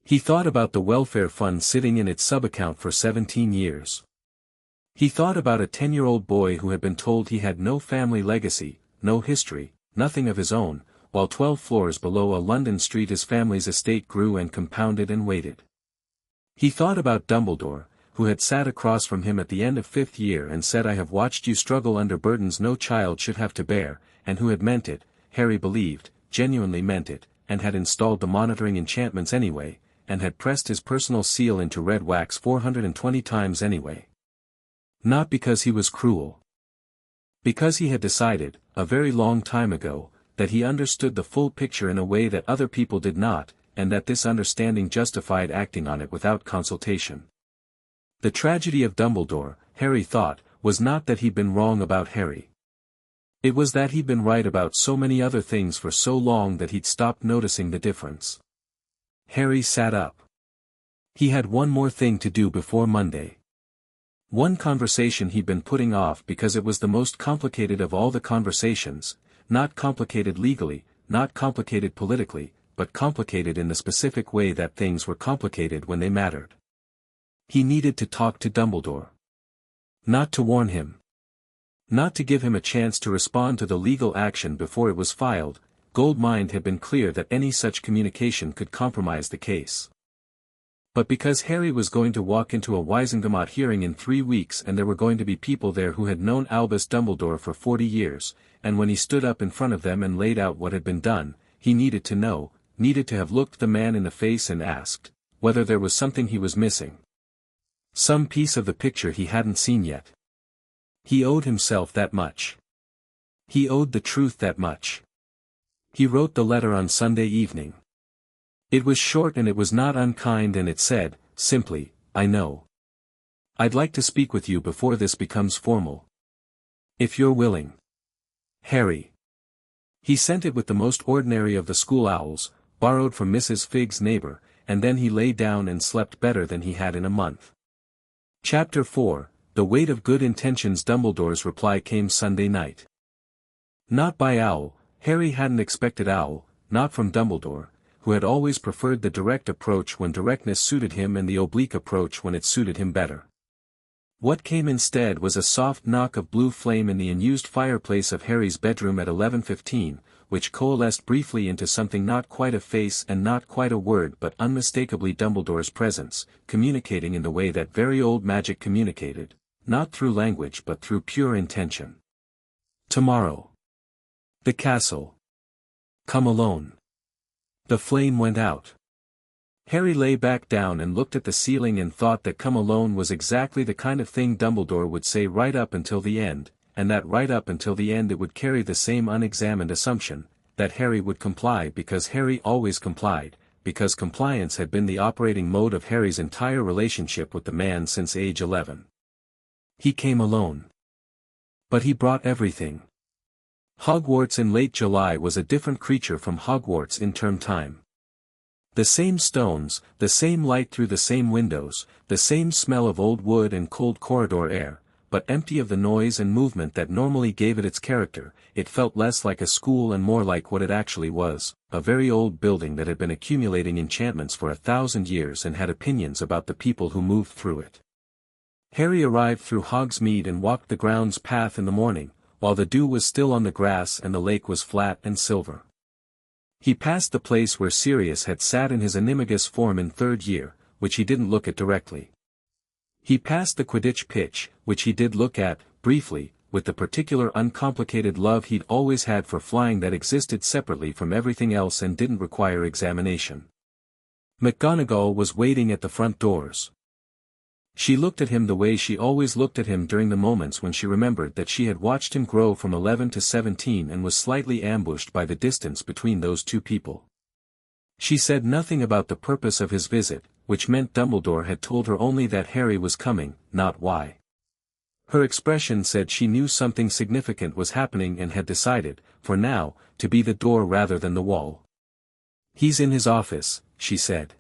He thought about the welfare fund sitting in its sub-account for 17 years. He thought about a 10-year-old boy who had been told he had no family legacy, no history, nothing of his own, while 12 floors below a London street his family's estate grew and compounded and waited. He thought about Dumbledore, who had sat across from him at the end of 5th year and said, "I have watched you struggle under burdens no child should have to bear," and who had meant it, Harry believed, genuinely meant it, and had installed the monitoring enchantments anyway, and had pressed his personal seal into red wax 420 times anyway. Not because he was cruel. Because he had decided, a very long time ago, that he understood the full picture in a way that other people did not, and that this understanding justified acting on it without consultation. The tragedy of Dumbledore, Harry thought, was not that he'd been wrong about Harry. It was that he'd been right about so many other things for so long that he'd stopped noticing the difference. Harry sat up. He had one more thing to do before Monday. One conversation he'd been putting off because it was the most complicated of all the conversations, not complicated legally, not complicated politically, but complicated in the specific way that things were complicated when they mattered. He needed to talk to Dumbledore. Not to warn him. Not to give him a chance to respond to the legal action before it was filed. Goldmind had been clear that any such communication could compromise the case. But because Harry was going to walk into a Wisengamot hearing in 3 weeks and there were going to be people there who had known Albus Dumbledore for 40 years, and when he stood up in front of them and laid out what had been done, he needed to know, needed to have looked the man in the face and asked, whether there was something he was missing. Some piece of the picture he hadn't seen yet. He owed himself that much. He owed the truth that much. He wrote the letter on Sunday evening. It was short and it was not unkind and it said, simply, I know. I'd like to speak with you before this becomes formal. If you're willing. Harry. He sent it with the most ordinary of the school owls, borrowed from Mrs. Figg's neighbor, and then he lay down and slept better than he had in a month. Chapter 4, The Weight of Good Intentions. Dumbledore's reply came Sunday night. Not by Owl. Harry hadn't expected Owl, not from Dumbledore, who had always preferred the direct approach when directness suited him and the oblique approach when it suited him better. What came instead was a soft knock of blue flame in the unused fireplace of Harry's bedroom at 11:15, which coalesced briefly into something not quite a face and not quite a word but unmistakably Dumbledore's presence, communicating in the way that very old magic communicated, not through language but through pure intention. Tomorrow. The castle. Come alone. The flame went out. Harry lay back down and looked at the ceiling and thought that come alone was exactly the kind of thing Dumbledore would say right up until the end, and that right up until the end it would carry the same unexamined assumption, that Harry would comply because Harry always complied, because compliance had been the operating mode of Harry's entire relationship with the man since age 11. He came alone. But he brought everything. Hogwarts in late July was a different creature from Hogwarts in term time. The same stones, the same light through the same windows, the same smell of old wood and cold corridor air, but empty of the noise and movement that normally gave it its character. It felt less like a school and more like what it actually was, a very old building that had been accumulating enchantments for 1,000 years and had opinions about the people who moved through it. Harry arrived through Hogsmeade and walked the grounds path in the morning, while the dew was still on the grass and the lake was flat and silver. He passed the place where Sirius had sat in his animagus form in 3rd year, which he didn't look at directly. He passed the Quidditch pitch, which he did look at, briefly, with the particular uncomplicated love he'd always had for flying that existed separately from everything else and didn't require examination. McGonagall was waiting at the front doors. She looked at him the way she always looked at him during the moments when she remembered that she had watched him grow from 11 to 17 and was slightly ambushed by the distance between those two people. She said nothing about the purpose of his visit, which meant Dumbledore had told her only that Harry was coming, not why. Her expression said she knew something significant was happening and had decided, for now, to be the door rather than the wall. He's in his office, she said.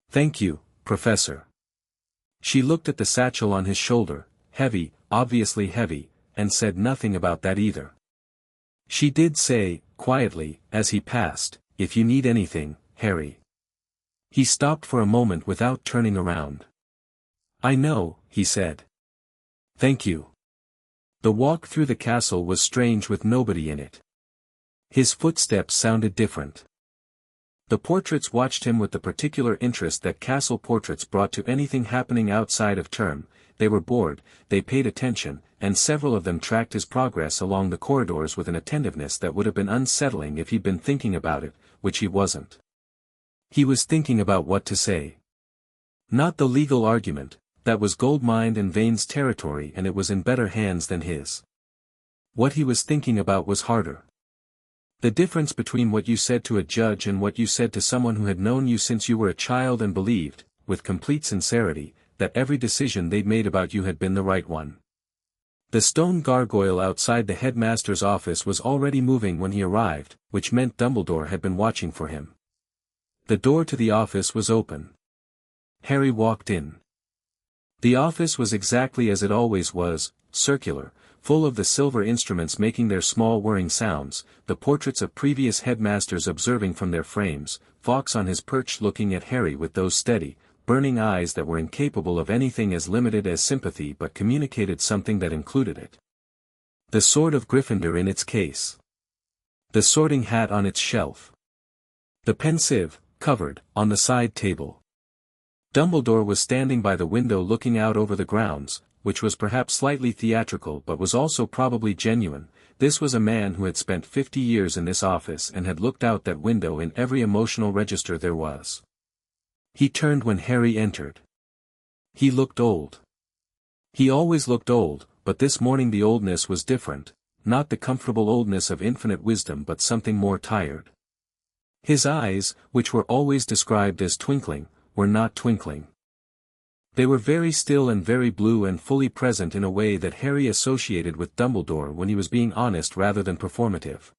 Thank you, Professor. She looked at the satchel on his shoulder, heavy, obviously heavy, and said nothing about that either. She did say, quietly, as he passed, if you need anything, Harry. He stopped for a moment without turning around. I know, he said. Thank you. The walk through the castle was strange with nobody in it. His footsteps sounded different. The portraits watched him with the particular interest that castle portraits brought to anything happening outside of term. They were bored, they paid attention, and several of them tracked his progress along the corridors with an attentiveness that would have been unsettling if he'd been thinking about it, which he wasn't. He was thinking about what to say. Not the legal argument, that was Goldmine and Vane's territory and it was in better hands than his. What he was thinking about was harder. The difference between what you said to a judge and what you said to someone who had known you since you were a child and believed, with complete sincerity, that every decision they'd made about you had been the right one. The stone gargoyle outside the headmaster's office was already moving when he arrived, which meant Dumbledore had been watching for him. The door to the office was open. Harry walked in. The office was exactly as it always was, circular, full of the silver instruments making their small whirring sounds, the portraits of previous headmasters observing from their frames, Fawkes on his perch looking at Harry with those steady, burning eyes that were incapable of anything as limited as sympathy but communicated something that included it. The sword of Gryffindor in its case. The sorting hat on its shelf. The pensieve, covered, on the side table. Dumbledore was standing by the window looking out over the grounds, which was perhaps slightly theatrical but was also probably genuine. This was a man who had spent 50 years in this office and had looked out that window in every emotional register there was. He turned when Harry entered. He looked old. He always looked old, but this morning the oldness was different, not the comfortable oldness of infinite wisdom but something more tired. His eyes, which were always described as twinkling, were not twinkling. They were very still and very blue and fully present in a way that Harry associated with Dumbledore when he was being honest rather than performative.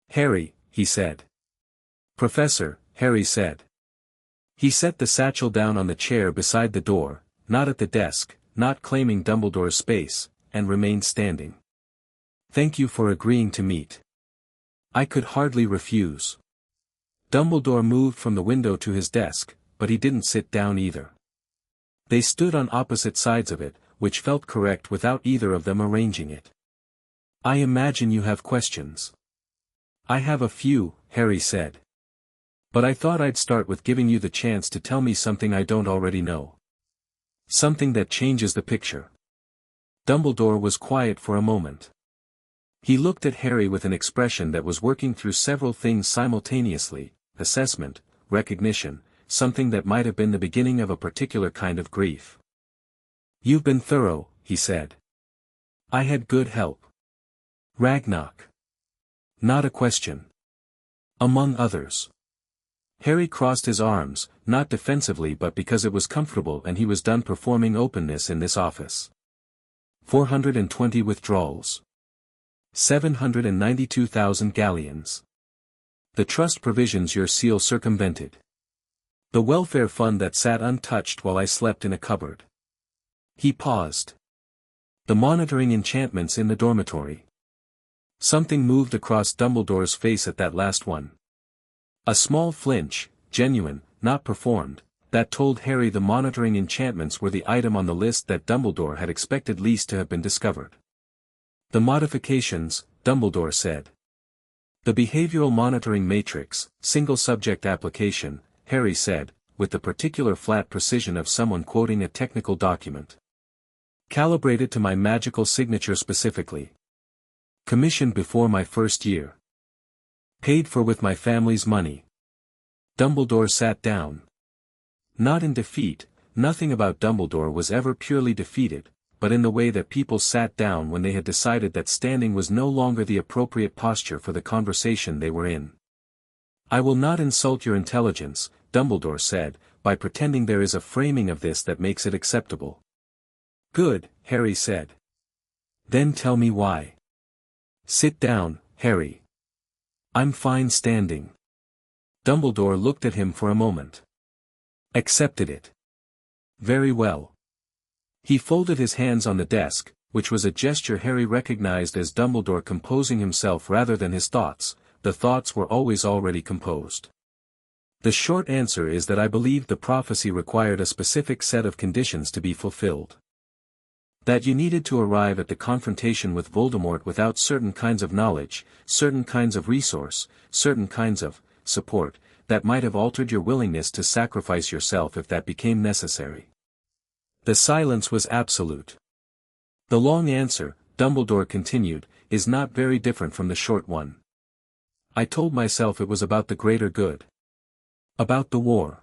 "Harry," he said. "Professor," Harry said. He set the satchel down on the chair beside the door, not at the desk, not claiming Dumbledore's space, and remained standing. "Thank you for agreeing to meet. I could hardly refuse." Dumbledore moved from the window to his desk, but he didn't sit down either. They stood on opposite sides of it, which felt correct without either of them arranging it. "I imagine you have questions." "I have a few," Harry said. "But I thought I'd start with giving you the chance to tell me something I don't already know. Something that changes the picture." Dumbledore was quiet for a moment. He looked at Harry with an expression that was working through several things simultaneously: assessment, recognition, something that might have been the beginning of a particular kind of grief. "You've been thorough," he said. "I had good help." "Ragnarok." "Not a question." "Among others." Harry crossed his arms, not defensively but because it was comfortable and he was done performing openness in this office. 420 withdrawals. 792,000 galleons. The trust provisions your seal circumvented. The welfare fund that sat untouched while I slept in a cupboard. He paused. The monitoring enchantments in the dormitory. Something moved across Dumbledore's face at that last one. A small flinch, genuine, not performed, that told Harry the monitoring enchantments were the item on the list that Dumbledore had expected least to have been discovered. "The modifications," Dumbledore said. "The behavioral monitoring matrix, single subject application," Harry said, with the particular flat precision of someone quoting a technical document. "Calibrated to my magical signature specifically. Commissioned before my first year. Paid for with my family's money." Dumbledore sat down. Not in defeat, nothing about Dumbledore was ever purely defeated, but in the way that people sat down when they had decided that standing was no longer the appropriate posture for the conversation they were in. "I will not insult your intelligence," Dumbledore said, "by pretending there is a framing of this that makes it acceptable." "Good," Harry said. "Then tell me why." "Sit down, Harry." "I'm fine standing." Dumbledore looked at him for a moment. "Accepted it." "Very well." He folded his hands on the desk, which was a gesture Harry recognized as Dumbledore composing himself rather than his thoughts. The thoughts were always already composed. "The short answer is that I believed the prophecy required a specific set of conditions to be fulfilled. That you needed to arrive at the confrontation with Voldemort without certain kinds of knowledge, certain kinds of resource, certain kinds of support, that might have altered your willingness to sacrifice yourself if that became necessary." The silence was absolute. "The long answer," Dumbledore continued, "is not very different from the short one. I told myself it was about the greater good. About the war.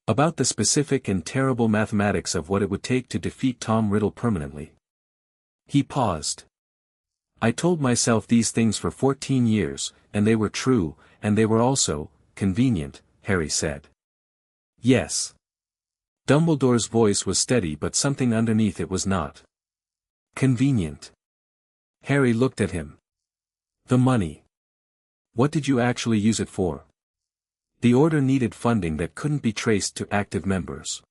About the specific and terrible mathematics of what it would take to defeat Tom Riddle permanently. He paused. I told myself these things for 14 years, and they were true, and they were also convenient, Harry said. Yes. Dumbledore's voice was steady, but something underneath it was not. Convenient. Harry looked at him. The money. What did you actually use it for? The order needed funding that couldn't be traced to active members.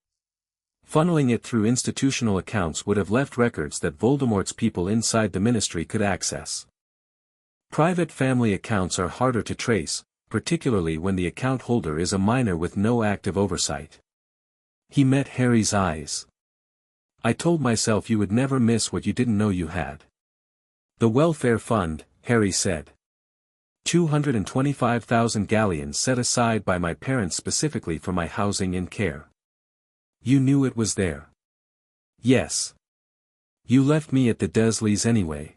Funneling it through institutional accounts would have left records that Voldemort's people inside the ministry could access. Private family accounts are harder to trace, particularly when the account holder is a minor with no active oversight. He met Harry's eyes. I told myself you would never miss what you didn't know you had. The welfare fund, Harry said. 225,000 galleons set aside by my parents specifically for my housing and care. You knew it was there. Yes. You left me at the Dursleys anyway.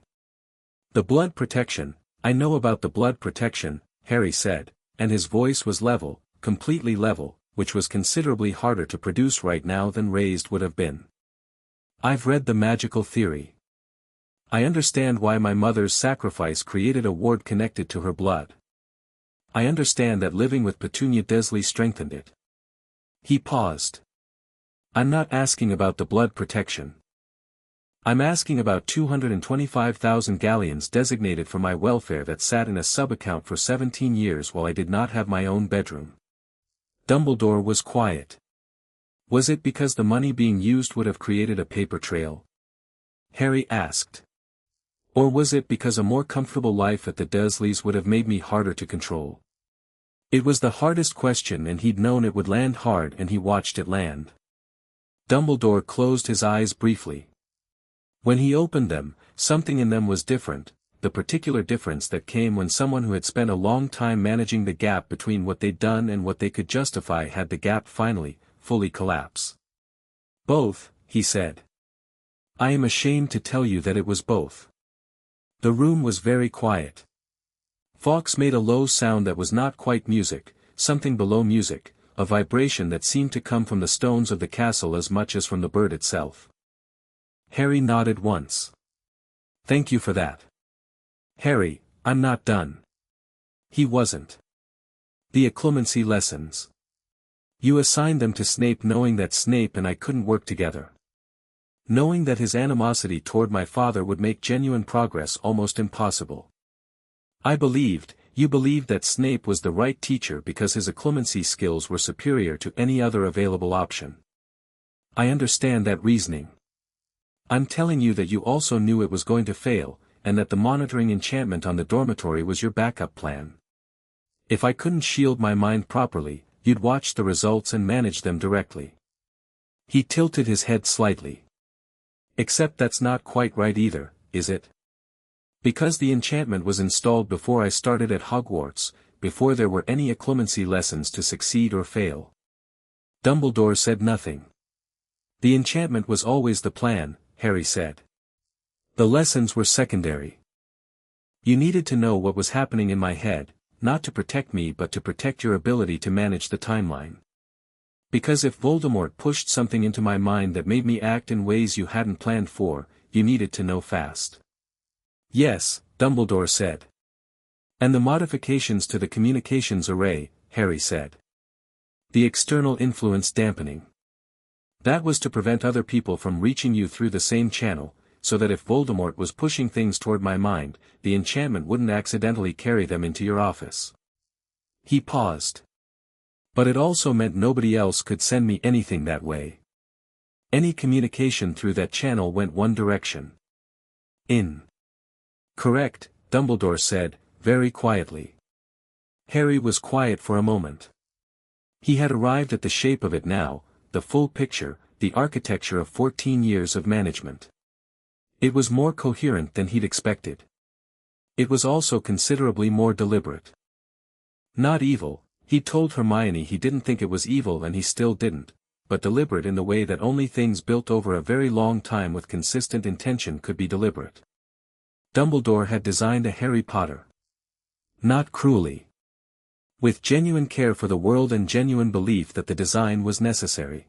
The blood protection, I know about the blood protection, Harry said, and his voice was level, completely level, which was considerably harder to produce right now than raised would have been. I've read the magical theory. I understand why my mother's sacrifice created a ward connected to her blood. I understand that living with Petunia Dursley strengthened it. He paused. I'm not asking about the blood protection. I'm asking about 225,000 galleons designated for my welfare that sat in a sub-account for 17 years while I did not have my own bedroom. Dumbledore was quiet. Was it because the money being used would have created a paper trail? Harry asked. Or was it because a more comfortable life at the Dursleys would have made me harder to control? It was the hardest question, and he'd known it would land hard, and he watched it land. Dumbledore closed his eyes briefly. When he opened them, something in them was different, the particular difference that came when someone who had spent a long time managing the gap between what they'd done and what they could justify had the gap finally, fully collapse. Both, he said. I am ashamed to tell you that it was both. The room was very quiet. Fawkes made a low sound that was not quite music, something below music, a vibration that seemed to come from the stones of the castle as much as from the bird itself. Harry nodded once. Thank you for that. Harry, I'm not done. He wasn't. The occlumency lessons. You assigned them to Snape knowing that Snape and I couldn't work together. Knowing that his animosity toward my father would make genuine progress almost impossible. You believed that Snape was the right teacher because his occlumency skills were superior to any other available option. I understand that reasoning. I'm telling you that you also knew it was going to fail, and that the monitoring enchantment on the dormitory was your backup plan. If I couldn't shield my mind properly, you'd watch the results and manage them directly. He tilted his head slightly. Except that's not quite right either, is it? Because the enchantment was installed before I started at Hogwarts, before there were any occlumency lessons to succeed or fail. Dumbledore said nothing. The enchantment was always the plan, Harry said. The lessons were secondary. You needed to know what was happening in my head, not to protect me but to protect your ability to manage the timeline. Because if Voldemort pushed something into my mind that made me act in ways you hadn't planned for, you needed to know fast. Yes, Dumbledore said. And the modifications to the communications array, Harry said. The external influence dampening. That was to prevent other people from reaching you through the same channel, so that if Voldemort was pushing things toward my mind, the enchantment wouldn't accidentally carry them into your office. He paused. But it also meant nobody else could send me anything that way. Any communication through that channel went one direction. In. Correct, Dumbledore said, very quietly. Harry was quiet for a moment. He had arrived at the shape of it now, the full picture, the architecture of 14 years of management. It was more coherent than he'd expected. It was also considerably more deliberate. Not evil. He told Hermione he didn't think it was evil, and he still didn't, but deliberate in the way that only things built over a very long time with consistent intention could be deliberate. Dumbledore had designed a Harry Potter. Not cruelly. With genuine care for the world and genuine belief that the design was necessary.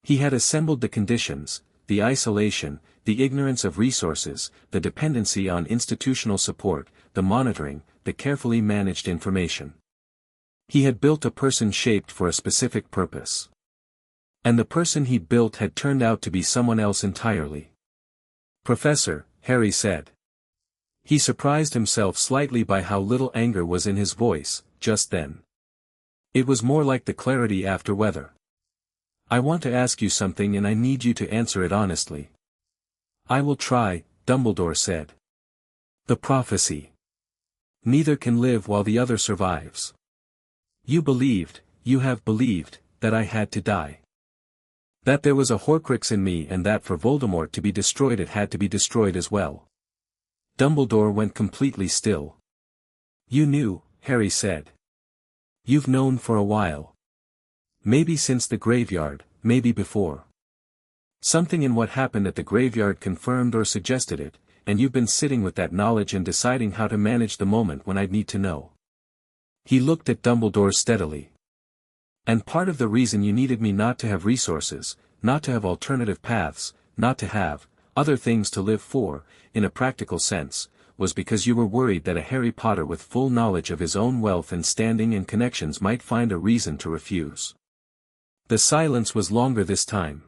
He had assembled the conditions, the isolation, the ignorance of resources, the dependency on institutional support, the monitoring, the carefully managed information. He had built a person shaped for a specific purpose. And the person he'd built had turned out to be someone else entirely. "Professor," Harry said. He surprised himself slightly by how little anger was in his voice, just then. It was more like the clarity after weather. "I want to ask you something and I need you to answer it honestly." "I will try," Dumbledore said. "The prophecy. Neither can live while the other survives. You have believed, that I had to die. That there was a Horcrux in me and that for Voldemort to be destroyed it had to be destroyed as well." Dumbledore went completely still. "You knew," Harry said. "You've known for a while. Maybe since the graveyard, maybe before. Something in what happened at the graveyard confirmed or suggested it, and you've been sitting with that knowledge and deciding how to manage the moment when I'd need to know." He looked at Dumbledore steadily. "And part of the reason you needed me not to have resources, not to have alternative paths, not to have other things to live for, in a practical sense, was because you were worried that a Harry Potter with full knowledge of his own wealth and standing and connections might find a reason to refuse." The silence was longer this time.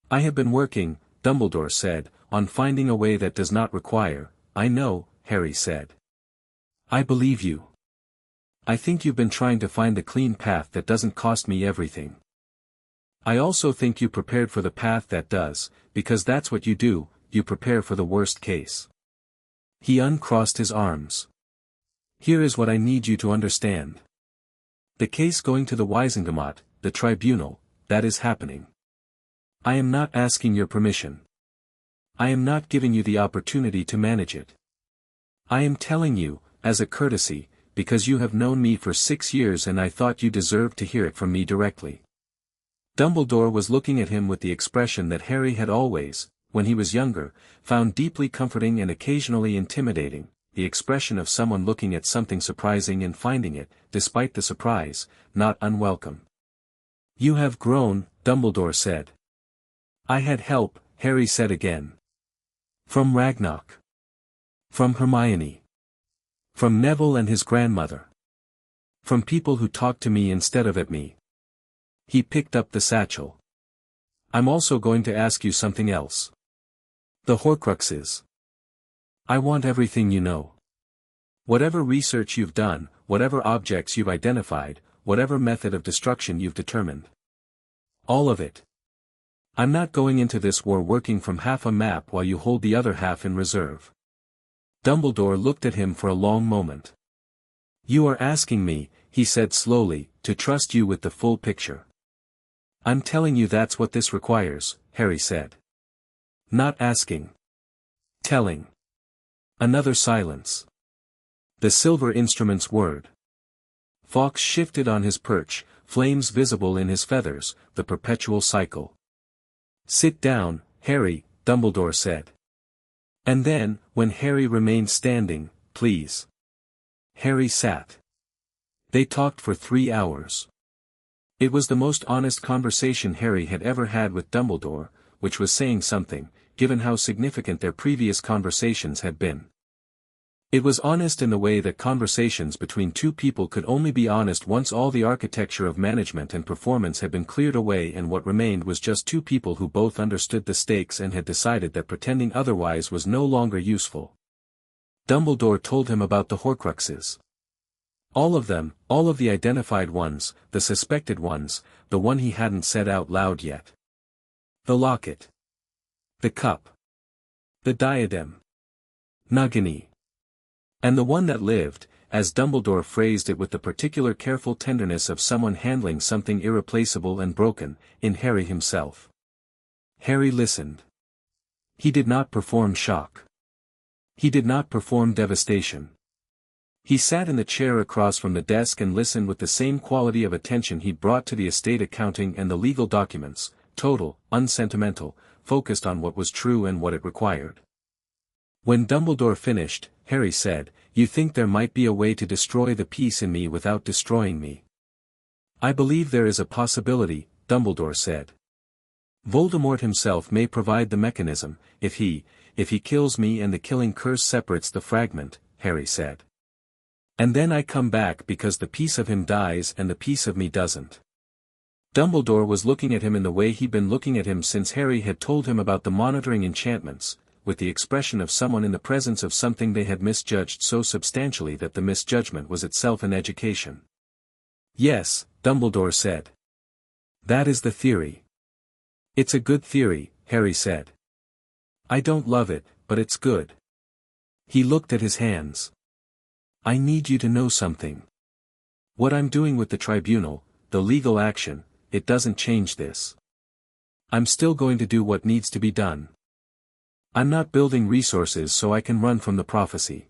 "I have been working," Dumbledore said, "on finding a way that does not require." "I know," Harry said. "I believe you. I think you've been trying to find the clean path that doesn't cost me everything. I also think you prepared for the path that does, because that's what you do, you prepare for the worst case." He uncrossed his arms. "Here is what I need you to understand. The case going to the Wisengamot, the tribunal, that is happening. I am not asking your permission. I am not giving you the opportunity to manage it. I am telling you, as a courtesy, because you have known me for 6 years and I thought you deserved to hear it from me directly." Dumbledore was looking at him with the expression that Harry had always, when he was younger, found deeply comforting and occasionally intimidating, the expression of someone looking at something surprising and finding it, despite the surprise, not unwelcome. "You have grown," Dumbledore said. "I had help," Harry said again. "From Ragnarok. From Hermione. From Neville and his grandmother. From people who talked to me instead of at me." He picked up the satchel. "I'm also going to ask you something else. The Horcruxes. I want everything you know. Whatever research you've done, whatever objects you've identified, whatever method of destruction you've determined. All of it. I'm not going into this war working from half a map while you hold the other half in reserve." Dumbledore looked at him for a long moment. "You are asking me," he said slowly, "to trust you with the full picture." "I'm telling you that's what this requires," Harry said. "Not asking. Telling." Another silence. The silver instrument's word. Fawkes shifted on his perch, flames visible in his feathers, the perpetual cycle. "Sit down, Harry," Dumbledore said. And then, when Harry remained standing, "Please." Harry sat. They talked for 3 hours. It was the most honest conversation Harry had ever had with Dumbledore, which was saying something, given how significant their previous conversations had been. It was honest in the way that conversations between two people could only be honest once all the architecture of management and performance had been cleared away and what remained was just two people who both understood the stakes and had decided that pretending otherwise was no longer useful. Dumbledore told him about the Horcruxes. All of them, all of the identified ones, the suspected ones, the one he hadn't said out loud yet. The locket. The cup. The diadem. Nagini. And the one that lived, as Dumbledore phrased it with the particular careful tenderness of someone handling something irreplaceable and broken, in Harry himself. Harry listened. He did not perform shock. He did not perform devastation. He sat in the chair across from the desk and listened with the same quality of attention he'd brought to the estate accounting and the legal documents, total, unsentimental, focused on what was true and what it required. When Dumbledore finished, Harry said, "You think there might be a way to destroy the peace in me without destroying me?" "I believe there is a possibility," Dumbledore said. "Voldemort himself may provide the mechanism, if he kills me and the killing curse separates the fragment," Harry said. "And then I come back because the piece of him dies and the piece of me doesn't." Dumbledore was looking at him in the way he'd been looking at him since Harry had told him about the monitoring enchantments, with the expression of someone in the presence of something they had misjudged so substantially that the misjudgment was itself an education. "Yes," Dumbledore said. "That is the theory." "It's a good theory," Harry said. "I don't love it, but it's good." He looked at his hands. "I need you to know something. What I'm doing with the tribunal, the legal action, it doesn't change this. I'm still going to do what needs to be done. I'm not building resources so I can run from the prophecy.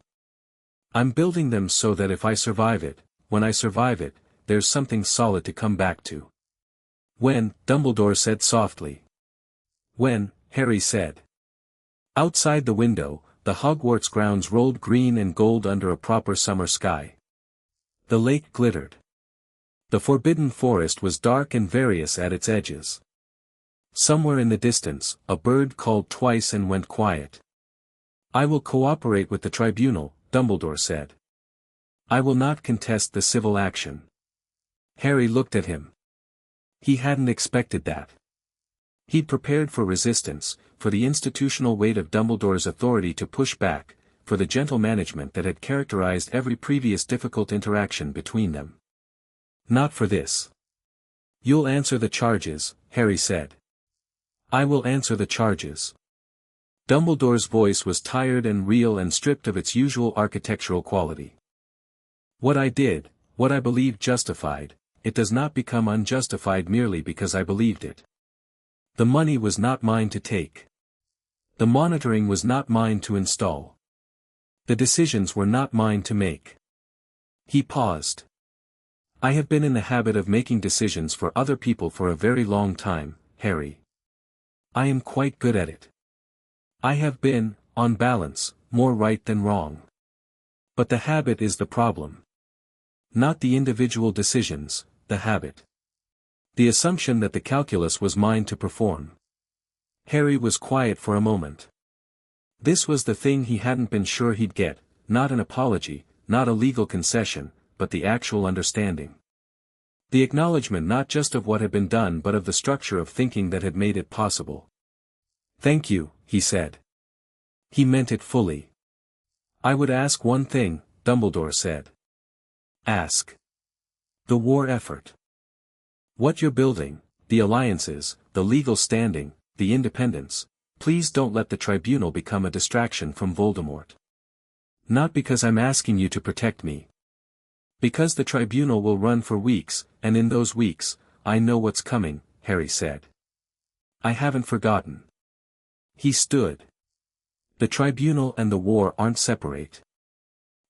I'm building them so that if I survive it, when I survive it, there's something solid to come back to." "When?" Dumbledore said softly. "When?" Harry said. Outside the window, the Hogwarts grounds rolled green and gold under a proper summer sky. The lake glittered. The Forbidden Forest was dark and various at its edges. Somewhere in the distance, a bird called twice and went quiet. "I will cooperate with the tribunal," Dumbledore said. "I will not contest the civil action." Harry looked at him. He hadn't expected that. He'd prepared for resistance, for the institutional weight of Dumbledore's authority to push back, for the gentle management that had characterized every previous difficult interaction between them. Not for this. "You'll answer the charges," Harry said. "I will answer the charges." Dumbledore's voice was tired and real and stripped of its usual architectural quality. "What I did, what I believed justified, it does not become unjustified merely because I believed it. The money was not mine to take. The monitoring was not mine to install. The decisions were not mine to make." He paused. "I have been in the habit of making decisions for other people for a very long time, Harry. I am quite good at it. I have been, on balance, more right than wrong. But the habit is the problem. Not the individual decisions, the habit. The assumption that the calculus was mine to perform." Harry was quiet for a moment. This was the thing he hadn't been sure he'd get, not an apology, not a legal concession, but the actual understanding. The acknowledgement not just of what had been done but of the structure of thinking that had made it possible. "Thank you," he said. He meant it fully. "I would ask one thing," Dumbledore said. "Ask." "The war effort. What you're building, the alliances, the legal standing, the independence, please don't let the tribunal become a distraction from Voldemort. Not because I'm asking you to protect me. Because the tribunal will run for weeks, and in those weeks, I know what's coming," Harry said. "I haven't forgotten." He stood. "The tribunal and the war aren't separate.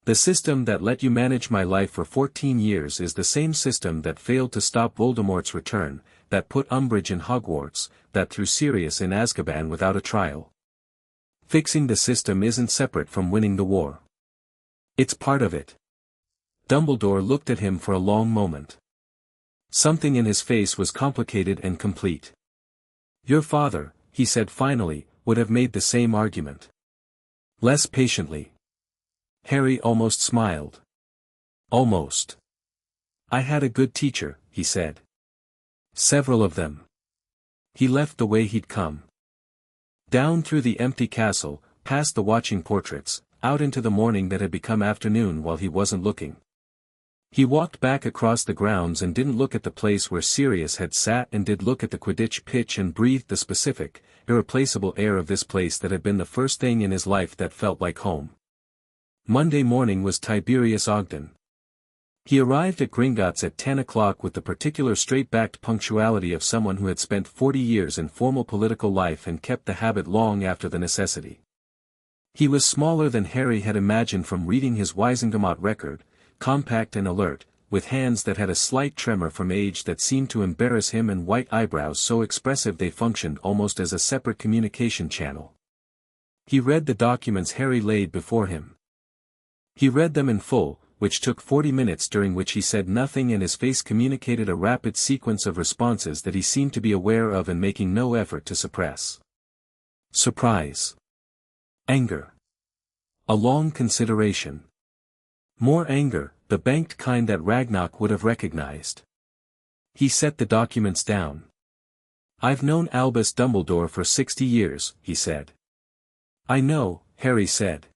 The system that let you manage my life for 14 years is the same system that failed to stop Voldemort's return, that put Umbridge in Hogwarts, that threw Sirius in Azkaban without a trial. Fixing the system isn't separate from winning the war. It's part of it." Dumbledore looked at him for a long moment. Something in his face was complicated and complete. "Your father," he said finally, "would have made the same argument. Less patiently." Harry almost smiled. "Almost. I had a good teacher," he said. "Several of them." He left the way he'd come. Down through the empty castle, past the watching portraits, out into the morning that had become afternoon while he wasn't looking. He walked back across the grounds and didn't look at the place where Sirius had sat and did look at the Quidditch pitch and breathed the specific, irreplaceable air of this place that had been the first thing in his life that felt like home. Monday morning was Tiberius Ogden. He arrived at Gringotts at 10 o'clock with the particular straight-backed punctuality of someone who had spent 40 years in formal political life and kept the habit long after the necessity. He was smaller than Harry had imagined from reading his Wisengamot record, compact and alert, with hands that had a slight tremor from age that seemed to embarrass him and white eyebrows so expressive they functioned almost as a separate communication channel. He read the documents Harry laid before him. He read them in full, which took 40 minutes, during which he said nothing and his face communicated a rapid sequence of responses that he seemed to be aware of and making no effort to suppress. Surprise. Anger. A long consideration. More anger, the banked kind that Ragnarok would have recognized. He set the documents down. "I've known Albus Dumbledore for 60 years, he said. "I know," Harry said.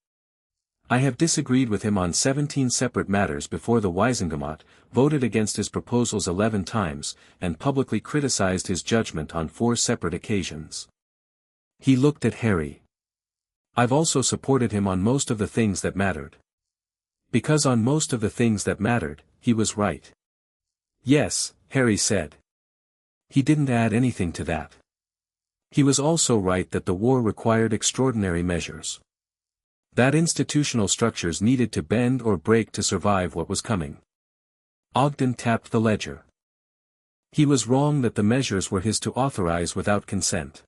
"I have disagreed with him on 17 separate matters before the Wizengamot, voted against his proposals 11 times, and publicly criticized his judgment on 4 separate occasions." He looked at Harry. "I've also supported him on most of the things that mattered. Because on most of the things that mattered, he was right." "Yes," Harry said. He didn't add anything to that. He was also right that the war required extraordinary measures. That institutional structures needed to bend or break to survive what was coming. Ogden tapped the ledger. He was wrong that the measures were his to authorize without consent.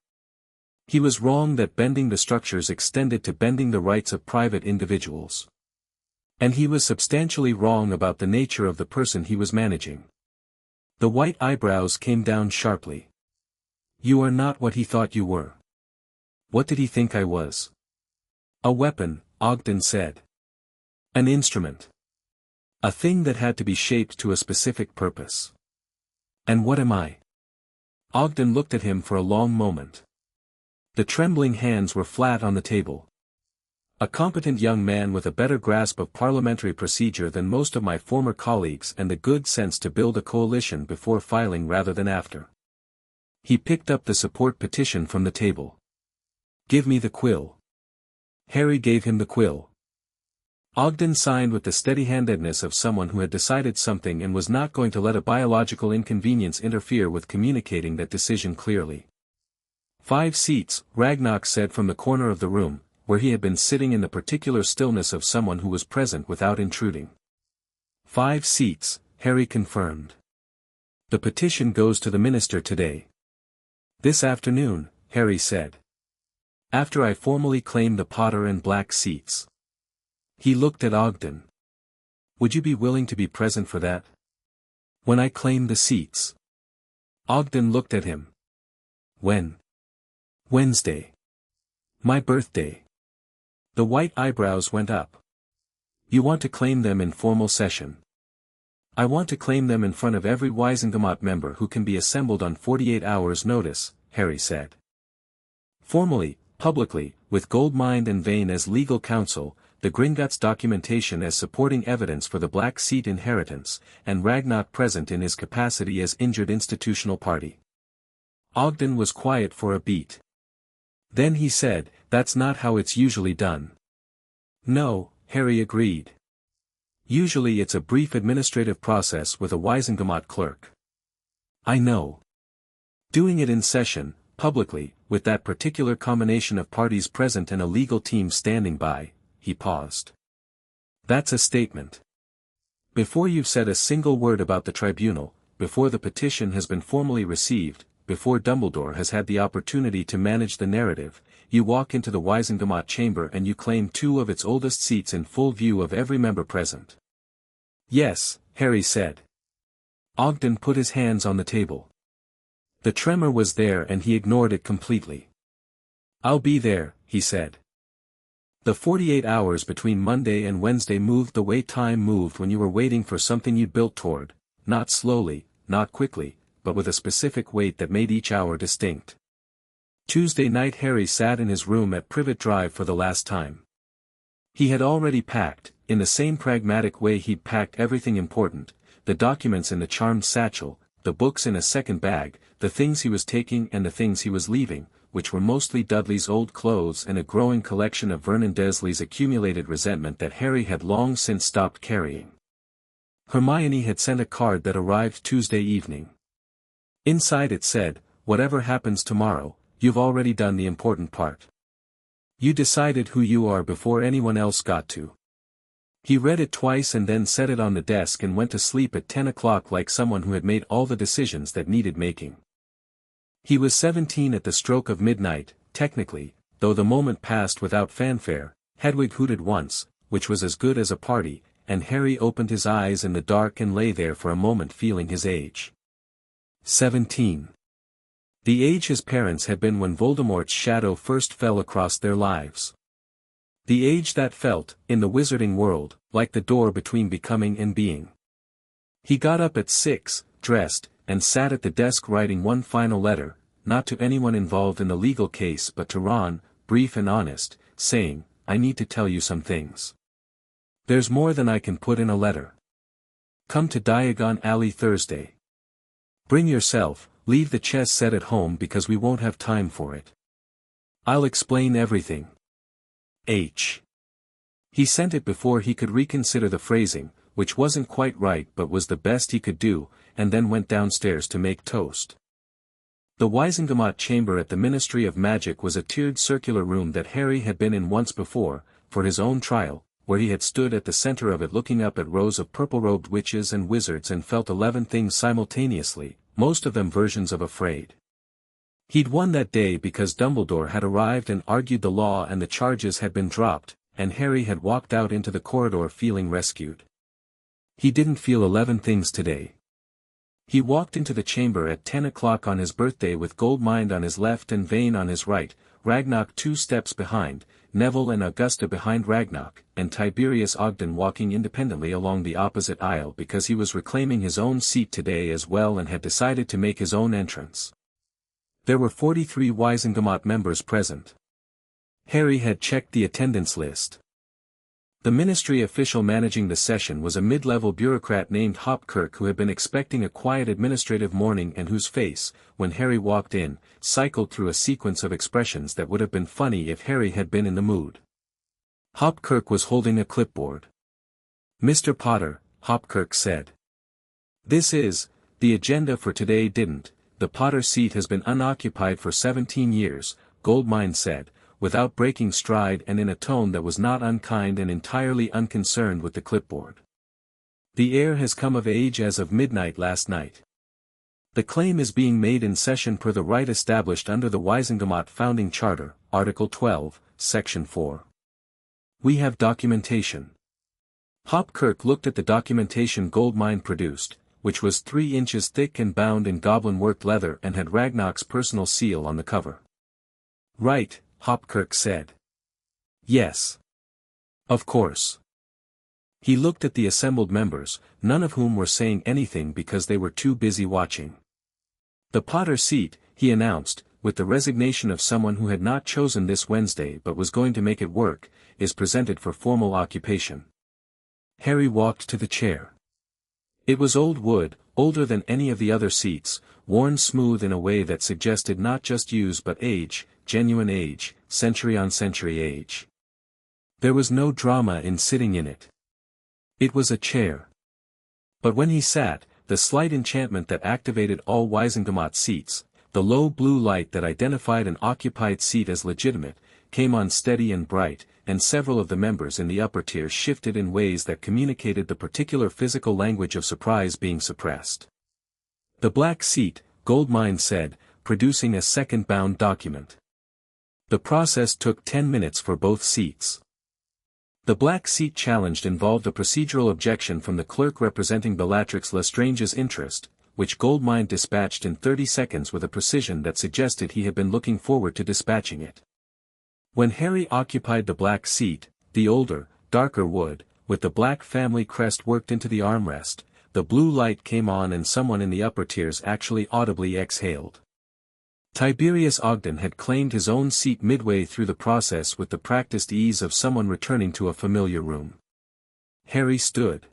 He was wrong that bending the structures extended to bending the rights of private individuals. And he was substantially wrong about the nature of the person he was managing. The white eyebrows came down sharply. "You are not what he thought you were." "What did he think I was?" "A weapon," Ogden said. "An instrument. A thing that had to be shaped to a specific purpose." "And what am I?" Ogden looked at him for a long moment. The trembling hands were flat on the table. "A competent young man with a better grasp of parliamentary procedure than most of my former colleagues and the good sense to build a coalition before filing rather than after." He picked up the support petition from the table. "Give me the quill." Harry gave him the quill. Ogden signed with the steady-handedness of someone who had decided something and was not going to let a biological inconvenience interfere with communicating that decision clearly. 5 seats, Ragnarok said from the corner of the room, where he had been sitting in the particular stillness of someone who was present without intruding. 5 seats, Harry confirmed. "The petition goes to the minister today." "This afternoon," Harry said. "After I formally claim the Potter and Black seats." He looked at Ogden. "Would you be willing to be present for that?" "When I claim the seats." Ogden looked at him. "When?" "Wednesday. My birthday." The white eyebrows went up. "You want to claim them in formal session?" "I want to claim them in front of every Wizengamot member who can be assembled on 48 hours' notice," Harry said. "Formally, publicly, with Goldmind and Vane as legal counsel, the Gringotts documentation as supporting evidence for the Black seat inheritance, and Ragnarok present in his capacity as injured institutional party." Ogden was quiet for a beat. Then he said, "That's not how it's usually done." "No," Harry agreed. "Usually it's a brief administrative process with a Wizengamot clerk." "I know. Doing it in session, publicly, with that particular combination of parties present and a legal team standing by," he paused. "That's a statement. Before you've said a single word about the tribunal, before the petition has been formally received, before Dumbledore has had the opportunity to manage the narrative, you walk into the Wizengamot chamber and you claim 2 of its oldest seats in full view of every member present." "Yes," Harry said. Ogden put his hands on the table. The tremor was there and he ignored it completely. "I'll be there," he said. The 48 hours between Monday and Wednesday moved the way time moved when you were waiting for something you'd built toward, not slowly, not quickly, but with a specific weight that made each hour distinct. Tuesday night Harry sat in his room at Privet Drive for the last time. He had already packed, in the same pragmatic way he'd packed everything important, the documents in the charmed satchel, the books in a second bag, the things he was taking and the things he was leaving, which were mostly Dudley's old clothes and a growing collection of Vernon Dursley's accumulated resentment that Harry had long since stopped carrying. Hermione had sent a card that arrived Tuesday evening. Inside it said, "Whatever happens tomorrow, you've already done the important part. You decided who you are before anyone else got to." He read it twice and then set it on the desk and went to sleep at 10 o'clock like someone who had made all the decisions that needed making. He was 17 at the stroke of midnight, technically, though the moment passed without fanfare. Hedwig hooted once, which was as good as a party, and Harry opened his eyes in the dark and lay there for a moment feeling his age. 17. The age his parents had been when Voldemort's shadow first fell across their lives. The age that felt, in the wizarding world, like the door between becoming and being. He got up at 6, dressed, and sat at the desk writing one final letter, not to anyone involved in the legal case but to Ron, brief and honest, saying, "I need to tell you some things. There's more than I can put in a letter. Come to Diagon Alley Thursday. Bring yourself, leave the chess set at home because we won't have time for it. I'll explain everything. H." He sent it before he could reconsider the phrasing, which wasn't quite right but was the best he could do, and then went downstairs to make toast. The Wizengamot chamber at the Ministry of Magic was a tiered circular room that Harry had been in once before, for his own trial, where he had stood at the center of it looking up at rows of purple-robed witches and wizards and felt 11 things simultaneously, most of them versions of afraid. He'd won that day because Dumbledore had arrived and argued the law and the charges had been dropped, and Harry had walked out into the corridor feeling rescued. He didn't feel 11 things today. He walked into the chamber at 10 o'clock on his birthday with Goldmine on his left and Vane on his right, Ragnarok 2 steps behind, Neville and Augusta behind Ragnarok, and Tiberius Ogden walking independently along the opposite aisle because he was reclaiming his own seat today as well and had decided to make his own entrance. There were 43 Wizengamot members present. Harry had checked the attendance list. The ministry official managing the session was a mid-level bureaucrat named Hopkirk who had been expecting a quiet administrative morning and whose face, when Harry walked in, cycled through a sequence of expressions that would have been funny if Harry had been in the mood. Hopkirk was holding a clipboard. "Mr. Potter," Hopkirk said. "This is, the agenda for today didn't, the Potter seat has been unoccupied for 17 years, Goldmine said, without breaking stride and in a tone that was not unkind and entirely unconcerned with the clipboard. "The heir has come of age as of midnight last night. The claim is being made in session per the right established under the Wizengamot Founding Charter, Article 12, Section 4. We have documentation." Hopkirk looked at the documentation Goldmine produced, which was 3 inches thick and bound in goblin-worked leather and had Ragnarok's personal seal on the cover. "Right," Hopkirk said. "Yes. Of course." He looked at the assembled members, none of whom were saying anything because they were too busy watching. "The Potter seat," he announced, with the resignation of someone who had not chosen this Wednesday but was going to make it work, "is presented for formal occupation." Harry walked to the chair. It was old wood, older than any of the other seats, worn smooth in a way that suggested not just use but age, genuine age, century-on-century age. There was no drama in sitting in it. It was a chair. But when he sat, the slight enchantment that activated all Wizengamot seats, the low blue light that identified an occupied seat as legitimate, came on steady and bright, and several of the members in the upper tiers shifted in ways that communicated the particular physical language of surprise being suppressed. "The black seat," Goldmine said, producing a second bound document. The process took 10 minutes for both seats. The black seat challenged involved a procedural objection from the clerk representing Bellatrix Lestrange's interest, which Goldmine dispatched in 30 seconds with a precision that suggested he had been looking forward to dispatching it. When Harry occupied the black seat, the older, darker wood, with the black family crest worked into the armrest, the blue light came on and someone in the upper tiers actually audibly exhaled. Tiberius Ogden had claimed his own seat midway through the process with the practiced ease of someone returning to a familiar room. Harry stood.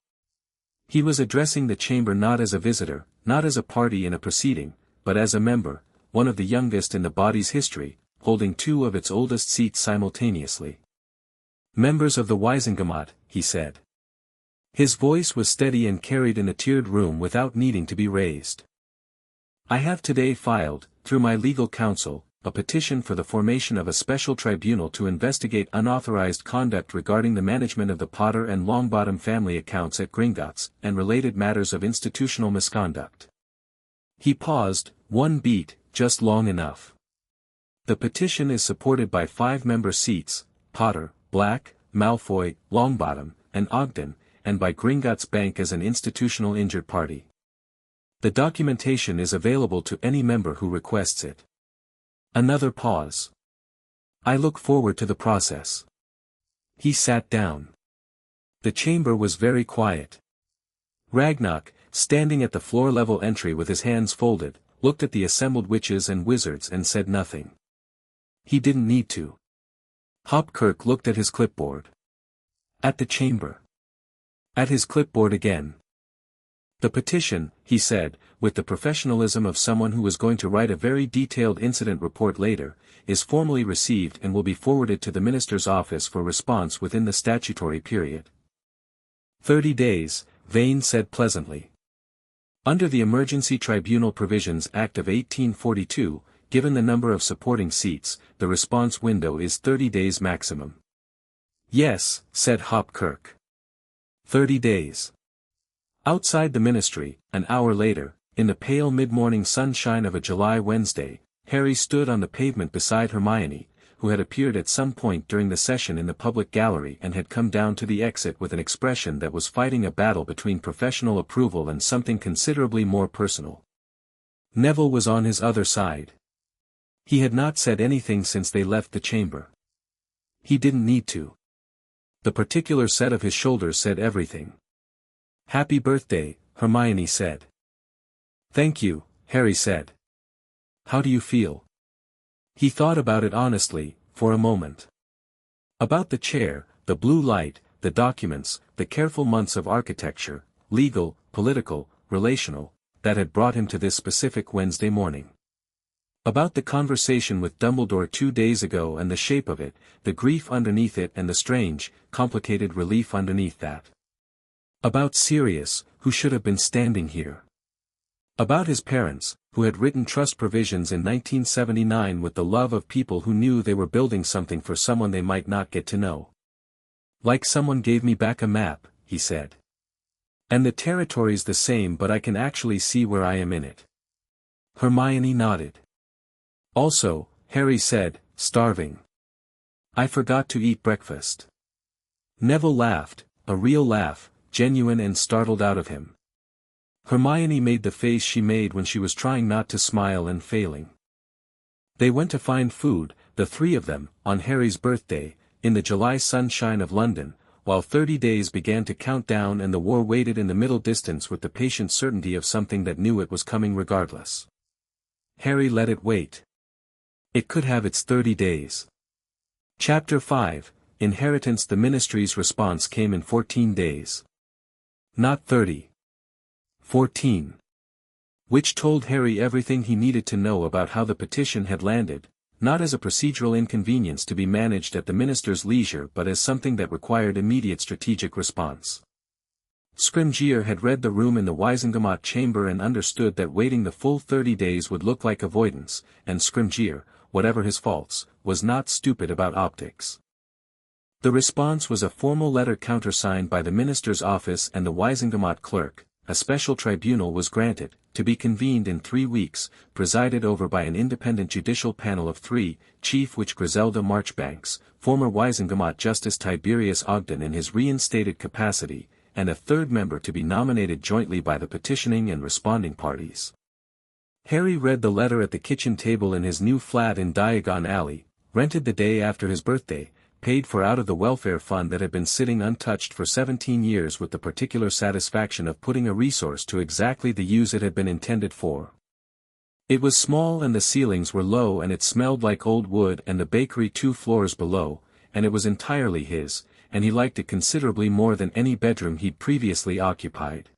He was addressing the chamber not as a visitor, not as a party in a proceeding, but as a member, one of the youngest in the body's history, holding 2 of its oldest seats simultaneously. "Members of the Wizengamot," he said. His voice was steady and carried in a tiered room without needing to be raised. "I have today filed, through my legal counsel, a petition for the formation of a special tribunal to investigate unauthorized conduct regarding the management of the Potter and Longbottom family accounts at Gringotts, and related matters of institutional misconduct." He paused, one beat, just long enough. The petition is supported by 5 member seats, Potter, Black, Malfoy, Longbottom, and Ogden, and by Gringotts Bank as an institutional injured party. The documentation is available to any member who requests it. Another pause. I look forward to the process. He sat down. The chamber was very quiet. Ragnarok, standing at the floor-level entry with his hands folded, looked at the assembled witches and wizards and said nothing. He didn't need to. Hopkirk looked at his clipboard. At the chamber. At his clipboard again. The petition, he said, with the professionalism of someone who was going to write a very detailed incident report later, is formally received and will be forwarded to the minister's office for response within the statutory period. 30 days, Vane said pleasantly. Under the Emergency Tribunal Provisions Act of 1842, given the number of supporting seats, the response window is 30 days maximum. Yes, said Hopkirk. 30 days. Outside the ministry, an hour later, in the pale mid-morning sunshine of a July Wednesday, Harry stood on the pavement beside Hermione, who had appeared at some point during the session in the public gallery and had come down to the exit with an expression that was fighting a battle between professional approval and something considerably more personal. Neville was on his other side. He had not said anything since they left the chamber. He didn't need to. The particular set of his shoulders said everything. "Happy birthday," Hermione said. "Thank you," Harry said. "How do you feel?" He thought about it honestly, for a moment. About the chair, the blue light, the documents, the careful months of architecture, legal, political, relational, that had brought him to this specific Wednesday morning. About the conversation with Dumbledore 2 days ago and the shape of it, the grief underneath it and the strange, complicated relief underneath that. About Sirius, who should have been standing here. About his parents, who had written trust provisions in 1979 with the love of people who knew they were building something for someone they might not get to know. "Like someone gave me back a map," he said. "And the territory's the same, but I can actually see where I am in it." Hermione nodded. "Also," Harry said, "starving. I forgot to eat breakfast." Neville laughed, a real laugh, genuine and startled out of him. Hermione made the face she made when she was trying not to smile and failing. They went to find food, the 3 of them, on Harry's birthday, in the July sunshine of London, while 30 days began to count down and the war waited in the middle distance with the patient certainty of something that knew it was coming regardless. Harry let it wait. It could have its 30 days. Chapter 5, Inheritance. The ministry's response came in 14 days. Not 30. 14. Which told Harry everything he needed to know about how the petition had landed, not as a procedural inconvenience to be managed at the minister's leisure but as something that required immediate strategic response. Scrimgeour had read the room in the Wizengamot chamber and understood that waiting the full 30 days would look like avoidance, and Scrimgeour, whatever his faults, was not stupid about optics. The response was a formal letter countersigned by the minister's office and the Wizengamot clerk. A special tribunal was granted, to be convened in 3 weeks, presided over by an independent judicial panel of 3, Chief Witch Griselda Marchbanks, former Wizengamot Justice Tiberius Ogden in his reinstated capacity, and a 3rd member to be nominated jointly by the petitioning and responding parties. Harry read the letter at the kitchen table in his new flat in Diagon Alley, rented the day after his birthday, paid for out of the welfare fund that had been sitting untouched for 17 years with the particular satisfaction of putting a resource to exactly the use it had been intended for. It was small and the ceilings were low and it smelled like old wood and the bakery 2 floors below, and it was entirely his, and he liked it considerably more than any bedroom he'd previously occupied.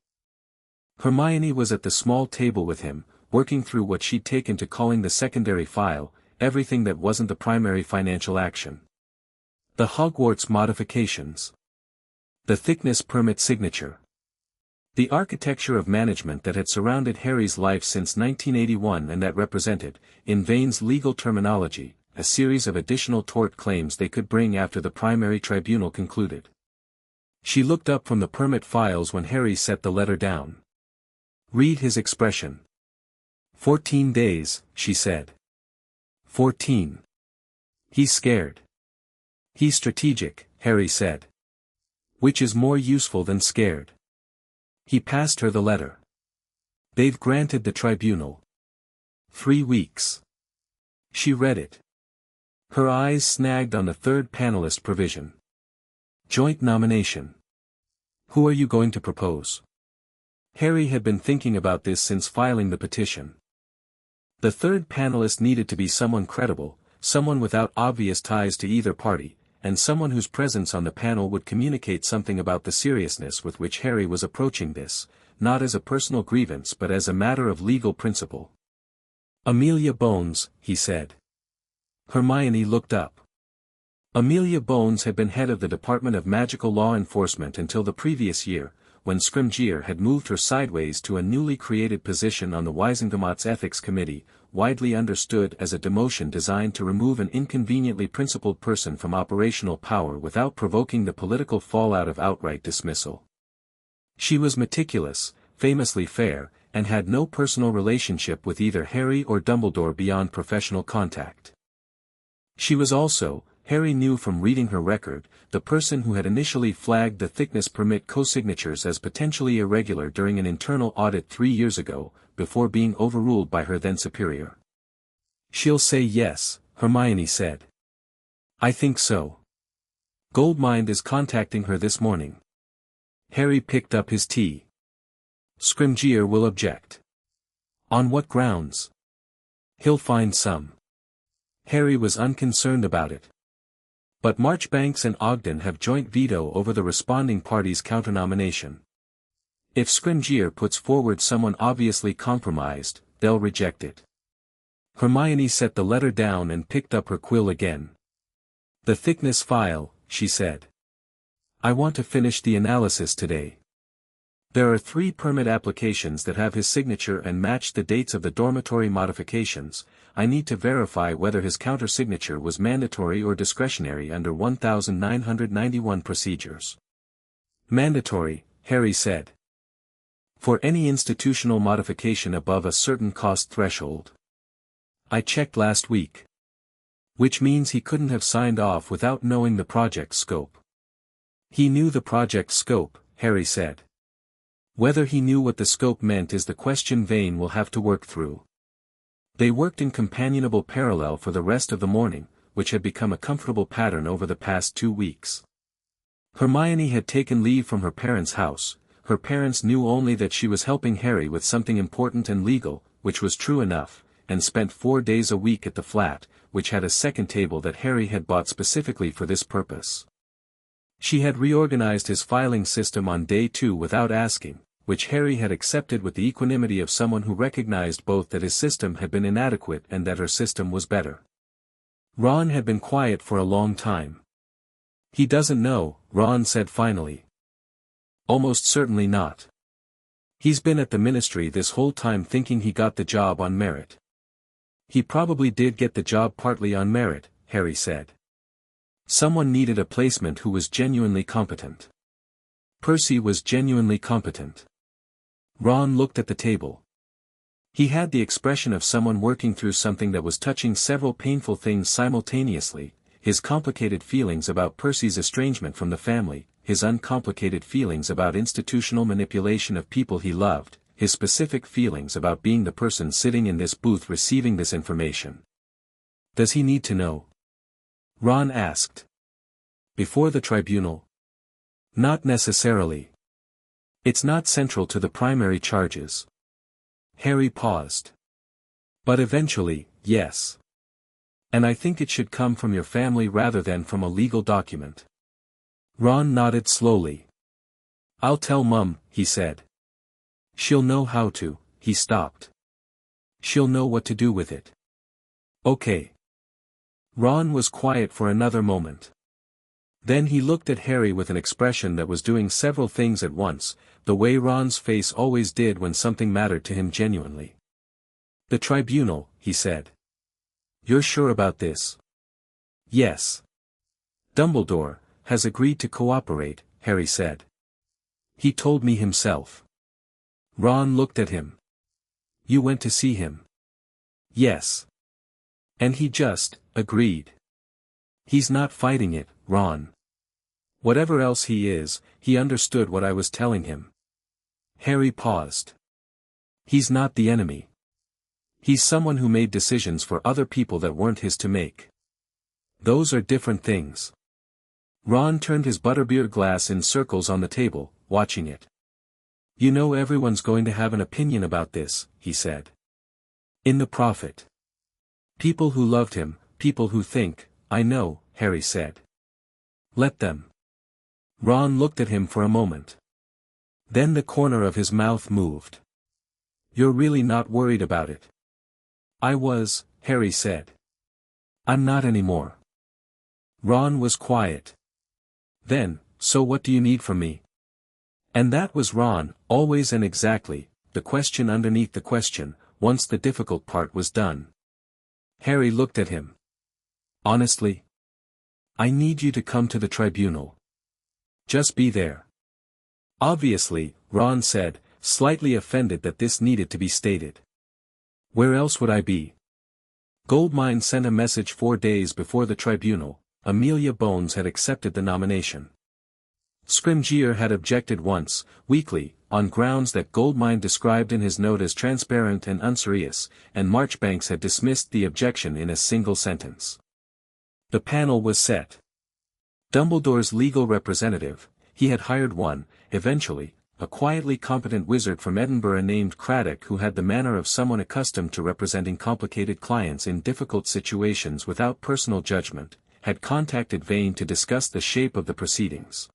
Hermione was at the small table with him, working through what she'd taken to calling the secondary file, everything that wasn't the primary financial action. The Hogwarts modifications. The thickness permit signature. The architecture of management that had surrounded Harry's life since 1981 and that represented, in Vane's legal terminology, a series of additional tort claims they could bring after the primary tribunal concluded. She looked up from the permit files when Harry set the letter down. "Read his expression." 14 days, she said. 14. He's scared. He's strategic, Harry said. Which is more useful than scared. He passed her the letter. They've granted the tribunal 3 weeks. She read it. Her eyes snagged on the third panelist provision. Joint nomination. Who are you going to propose? Harry had been thinking about this since filing the petition. The third panelist needed to be someone credible, someone without obvious ties to either party, and someone whose presence on the panel would communicate something about the seriousness with which Harry was approaching this, not as a personal grievance but as a matter of legal principle. Amelia Bones, he said. Hermione looked up. Amelia Bones had been head of the Department of Magical Law Enforcement until the previous year, when Scrimgeour had moved her sideways to a newly created position on the Wisengamot's Ethics Committee, widely understood as a demotion designed to remove an inconveniently principled person from operational power without provoking the political fallout of outright dismissal. She was meticulous, famously fair, and had no personal relationship with either Harry or Dumbledore beyond professional contact. She was also, Harry knew from reading her record, the person who had initially flagged the thickness permit co-signatures as potentially irregular during an internal audit 3 years ago, before being overruled by her then superior. She'll say yes, Hermione said. I think so. Goldmind is contacting her this morning. Harry picked up his tea. Scrimgeour will object. On what grounds? He'll find some. Harry was unconcerned about it. But Marchbanks and Ogden have joint veto over the responding party's counternomination. If Scrimgeour puts forward someone obviously compromised, they'll reject it. Hermione set the letter down and picked up her quill again. The thickness file, she said. I want to finish the analysis today. There are 3 permit applications that have his signature and match the dates of the dormitory modifications. I need to verify whether his counter-signature was mandatory or discretionary under 1991 procedures. Mandatory, Harry said. For any institutional modification above a certain cost threshold. I checked last week. Which means he couldn't have signed off without knowing the project scope. He knew the project scope, Harry said. Whether he knew what the scope meant is the question Vane will have to work through. They worked in companionable parallel for the rest of the morning, which had become a comfortable pattern over the past 2 weeks. Hermione had taken leave from her parents' house. Her parents knew only that she was helping Harry with something important and legal, which was true enough, and spent 4 days a week at the flat, which had a second table that Harry had bought specifically for this purpose. She had reorganized his filing system on day 2 without asking, which Harry had accepted with the equanimity of someone who recognized both that his system had been inadequate and that her system was better. Ron had been quiet for a long time. He doesn't know, Ron said finally. Almost certainly not. He's been at the ministry this whole time thinking he got the job on merit. He probably did get the job partly on merit, Harry said. Someone needed a placement who was genuinely competent. Percy was genuinely competent. Ron looked at the table. He had the expression of someone working through something that was touching several painful things simultaneously, his complicated feelings about Percy's estrangement from the family, his uncomplicated feelings about institutional manipulation of people he loved, his specific feelings about being the person sitting in this booth receiving this information. Does he need to know? Ron asked. Before the tribunal? Not necessarily. It's not central to the primary charges. Harry paused. But eventually, yes. And I think it should come from your family rather than from a legal document. Ron nodded slowly. I'll tell Mum, he said. She'll know how to, he stopped. She'll know what to do with it. Okay. Ron was quiet for another moment. Then he looked at Harry with an expression that was doing several things at once, the way Ron's face always did when something mattered to him genuinely. The tribunal, he said. You're sure about this? Yes. Dumbledore has agreed to cooperate, Harry said. He told me himself. Ron looked at him. You went to see him? Yes. And he just agreed. He's not fighting it, Ron. Whatever else he is, he understood what I was telling him. Harry paused. He's not the enemy. He's someone who made decisions for other people that weren't his to make. Those are different things. Ron turned his butterbeer glass in circles on the table, watching it. You know everyone's going to have an opinion about this, he said. In the Prophet. People who loved him, people who think, I know, Harry said. Let them. Ron looked at him for a moment. Then the corner of his mouth moved. You're really not worried about it? I was, Harry said. I'm not anymore. Ron was quiet. Then, so what do you need from me? And that was Ron, always and exactly, the question underneath the question, once the difficult part was done. Harry looked at him. Honestly? I need you to come to the tribunal. Just be there. Obviously, Ron said, slightly offended that this needed to be stated. Where else would I be? Goldmine sent a message 4 days before the tribunal. Amelia Bones had accepted the nomination. Scrimgeour had objected once, weakly, on grounds that Goldmine described in his note as transparent and unserious, and Marchbanks had dismissed the objection in a single sentence. The panel was set. Dumbledore's legal representative, he had hired one, eventually, a quietly competent wizard from Edinburgh named Craddock who had the manner of someone accustomed to representing complicated clients in difficult situations without personal judgment, had contacted Vane to discuss the shape of the proceedings.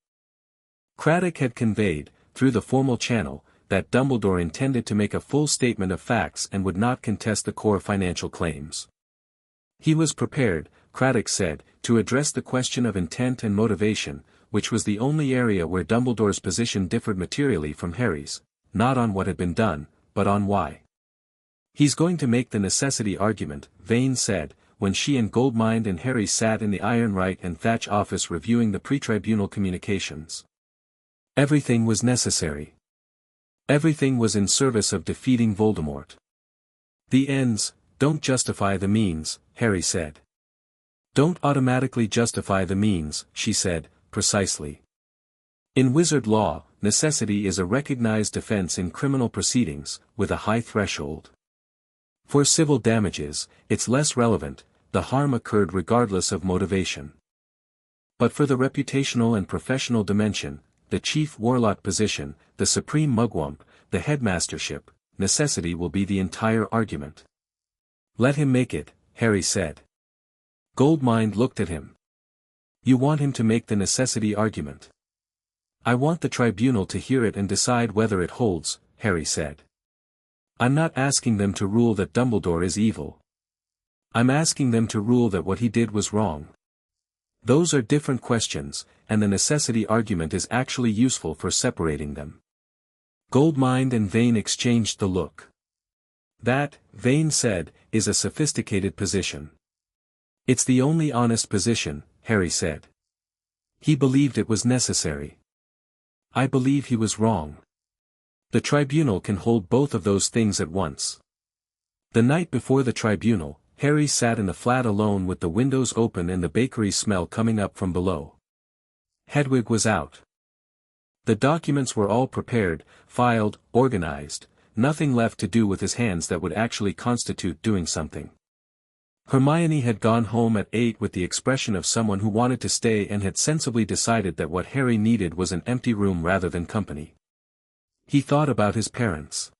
Craddock had conveyed, through the formal channel, that Dumbledore intended to make a full statement of facts and would not contest the core financial claims. He was prepared, Craddock said, to address the question of intent and motivation, which was the only area where Dumbledore's position differed materially from Harry's, not on what had been done, but on why. He's going to make the necessity argument, Vane said, when she and Goldmine and Harry sat in the Ironwright and Thatch office reviewing the pre-tribunal communications. Everything was necessary. Everything was in service of defeating Voldemort. The ends don't justify the means, Harry said. Don't automatically justify the means, she said, precisely. In wizard law, necessity is a recognized defense in criminal proceedings, with a high threshold. For civil damages, it's less relevant, the harm occurred regardless of motivation. But for the reputational and professional dimension, the chief warlock position, the supreme mugwump, the headmastership, necessity will be the entire argument. Let him make it, Harry said. Goldmine looked at him. You want him to make the necessity argument. I want the tribunal to hear it and decide whether it holds, Harry said. I'm not asking them to rule that Dumbledore is evil. I'm asking them to rule that what he did was wrong. Those are different questions, and the necessity argument is actually useful for separating them. Goldmine and Vane exchanged the look. That, Vane said, is a sophisticated position. It's the only honest position, Harry said. He believed it was necessary. I believe he was wrong. The tribunal can hold both of those things at once. The night before the tribunal, Harry sat in the flat alone with the windows open and the bakery smell coming up from below. Hedwig was out. The documents were all prepared, filed, organized, nothing left to do with his hands that would actually constitute doing something. Hermione had gone home at 8 with the expression of someone who wanted to stay and had sensibly decided that what Harry needed was an empty room rather than company. He thought about his parents.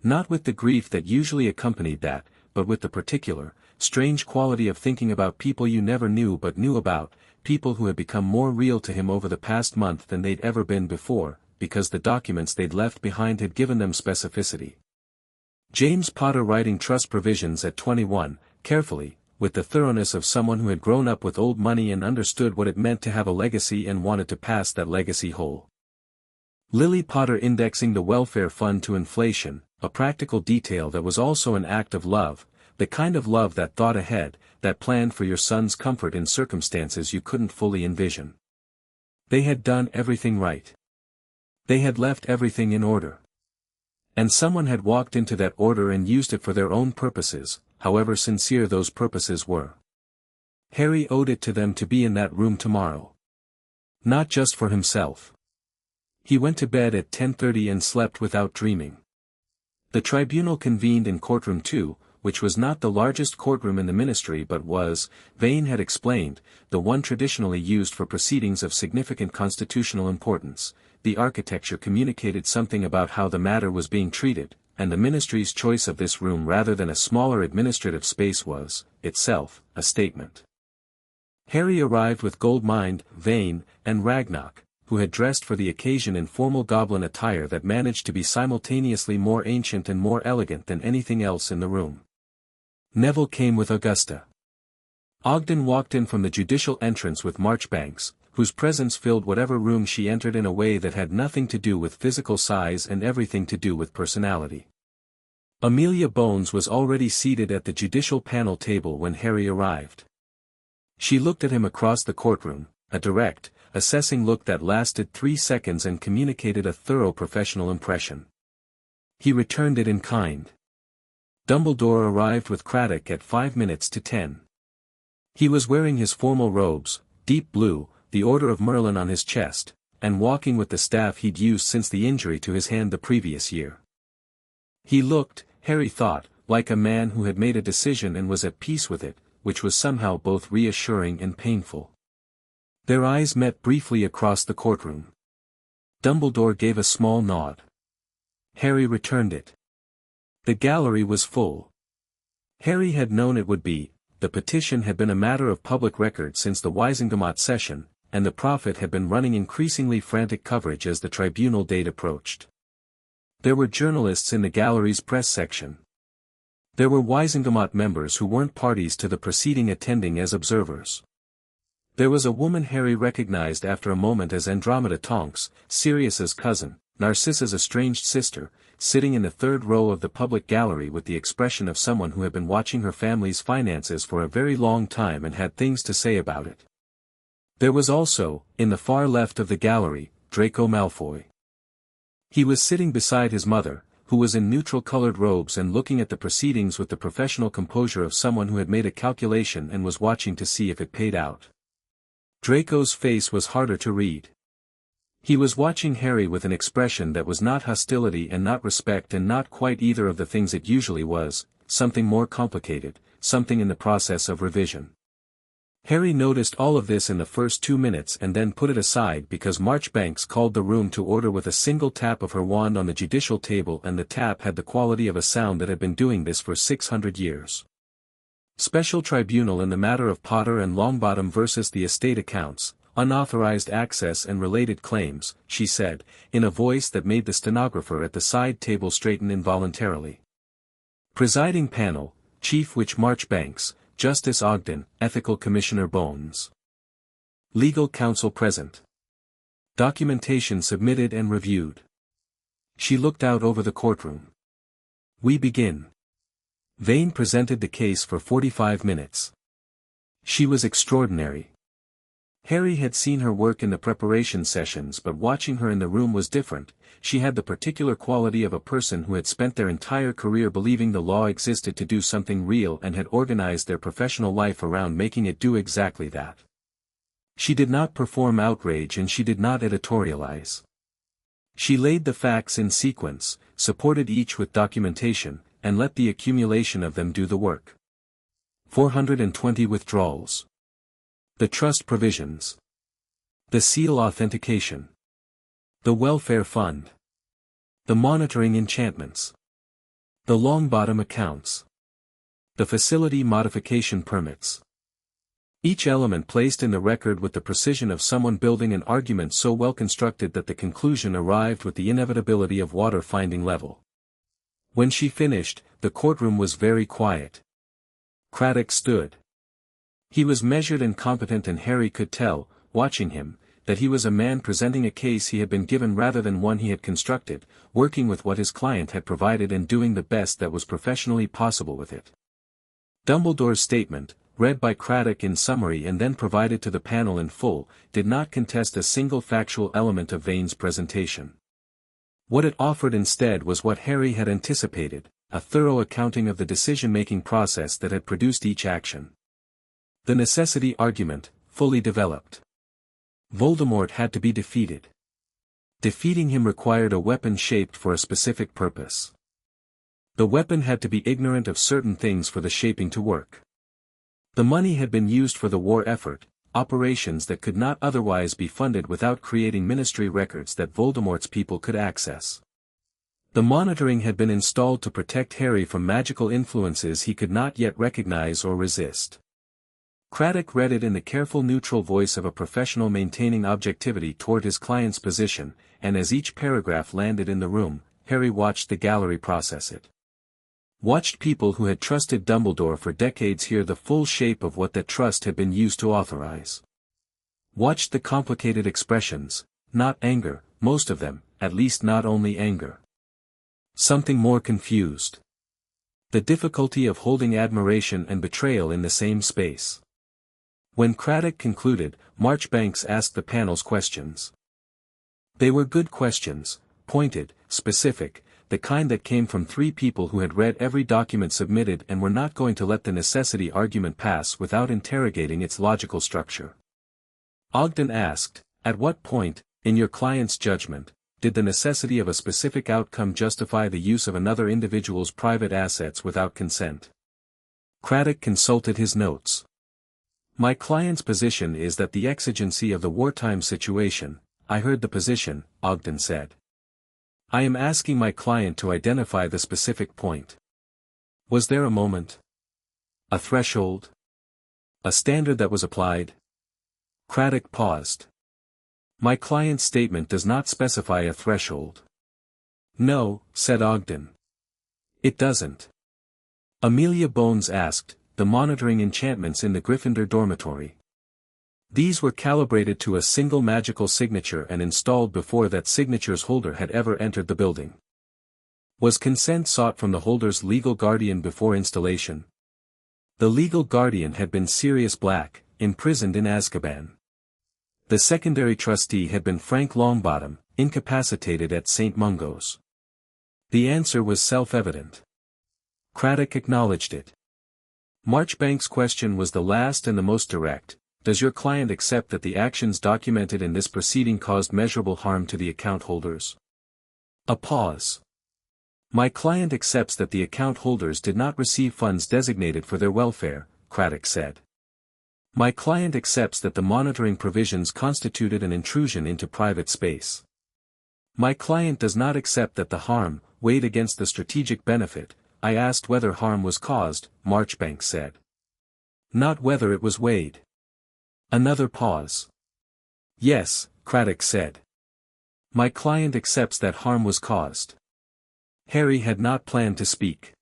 Not with the grief that usually accompanied that, but with the particular, strange quality of thinking about people you never knew but knew about, people who had become more real to him over the past month than they'd ever been before, because the documents they'd left behind had given them specificity. James Potter writing trust provisions at 21, carefully, with the thoroughness of someone who had grown up with old money and understood what it meant to have a legacy and wanted to pass that legacy whole. Lily Potter indexing the welfare fund to inflation, a practical detail that was also an act of love, the kind of love that thought ahead, that planned for your son's comfort in circumstances you couldn't fully envision. They had done everything right. They had left everything in order. And someone had walked into that order and used it for their own purposes, however sincere those purposes were. Harry owed it to them to be in that room tomorrow. Not just for himself. He went to bed at 10:30 and slept without dreaming. The tribunal convened in courtroom 2, which was not the largest courtroom in the ministry but was, Vane had explained, the one traditionally used for proceedings of significant constitutional importance. The architecture communicated something about how the matter was being treated, and the ministry's choice of this room rather than a smaller administrative space was, itself, a statement. Harry arrived with Goldmine, Vane, and Ragnarok, who had dressed for the occasion in formal goblin attire that managed to be simultaneously more ancient and more elegant than anything else in the room. Neville came with Augusta. Ogden walked in from the judicial entrance with Marchbanks, whose presence filled whatever room she entered in a way that had nothing to do with physical size and everything to do with personality. Amelia Bones was already seated at the judicial panel table when Harry arrived. She looked at him across the courtroom, a direct, assessing look that lasted 3 seconds and communicated a thorough professional impression. He returned it in kind. Dumbledore arrived with Craddock at 5 minutes to 10. He was wearing his formal robes, deep blue, the Order of Merlin on his chest, and walking with the staff he'd used since the injury to his hand the previous year. He looked, Harry thought, like a man who had made a decision and was at peace with it, which was somehow both reassuring and painful. Their eyes met briefly across the courtroom. Dumbledore gave a small nod. Harry returned it. The gallery was full. Harry had known it would be. The petition had been a matter of public record since the Wisengamot session, and the Prophet had been running increasingly frantic coverage as the tribunal date approached. There were journalists in the gallery's press section. There were Wisengamot members who weren't parties to the proceeding attending as observers. There was a woman Harry recognized after a moment as Andromeda Tonks, Sirius's cousin, Narcissa's estranged sister, sitting in the third row of the public gallery with the expression of someone who had been watching her family's finances for a very long time and had things to say about it. There was also, in the far left of the gallery, Draco Malfoy. He was sitting beside his mother, who was in neutral-colored robes and looking at the proceedings with the professional composure of someone who had made a calculation and was watching to see if it paid out. Draco's face was harder to read. He was watching Harry with an expression that was not hostility and not respect and not quite either of the things it usually was, something more complicated, something in the process of revision. Harry noticed all of this in the first 2 minutes and then put it aside because Marchbanks called the room to order with a single tap of her wand on the judicial table, and the tap had the quality of a sound that had been doing this for 600 years. Special Tribunal in the matter of Potter and Longbottom versus the estate accounts, unauthorized access and related claims, she said, in a voice that made the stenographer at the side table straighten involuntarily. Presiding panel, Chief Witch Marchbanks, Justice Ogden, Ethical Commissioner Bones. Legal counsel present. Documentation submitted and reviewed. She looked out over the courtroom. We begin. Vane presented the case for 45 minutes. She was extraordinary. Harry had seen her work in the preparation sessions, but watching her in the room was different. She had the particular quality of a person who had spent their entire career believing the law existed to do something real and had organized their professional life around making it do exactly that. She did not perform outrage and she did not editorialize. She laid the facts in sequence, supported each with documentation, and let the accumulation of them do the work. 420 withdrawals. The trust provisions. The seal authentication. The welfare fund. The monitoring enchantments. The Longbottom accounts. The facility modification permits. Each element placed in the record with the precision of someone building an argument so well constructed that the conclusion arrived with the inevitability of water finding level. When she finished, the courtroom was very quiet. Craddock stood. He was measured and competent, and Harry could tell, watching him, that he was a man presenting a case he had been given rather than one he had constructed, working with what his client had provided and doing the best that was professionally possible with it. Dumbledore's statement, read by Craddock in summary and then provided to the panel in full, did not contest a single factual element of Vane's presentation. What it offered instead was what Harry had anticipated, a thorough accounting of the decision-making process that had produced each action. The necessity argument, fully developed. Voldemort had to be defeated. Defeating him required a weapon shaped for a specific purpose. The weapon had to be ignorant of certain things for the shaping to work. The money had been used for the war effort, operations that could not otherwise be funded without creating ministry records that Voldemort's people could access. The monitoring had been installed to protect Harry from magical influences he could not yet recognize or resist. Craddock read it in the careful neutral voice of a professional maintaining objectivity toward his client's position, and as each paragraph landed in the room, Harry watched the gallery process it. Watched people who had trusted Dumbledore for decades hear the full shape of what that trust had been used to authorize. Watched the complicated expressions, not anger, most of them, at least not only anger. Something more confused. The difficulty of holding admiration and betrayal in the same space. When Craddock concluded, Marchbanks asked the panel's questions. They were good questions, pointed, specific, the kind that came from three people who had read every document submitted and were not going to let the necessity argument pass without interrogating its logical structure. Ogden asked, at what point, in your client's judgment, did the necessity of a specific outcome justify the use of another individual's private assets without consent? Craddock consulted his notes. My client's position is that the exigency of the wartime situation, I heard the position, Ogden said. I am asking my client to identify the specific point. Was there a moment? A threshold? A standard that was applied? Craddock paused. My client's statement does not specify a threshold. No, said Ogden. It doesn't. Amelia Bones asked, the monitoring enchantments in the Gryffindor dormitory. These were calibrated to a single magical signature and installed before that signature's holder had ever entered the building. Was consent sought from the holder's legal guardian before installation? The legal guardian had been Sirius Black, imprisoned in Azkaban. The secondary trustee had been Frank Longbottom, incapacitated at St. Mungo's. The answer was self-evident. Craddock acknowledged it. Marchbanks' question was the last and the most direct. Does your client accept that the actions documented in this proceeding caused measurable harm to the account holders? A pause. My client accepts that the account holders did not receive funds designated for their welfare, Craddock said. My client accepts that the monitoring provisions constituted an intrusion into private space. My client does not accept that the harm, weighed against the strategic benefit. I asked whether harm was caused, Marchbanks said. Not whether it was weighed. Another pause. Yes, Craddock said. My client accepts that harm was caused. Harry had not planned to speak.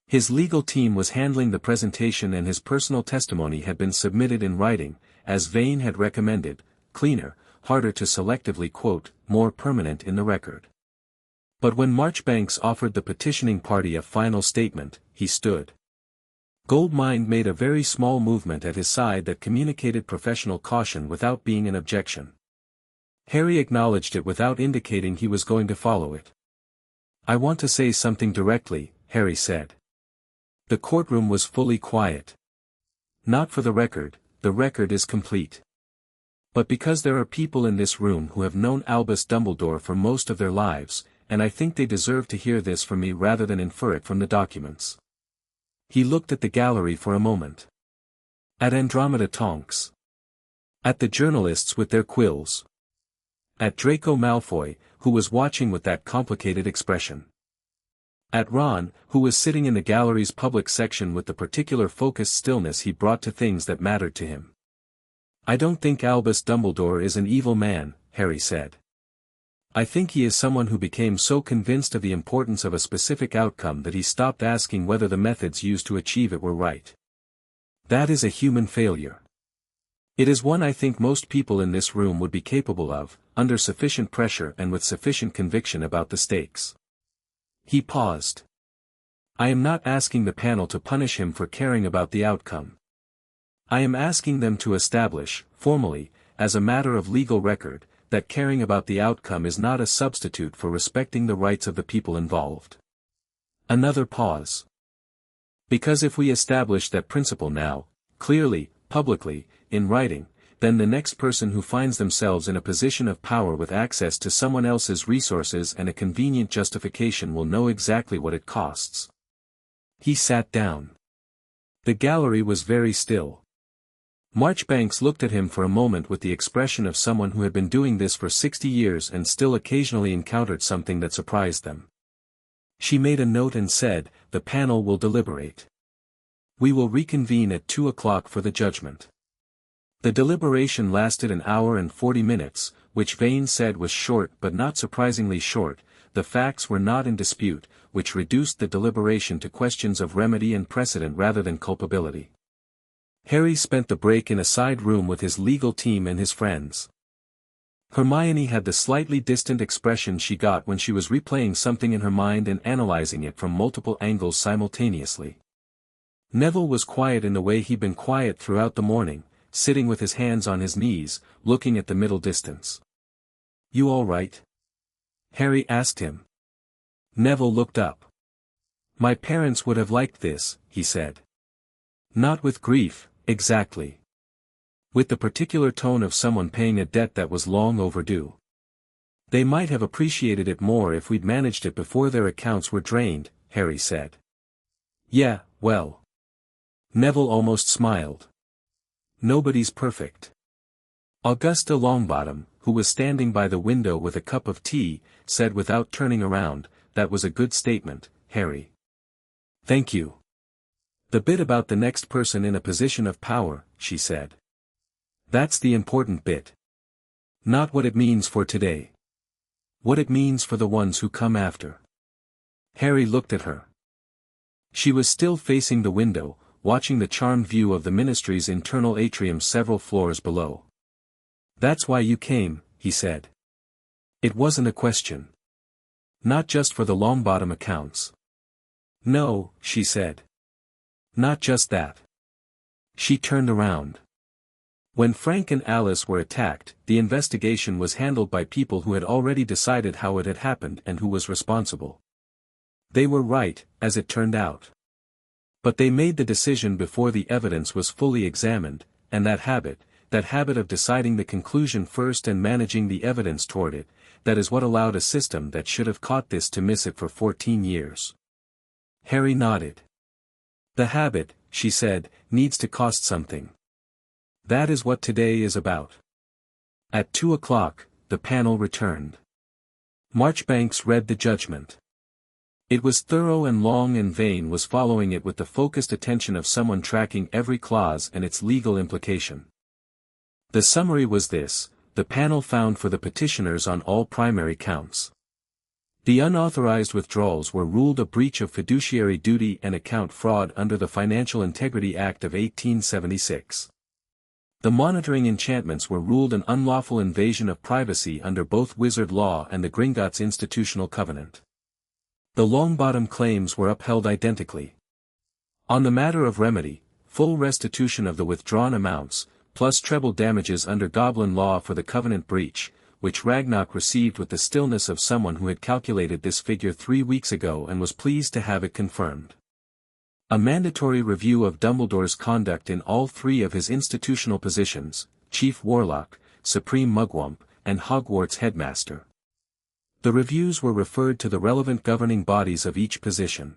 His legal team was handling the presentation and his personal testimony had been submitted in writing, as Vane had recommended, cleaner, harder to selectively quote, more permanent in the record. But when Marchbanks offered the petitioning party a final statement, he stood. Goldmine made a very small movement at his side that communicated professional caution without being an objection. Harry acknowledged it without indicating he was going to follow it. I want to say something directly, Harry said. The courtroom was fully quiet. Not for the record is complete. But because there are people in this room who have known Albus Dumbledore for most of their lives, and I think they deserve to hear this from me rather than infer it from the documents. He looked at the gallery for a moment. At Andromeda Tonks. At the journalists with their quills. At Draco Malfoy, who was watching with that complicated expression. At Ron, who was sitting in the gallery's public section with the particular focused stillness he brought to things that mattered to him. I don't think Albus Dumbledore is an evil man, Harry said. I think he is someone who became so convinced of the importance of a specific outcome that he stopped asking whether the methods used to achieve it were right. That is a human failure. It is one I think most people in this room would be capable of, under sufficient pressure and with sufficient conviction about the stakes. He paused. I am not asking the panel to punish him for caring about the outcome. I am asking them to establish, formally, as a matter of legal record, that caring about the outcome is not a substitute for respecting the rights of the people involved. Another pause. Because if we establish that principle now, clearly, publicly, in writing, then the next person who finds themselves in a position of power with access to someone else's resources and a convenient justification will know exactly what it costs. He sat down. The gallery was very still. Marchbanks looked at him for a moment with the expression of someone who had been doing this for 60 years and still occasionally encountered something that surprised them. She made a note and said, "The panel will deliberate. We will reconvene at 2 o'clock for the judgment." The deliberation lasted an hour and 40 minutes, which Vane said was short but not surprisingly short. The facts were not in dispute, which reduced the deliberation to questions of remedy and precedent rather than culpability. Harry spent the break in a side room with his legal team and his friends. Hermione had the slightly distant expression she got when she was replaying something in her mind and analyzing it from multiple angles simultaneously. Neville was quiet in the way he'd been quiet throughout the morning, sitting with his hands on his knees, looking at the middle distance. "You all right?" Harry asked him. Neville looked up. "My parents would have liked this," he said. "Not with grief, exactly. With the particular tone of someone paying a debt that was long overdue. They might have appreciated it more if we'd managed it before their accounts were drained," Harry said. "Yeah, well." Neville almost smiled. "Nobody's perfect." Augusta Longbottom, who was standing by the window with a cup of tea, said without turning around, "That was a good statement, Harry." "Thank you." "The bit about the next person in a position of power," she said. "That's the important bit. Not what it means for today. What it means for the ones who come after." Harry looked at her. She was still facing the window, watching the charmed view of the ministry's internal atrium several floors below. "That's why you came," he said. It wasn't a question. "Not just for the Longbottom accounts." "No," she said. "Not just that." She turned around. When Frank and Alice were attacked, the investigation was handled by people who had already decided how it had happened and who was responsible. They were right, as it turned out. But they made the decision before the evidence was fully examined, and that habit of deciding the conclusion first and managing the evidence toward it, that is what allowed a system that should have caught this to miss it for 14 years. Harry nodded. "The habit," she said, "needs to cost something. That is what today is about." At 2 o'clock, the panel returned. Marchbanks read the judgment. It was thorough and long, and Vane was following it with the focused attention of someone tracking every clause and its legal implication. The summary was this: the panel found for the petitioners on all primary counts. The unauthorized withdrawals were ruled a breach of fiduciary duty and account fraud under the Financial Integrity Act of 1876. The monitoring enchantments were ruled an unlawful invasion of privacy under both wizard law and the Gringotts Institutional Covenant. The Longbottom claims were upheld identically. On the matter of remedy, full restitution of the withdrawn amounts, plus treble damages under Goblin law for the covenant breach, which Ragnarok received with the stillness of someone who had calculated this figure 3 weeks ago and was pleased to have it confirmed. A mandatory review of Dumbledore's conduct in all 3 of his institutional positions, Chief Warlock, Supreme Mugwump, and Hogwarts Headmaster. The reviews were referred to the relevant governing bodies of each position.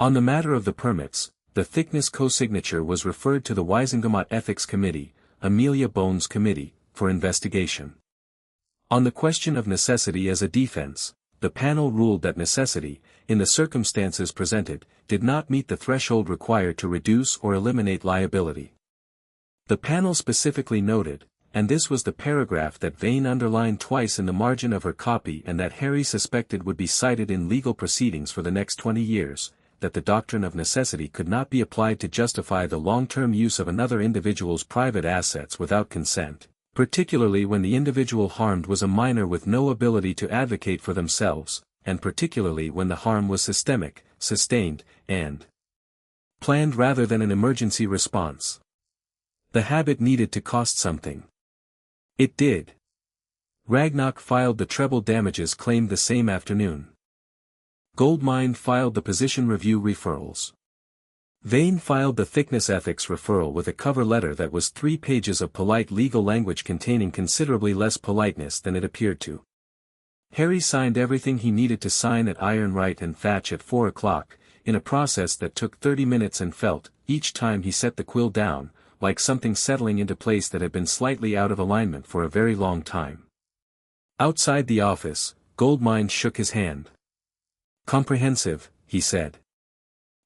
On the matter of the permits, the thickness co-signature was referred to the Wisengamot Ethics Committee, Amelia Bones Committee, for investigation. On the question of necessity as a defense, the panel ruled that necessity, in the circumstances presented, did not meet the threshold required to reduce or eliminate liability. The panel specifically noted, and this was the paragraph that Vane underlined twice in the margin of her copy and that Harry suspected would be cited in legal proceedings for the next 20 years, that the doctrine of necessity could not be applied to justify the long-term use of another individual's private assets without consent, particularly when the individual harmed was a minor with no ability to advocate for themselves, and particularly when the harm was systemic, sustained, and planned rather than an emergency response. The habit needed to cost something. It did. Ragnarok filed the treble damages claim the same afternoon. Goldmine filed the position review referrals. Vane filed the thickness ethics referral with a cover letter that was 3 pages of polite legal language containing considerably less politeness than it appeared to. Harry signed everything he needed to sign at Ironwright and Thatch at 4 o'clock, in a process that took 30 minutes and felt, each time he set the quill down, like something settling into place that had been slightly out of alignment for a very long time. Outside the office, Goldmine shook his hand. "Comprehensive," he said.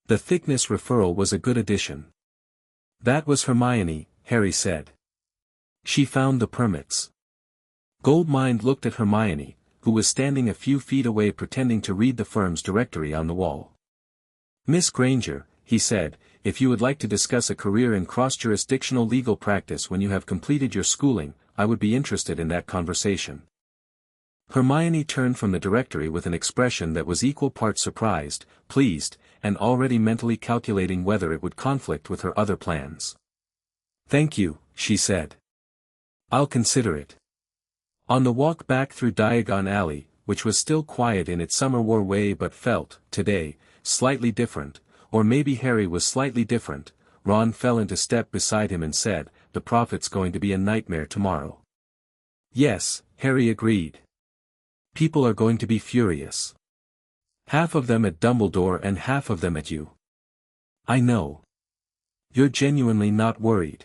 The thickness referral was a good addition. "That was Hermione," Harry said. "She found the permits." Goldmine looked at Hermione, who was standing a few feet away pretending to read the firm's directory on the wall. "Miss Granger," he said, "if you would like to discuss a career in cross-jurisdictional legal practice when you have completed your schooling, I would be interested in that conversation." Hermione turned from the directory with an expression that was equal parts surprised, pleased, and already mentally calculating whether it would conflict with her other plans. "Thank you," she said. "I'll consider it." On the walk back through Diagon Alley, which was still quiet in its summer war way but felt, today, slightly different, or maybe Harry was slightly different, Ron fell into step beside him and said, "The Prophet's going to be a nightmare tomorrow." "Yes," Harry agreed. "People are going to be furious. Half of them at Dumbledore and half of them at you." "I know. You're genuinely not worried."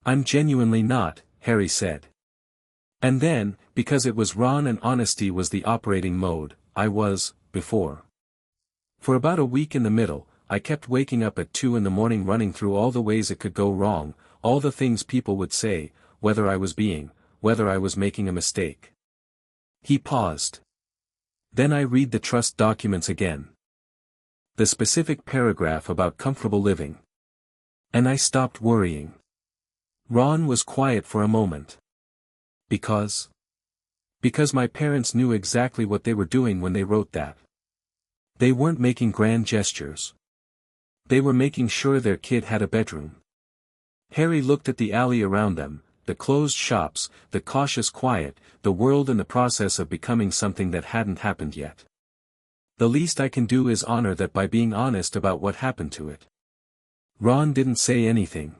"I'm genuinely not," Harry said. And then, because it was Ron and honesty was the operating mode, I was, before. For about a week in the middle, I kept waking up at 2 in the morning running through all the ways it could go wrong, all the things people would say, whether I was making a mistake. He paused. "Then I read the trust documents again. The specific paragraph about comfortable living. And I stopped worrying." Ron was quiet for a moment. Because my parents knew exactly what they were doing when they wrote that. They weren't making grand gestures. They were making sure their kid had a bedroom. Harry looked at the alley around them, the closed shops, the cautious quiet, the world in the process of becoming something that hadn't happened yet. "The least I can do is honor that by being honest about what happened to it." Ron didn't say anything.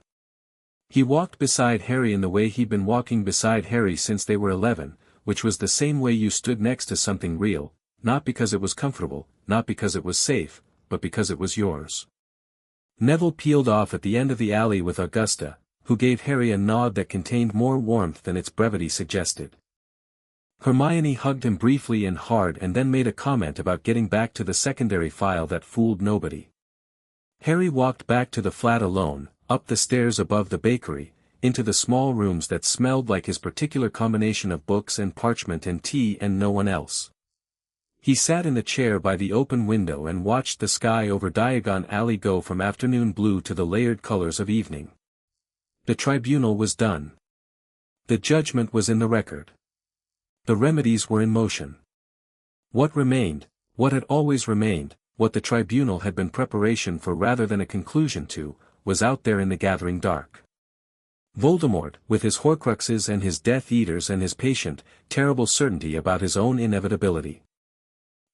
He walked beside Harry in the way he'd been walking beside Harry since they were 11, which was the same way you stood next to something real, not because it was comfortable, not because it was safe, but because it was yours. Neville peeled off at the end of the alley with Augusta, who gave Harry a nod that contained more warmth than its brevity suggested. Hermione hugged him briefly and hard and then made a comment about getting back to the secondary file that fooled nobody. Harry walked back to the flat alone, up the stairs above the bakery, into the small rooms that smelled like his particular combination of books and parchment and tea and no one else. He sat in the chair by the open window and watched the sky over Diagon Alley go from afternoon blue to the layered colors of evening. The tribunal was done. The judgment was in the record. The remedies were in motion. What remained, what had always remained, what the tribunal had been preparation for rather than a conclusion to, was out there in the gathering dark. Voldemort, with his Horcruxes and his Death Eaters and his patient, terrible certainty about his own inevitability.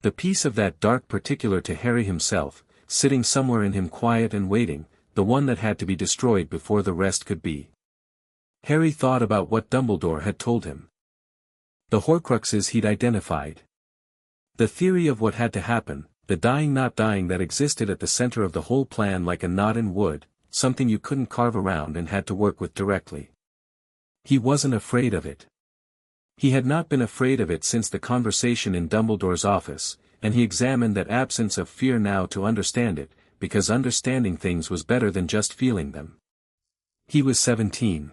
The piece of that dark particular to Harry himself, sitting somewhere in him quiet and waiting, the one that had to be destroyed before the rest could be. Harry thought about what Dumbledore had told him. The Horcruxes he'd identified. The theory of what had to happen, the dying not dying that existed at the center of the whole plan like a knot in wood, something you couldn't carve around and had to work with directly. He wasn't afraid of it. He had not been afraid of it since the conversation in Dumbledore's office, and he examined that absence of fear now to understand it, because understanding things was better than just feeling them. He was 17.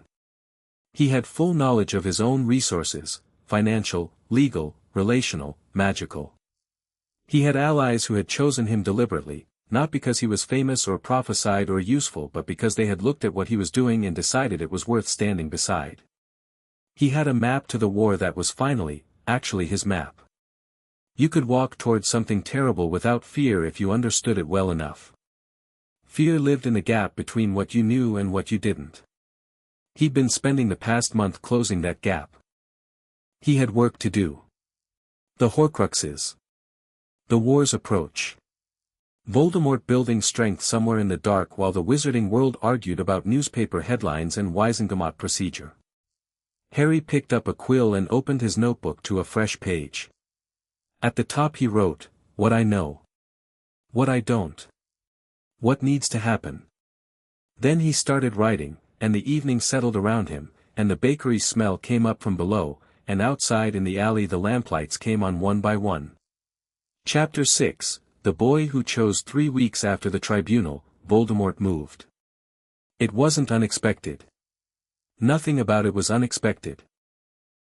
He had full knowledge of his own resources, financial, legal, relational, magical. He had allies who had chosen him deliberately, not because he was famous or prophesied or useful but because they had looked at what he was doing and decided it was worth standing beside. He had a map to the war that was finally, actually his map. You could walk towards something terrible without fear if you understood it well enough. Fear lived in the gap between what you knew and what you didn't. He'd been spending the past month closing that gap. He had work to do. The Horcruxes. The war's approach. Voldemort building strength somewhere in the dark while the wizarding world argued about newspaper headlines and Wisengamot procedure. Harry picked up a quill and opened his notebook to a fresh page. At the top he wrote, "What I know. What I don't. What needs to happen." Then he started writing, and the evening settled around him, and the bakery smell came up from below, and outside in the alley the lamplights came on one by one. Chapter 6, The Boy Who Chose 3 weeks after the tribunal, Voldemort moved. It wasn't unexpected. Nothing about it was unexpected.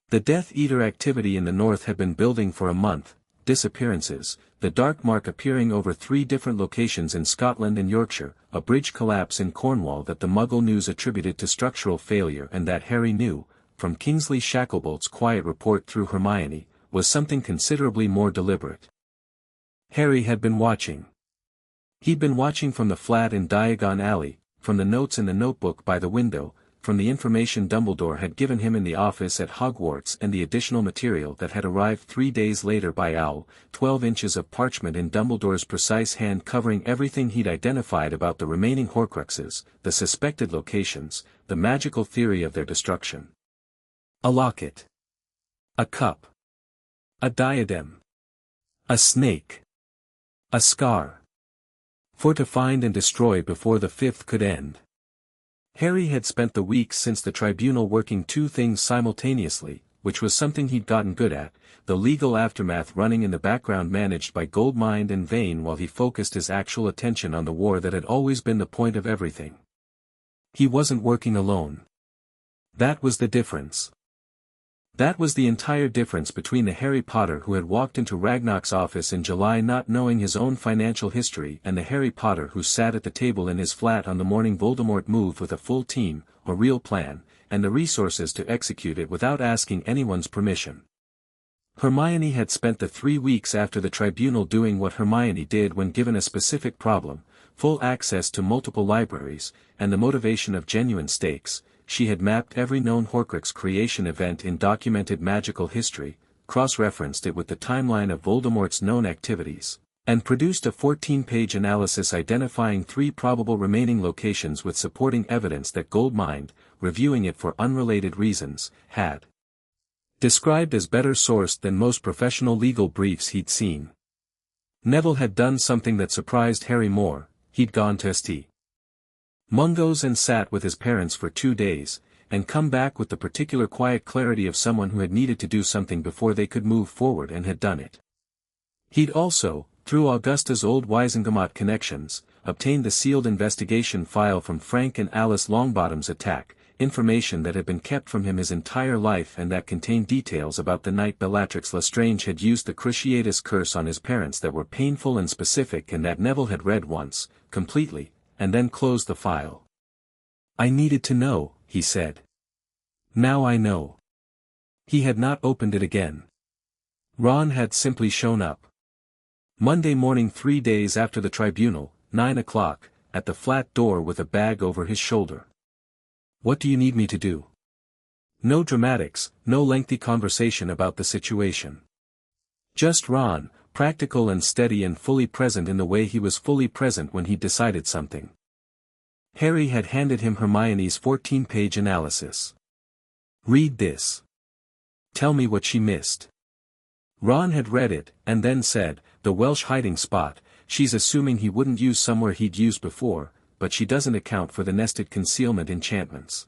The Death Eater activity in the north had been building for a month, disappearances, the Dark Mark appearing over 3 different locations in Scotland and Yorkshire, a bridge collapse in Cornwall that the Muggle News attributed to structural failure and that Harry knew, from Kingsley Shacklebolt's quiet report through Hermione, was something considerably more deliberate. Harry had been watching. He'd been watching from the flat in Diagon Alley, from the notes in the notebook by the window, from the information Dumbledore had given him in the office at Hogwarts and the additional material that had arrived 3 days later by Owl, 12 inches of parchment in Dumbledore's precise hand covering everything he'd identified about the remaining Horcruxes, the suspected locations, the magical theory of their destruction. A locket. A cup. A diadem. A snake. A scar. For to find and destroy before the 5th could end. Harry had spent the weeks since the tribunal working 2 things simultaneously, which was something he'd gotten good at, the legal aftermath running in the background managed by Goldmind and Vane while he focused his actual attention on the war that had always been the point of everything. He wasn't working alone. That was the difference. That was the entire difference between the Harry Potter who had walked into Ragnarok's office in July not knowing his own financial history and the Harry Potter who sat at the table in his flat on the morning Voldemort moved with a full team, a real plan, and the resources to execute it without asking anyone's permission. Hermione had spent the 3 weeks after the tribunal doing what Hermione did when given a specific problem, full access to multiple libraries, and the motivation of genuine stakes. She had mapped every known Horcrux creation event in documented magical history, cross-referenced it with the timeline of Voldemort's known activities, and produced a 14-page analysis identifying 3 probable remaining locations with supporting evidence that Goldmind, reviewing it for unrelated reasons, had described as better sourced than most professional legal briefs he'd seen. Neville had done something that surprised Harry more. He'd gone to St. Mungo's and sat with his parents for 2 days, and come back with the particular quiet clarity of someone who had needed to do something before they could move forward and had done it. He'd also, through Augusta's old Wisengamot connections, obtained the sealed investigation file from Frank and Alice Longbottom's attack, information that had been kept from him his entire life and that contained details about the night Bellatrix Lestrange had used the Cruciatus curse on his parents that were painful and specific and that Neville had read once, completely, and then closed the file. "I needed to know," he said. "Now I know." He had not opened it again. Ron had simply shown up. Monday morning 3 days after the tribunal, 9 o'clock, at the flat door with a bag over his shoulder. "What do you need me to do?" No dramatics, no lengthy conversation about the situation. Just Ron, practical and steady and fully present in the way he was fully present when he decided something. Harry had handed him Hermione's 14-page analysis. "Read this. Tell me what she missed." Ron had read it, and then said, "The Welsh hiding spot, she's assuming he wouldn't use somewhere he'd used before, but she doesn't account for the nested concealment enchantments.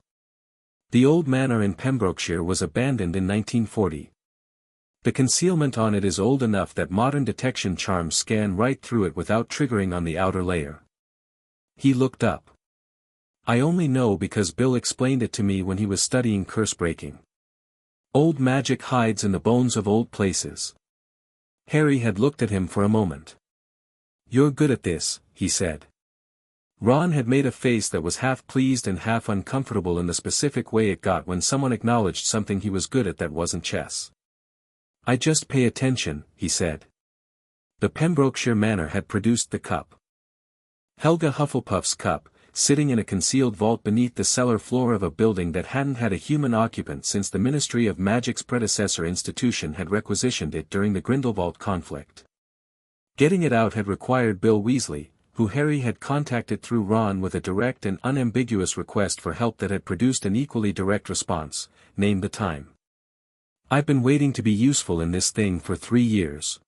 The old manor in Pembrokeshire was abandoned in 1940. The concealment on it is old enough that modern detection charms scan right through it without triggering on the outer layer." He looked up. "I only know because Bill explained it to me when he was studying curse breaking. Old magic hides in the bones of old places." Harry had looked at him for a moment. "You're good at this," he said. Ron had made a face that was half pleased and half uncomfortable in the specific way it got when someone acknowledged something he was good at that wasn't chess. "I just pay attention," he said. The Pembrokeshire Manor had produced the cup. Helga Hufflepuff's cup, sitting in a concealed vault beneath the cellar floor of a building that hadn't had a human occupant since the Ministry of Magic's predecessor institution had requisitioned it during the Grindelwald conflict. Getting it out had required Bill Weasley, who Harry had contacted through Ron with a direct and unambiguous request for help that had produced an equally direct response. Name the time. I've been waiting to be useful in this thing for 3 years.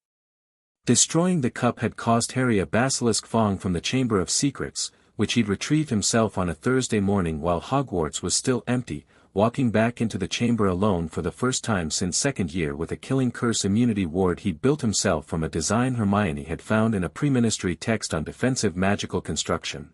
Destroying the cup had cost Harry a basilisk fong from the Chamber of Secrets, which he'd retrieved himself on a Thursday morning while Hogwarts was still empty, walking back into the chamber alone for the first time since second year with a killing curse immunity ward he'd built himself from a design Hermione had found in a preministry text on defensive magical construction.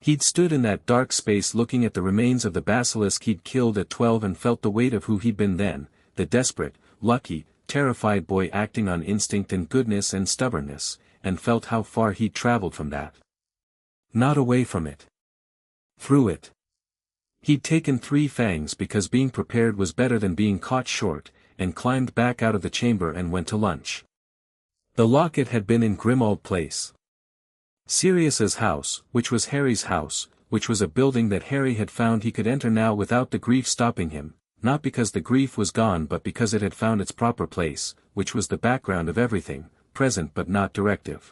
He'd stood in that dark space looking at the remains of the basilisk he'd killed at 12 and felt the weight of who he'd been then, the desperate, lucky, terrified boy acting on instinct and goodness and stubbornness, and felt how far he'd traveled from that. Not away from it. Through it. He'd taken 3 fangs because being prepared was better than being caught short, and climbed back out of the chamber and went to lunch. The locket had been in Grimmauld Place. Sirius's house, which was Harry's house, which was a building that Harry had found he could enter now without the grief stopping him, not because the grief was gone but because it had found its proper place, which was the background of everything, present but not directive.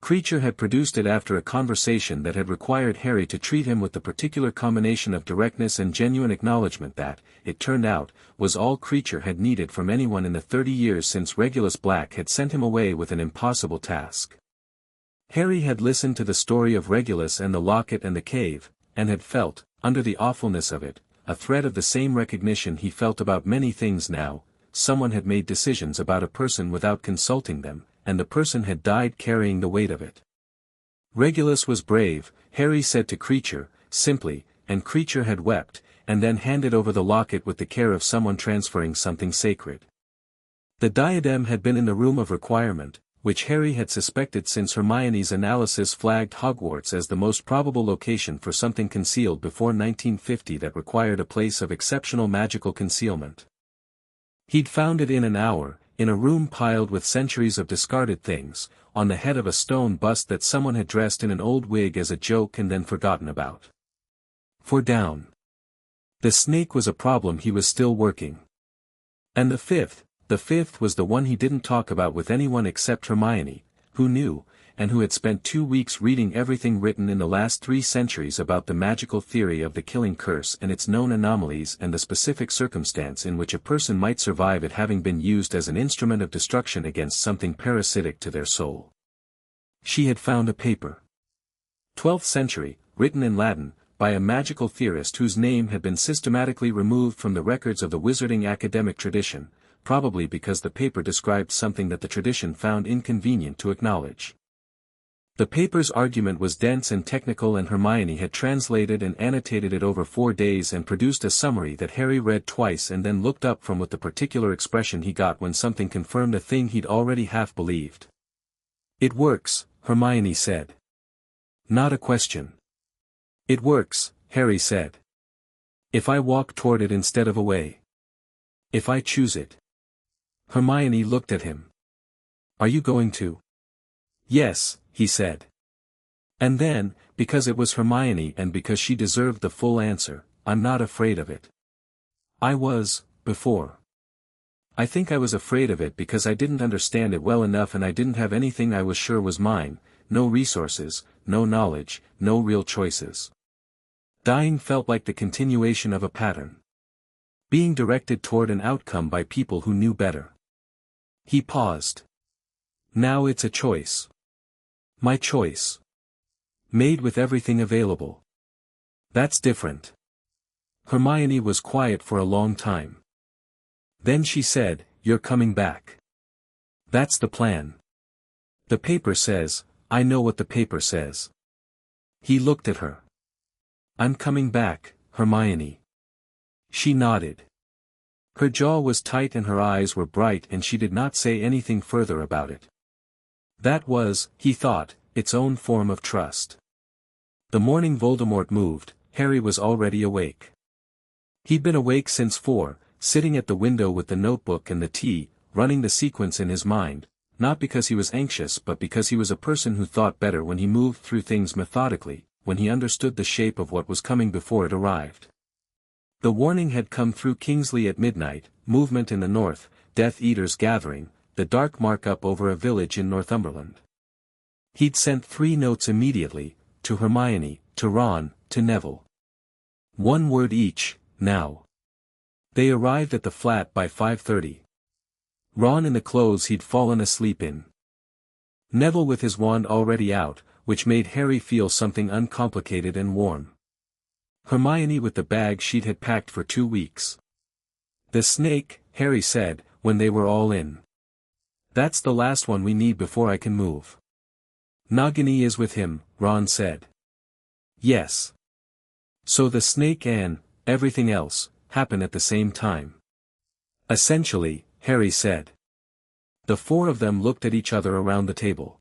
Creature had produced it after a conversation that had required Harry to treat him with the particular combination of directness and genuine acknowledgement that, it turned out, was all Creature had needed from anyone in the 30 years since Regulus Black had sent him away with an impossible task. Harry had listened to the story of Regulus and the locket and the cave, and had felt, under the awfulness of it, a thread of the same recognition he felt about many things now. Someone had made decisions about a person without consulting them, and the person had died carrying the weight of it. Regulus was brave, Harry said to Creature, simply, and Creature had wept, and then handed over the locket with the care of someone transferring something sacred. The diadem had been in the room of requirement, which Harry had suspected since Hermione's analysis flagged Hogwarts as the most probable location for something concealed before 1950 that required a place of exceptional magical concealment. He'd found it in an hour, in a room piled with centuries of discarded things, on the head of a stone bust that someone had dressed in an old wig as a joke and then forgotten about. For down. The snake was a problem he was still working. And the fifth was the one he didn't talk about with anyone except Hermione, who knew, and who had spent 2 weeks reading everything written in the last 3 centuries about the magical theory of the killing curse and its known anomalies and the specific circumstance in which a person might survive it having been used as an instrument of destruction against something parasitic to their soul. She had found a paper. 12th century, written in Latin, by a magical theorist whose name had been systematically removed from the records of the wizarding academic tradition, probably because the paper described something that the tradition found inconvenient to acknowledge. The paper's argument was dense and technical and Hermione had translated and annotated it over 4 days and produced a summary that Harry read twice and then looked up from with the particular expression he got when something confirmed a thing he'd already half believed. "It works," Hermione said. Not a question. "It works," Harry said. "If I walk toward it instead of away. If I choose it." Hermione looked at him. "Are you going to?" "Yes," he said. And then, because it was Hermione and because she deserved the full answer, "I'm not afraid of it. I was, before. I think I was afraid of it because I didn't understand it well enough and I didn't have anything I was sure was mine, no resources, no knowledge, no real choices. Dying felt like the continuation of a pattern. Being directed toward an outcome by people who knew better." He paused. "Now it's a choice. My choice. Made with everything available. That's different." Hermione was quiet for a long time. Then she said, "You're coming back. That's the plan. The paper says, I know what the paper says." He looked at her. "I'm coming back, Hermione." She nodded. Her jaw was tight and her eyes were bright and she did not say anything further about it. That was, he thought, its own form of trust. The morning Voldemort moved, Harry was already awake. He'd been awake since 4, sitting at the window with the notebook and the tea, running the sequence in his mind, not because he was anxious but because he was a person who thought better when he moved through things methodically, when he understood the shape of what was coming before it arrived. The warning had come through Kingsley at midnight, movement in the north, Death Eaters gathering, the dark mark-up over a village in Northumberland. He'd sent 3 notes immediately, to Hermione, to Ron, to Neville. 1 word each, now. They arrived at the flat by 5:30. Ron in the clothes he'd fallen asleep in. Neville with his wand already out, which made Harry feel something uncomplicated and warm. Hermione with the bag she'd had packed for 2 weeks. "The snake," Harry said, when they were all in. "That's the last one we need before I can move." "Nagini is with him," Ron said. "Yes. So the snake and everything else happen at the same time." "Essentially," Harry said. The 4 of them looked at each other around the table.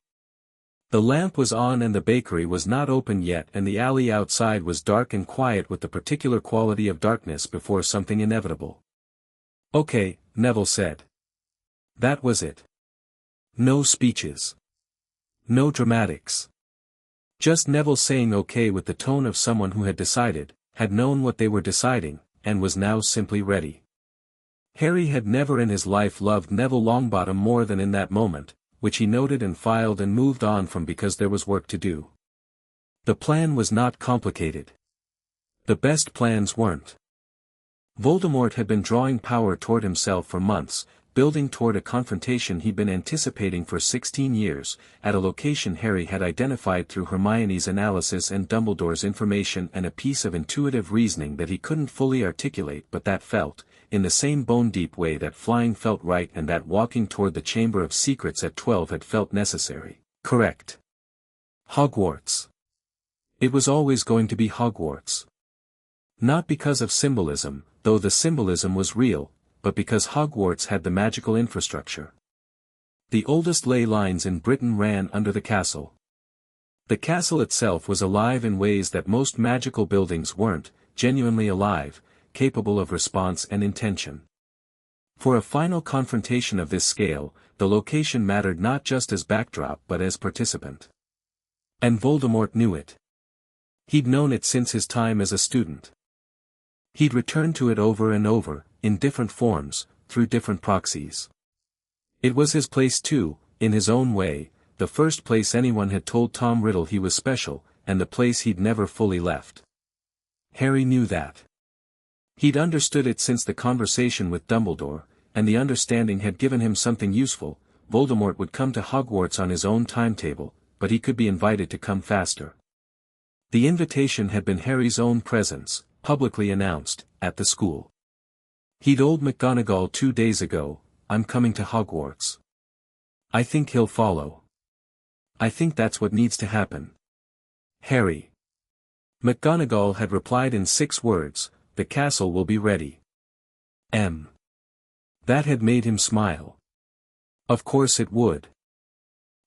The lamp was on and the bakery was not open yet, and the alley outside was dark and quiet with the particular quality of darkness before something inevitable. "Okay," Neville said. That was it. No speeches. No dramatics. Just Neville saying okay with the tone of someone who had decided, had known what they were deciding, and was now simply ready. Harry had never in his life loved Neville Longbottom more than in that moment, which he noted and filed and moved on from because there was work to do. The plan was not complicated. The best plans weren't. Voldemort had been drawing power toward himself for months, building toward a confrontation he'd been anticipating for 16 years, at a location Harry had identified through Hermione's analysis and Dumbledore's information, and a piece of intuitive reasoning that he couldn't fully articulate but that felt, in the same bone-deep way that flying felt right and that walking toward the Chamber of Secrets at 12 had felt necessary. Correct. Hogwarts. It was always going to be Hogwarts. Not because of symbolism, though the symbolism was real, but because Hogwarts had the magical infrastructure. The oldest ley lines in Britain ran under the castle. The castle itself was alive in ways that most magical buildings weren't, genuinely alive, capable of response and intention. For a final confrontation of this scale, the location mattered not just as backdrop but as participant. And Voldemort knew it. He'd known it since his time as a student. He'd returned to it over and over, in different forms, through different proxies. It was his place too, in his own way, the first place anyone had told Tom Riddle he was special, and the place he'd never fully left. Harry knew that. He'd understood it since the conversation with Dumbledore, and the understanding had given him something useful. Voldemort would come to Hogwarts on his own timetable, but he could be invited to come faster. The invitation had been Harry's own presence, publicly announced, at the school. He'd told McGonagall 2 days ago, "I'm coming to Hogwarts. I think he'll follow. I think that's what needs to happen. Harry." McGonagall had replied in 6 words, "The castle will be ready." That had made him smile. Of course it would.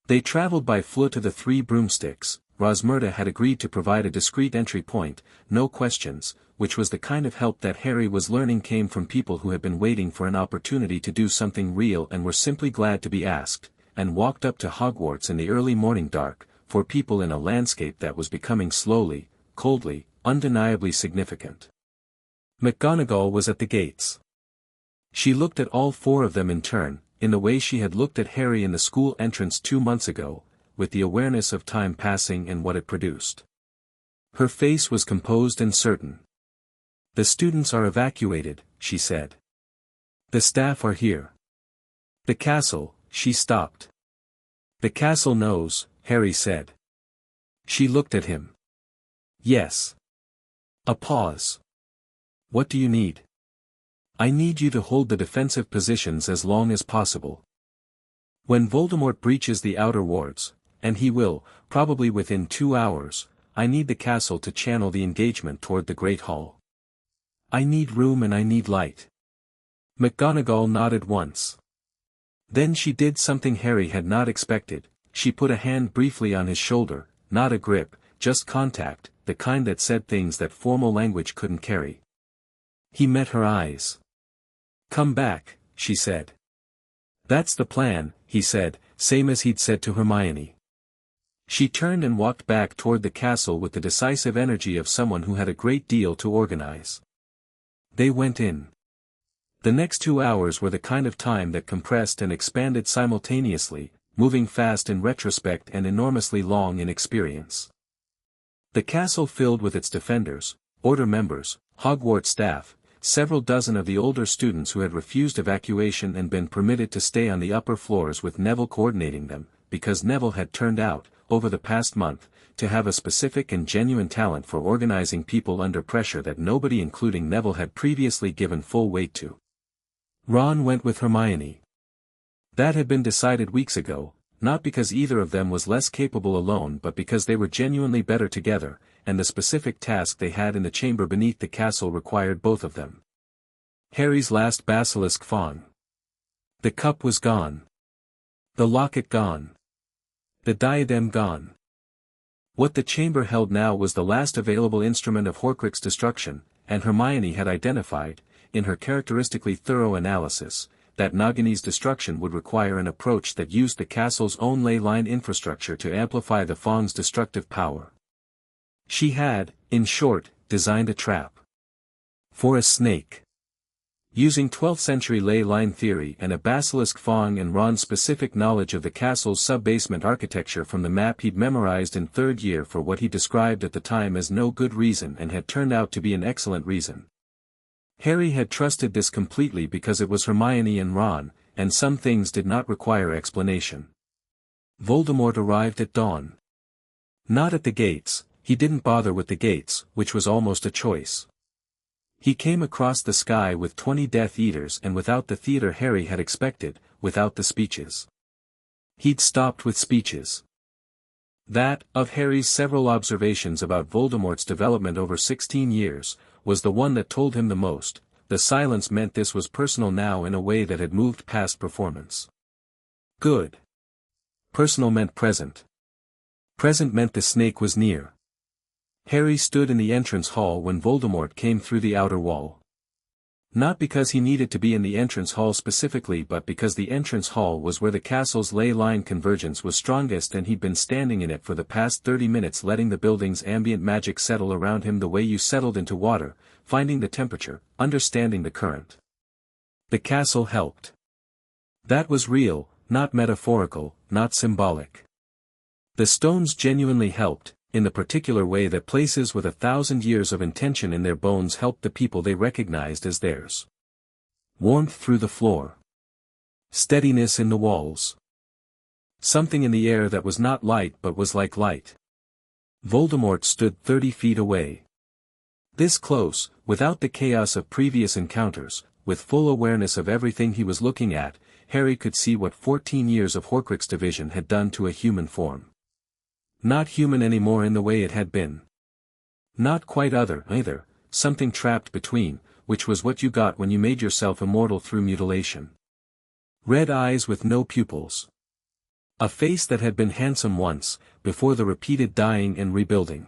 They traveled by Floo to the 3 Broomsticks. Rosmerta had agreed to provide a discreet entry point, no questions, which was the kind of help that Harry was learning came from people who had been waiting for an opportunity to do something real and were simply glad to be asked, and walked up to Hogwarts in the early morning dark, for people in a landscape that was becoming slowly, coldly, undeniably significant. McGonagall was at the gates. She looked at all 4 of them in turn, in the way she had looked at Harry in the school entrance 2 months ago, with the awareness of time passing and what it produced. Her face was composed and certain. "The students are evacuated," she said. "The staff are here. The castle," she stopped. "The castle knows," Harry said. She looked at him. "Yes." A pause. "What do you need?" "I need you to hold the defensive positions as long as possible. When Voldemort breaches the outer wards, and he will, probably within 2 hours, I need the castle to channel the engagement toward the Great Hall. I need room and I need light." McGonagall nodded once. Then she did something Harry had not expected. She put a hand briefly on his shoulder, not a grip, just contact, the kind that said things that formal language couldn't carry. He met her eyes. "Come back," she said. "That's the plan," he said, same as he'd said to Hermione. She turned and walked back toward the castle with the decisive energy of someone who had a great deal to organize. They went in. The next 2 hours were the kind of time that compressed and expanded simultaneously, moving fast in retrospect and enormously long in experience. The castle filled with its defenders, order members, Hogwarts staff, several dozen of the older students who had refused evacuation and been permitted to stay on the upper floors with Neville coordinating them, because Neville had turned out, over the past month, to have a specific and genuine talent for organizing people under pressure that nobody including Neville had previously given full weight to. Ron went with Hermione. That had been decided weeks ago, not because either of them was less capable alone but because they were genuinely better together, and the specific task they had in the chamber beneath the castle required both of them. Harry's last basilisk fawn. The cup was gone. The locket gone. The diadem gone. What the chamber held now was the last available instrument of Horcrux destruction, and Hermione had identified, in her characteristically thorough analysis, that Nagini's destruction would require an approach that used the castle's own ley line infrastructure to amplify the Fong's destructive power. She had, in short, designed a trap. For a snake. Using 12th century ley line theory and a basilisk Fong and Ron's specific knowledge of the castle's sub-basement architecture from the map he'd memorized in 3rd year for what he described at the time as no good reason and had turned out to be an excellent reason. Harry had trusted this completely because it was Hermione and Ron, and some things did not require explanation. Voldemort arrived at dawn. Not at the gates, he didn't bother with the gates, which was almost a choice. He came across the sky with 20 Death Eaters and without the theater Harry had expected, without the speeches. He'd stopped with speeches. That, of Harry's several observations about Voldemort's development over 16 years, was the one that told him the most. The silence meant this was personal now in a way that had moved past performance. Good. Personal meant present. Present meant the snake was near. Harry stood in the entrance hall when Voldemort came through the outer wall. Not because he needed to be in the entrance hall specifically but because the entrance hall was where the castle's ley line convergence was strongest and he'd been standing in it for the past 30 minutes letting the building's ambient magic settle around him the way you settled into water, finding the temperature, understanding the current. The castle helped. That was real, not metaphorical, not symbolic. The stones genuinely helped, in the particular way that places with 1,000 years of intention in their bones helped the people they recognized as theirs. Warmth through the floor. Steadiness in the walls. Something in the air that was not light but was like light. Voldemort stood 30 feet away. This close, without the chaos of previous encounters, with full awareness of everything he was looking at, Harry could see what 14 years of Horcrux division had done to a human form. Not human anymore in the way it had been. Not quite other, either, something trapped between, which was what you got when you made yourself immortal through mutilation. Red eyes with no pupils. A face that had been handsome once, before the repeated dying and rebuilding.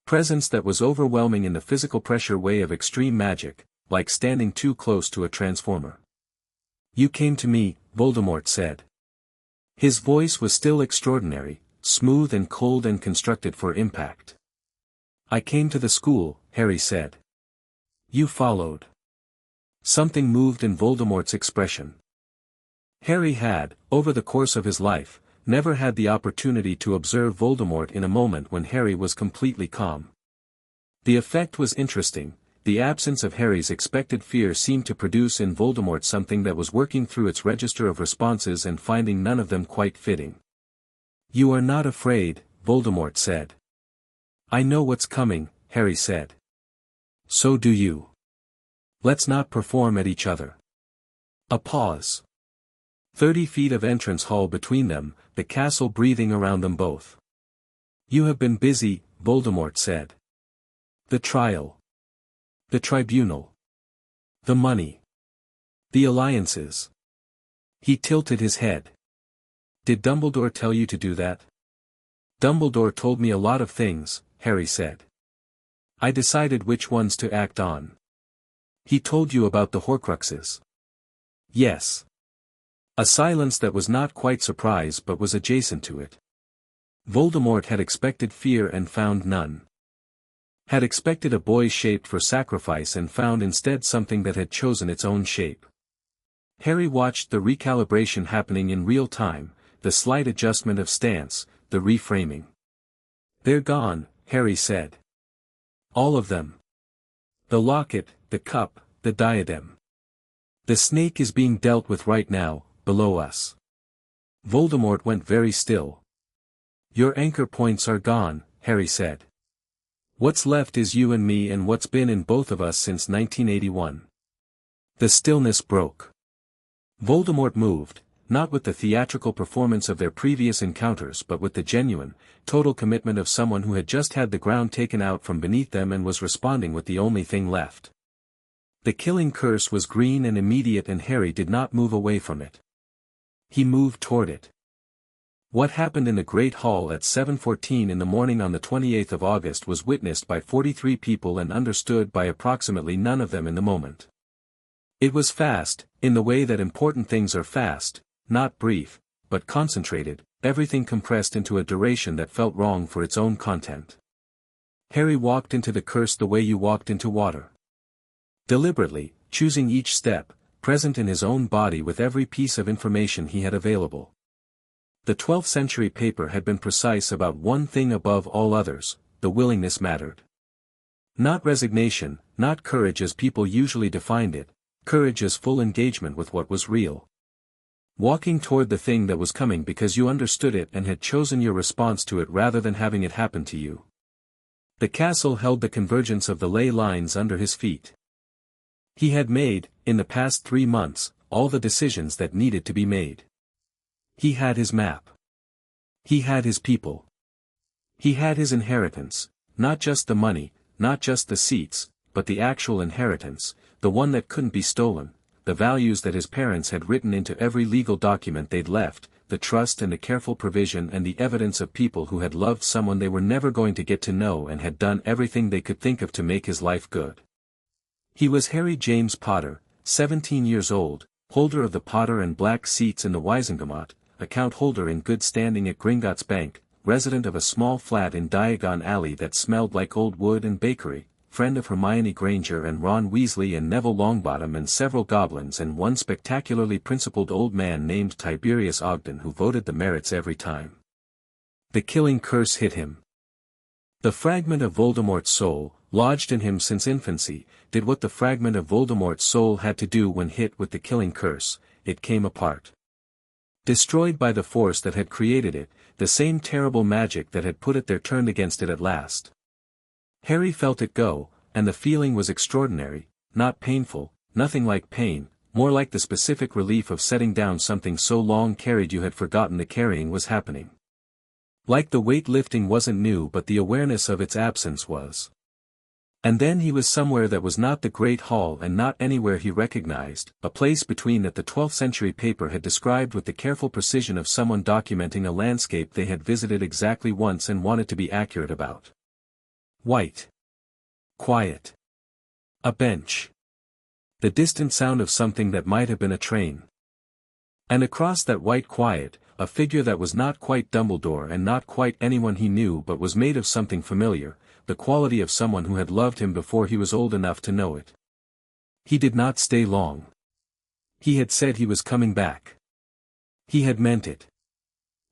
Presence that was overwhelming in the physical pressure way of extreme magic, like standing too close to a transformer. You came to me, Voldemort said. His voice was still extraordinary, smooth and cold and constructed for impact. I came to the school, Harry said. You followed. Something moved in Voldemort's expression. Harry had, over the course of his life, never had the opportunity to observe Voldemort in a moment when Harry was completely calm. The effect was interesting. The absence of Harry's expected fear seemed to produce in Voldemort something that was working through its register of responses and finding none of them quite fitting. You are not afraid, Voldemort said. I know what's coming, Harry said. So do you. Let's not perform at each other. A pause. 30 feet of entrance hall between them, the castle breathing around them both. You have been busy, Voldemort said. The trial. The tribunal. The money. The alliances. He tilted his head. Did Dumbledore tell you to do that? Dumbledore told me a lot of things, Harry said. I decided which ones to act on. He told you about the Horcruxes. Yes. A silence that was not quite surprise but was adjacent to it. Voldemort had expected fear and found none. Had expected a boy shaped for sacrifice and found instead something that had chosen its own shape. Harry watched the recalibration happening in real time, the slight adjustment of stance, the reframing. "They're gone," Harry said. "All of them. The locket, the cup, the diadem. The snake is being dealt with right now, below us." Voldemort went very still. "Your anchor points are gone," Harry said. "What's left is you and me and what's been in both of us since 1981. The stillness broke. Voldemort moved, not with the theatrical performance of their previous encounters but with the genuine, total commitment of someone who had just had the ground taken out from beneath them and was responding with the only thing left. The killing curse was green and immediate, and Harry did not move away from it. He moved toward it. What happened in the Great Hall at 7:14 in the morning on the 28th of August was witnessed by 43 people and understood by approximately none of them in the moment. It was fast, in the way that important things are fast, not brief, but concentrated, everything compressed into a duration that felt wrong for its own content. Harry walked into the curse the way you walked into water. Deliberately, choosing each step, present in his own body with every piece of information he had available. The 12th century paper had been precise about one thing above all others: the willingness mattered. Not resignation, not courage as people usually defined it, courage as full engagement with what was real. Walking toward the thing that was coming because you understood it and had chosen your response to it rather than having it happen to you. The castle held the convergence of the ley lines under his feet. He had made, in the past 3 months, all the decisions that needed to be made. He had his map. He had his people. He had his inheritance, not just the money, not just the seats, but the actual inheritance, the one that couldn't be stolen, the values that his parents had written into every legal document they'd left, the trust and the careful provision and the evidence of people who had loved someone they were never going to get to know and had done everything they could think of to make his life good. He was Harry James Potter, 17 years old, holder of the Potter and Black seats in the Wisengamot, account holder in good standing at Gringotts Bank, resident of a small flat in Diagon Alley that smelled like old wood and bakery, friend of Hermione Granger and Ron Weasley and Neville Longbottom and several goblins and one spectacularly principled old man named Tiberius Ogden who voted the merits every time. The killing curse hit him. The fragment of Voldemort's soul, lodged in him since infancy, did what the fragment of Voldemort's soul had to do when hit with the killing curse: it came apart. Destroyed by the force that had created it, the same terrible magic that had put it there turned against it at last. Harry felt it go, and the feeling was extraordinary, not painful, nothing like pain, more like the specific relief of setting down something so long carried you had forgotten the carrying was happening. Like the weight lifting wasn't new but the awareness of its absence was. And then he was somewhere that was not the Great Hall and not anywhere he recognized, a place between that the 12th century paper had described with the careful precision of someone documenting a landscape they had visited exactly once and wanted to be accurate about. White. Quiet. A bench. The distant sound of something that might have been a train. And across that white quiet, a figure that was not quite Dumbledore and not quite anyone he knew but was made of something familiar, the quality of someone who had loved him before he was old enough to know it. He did not stay long. He had said he was coming back. He had meant it.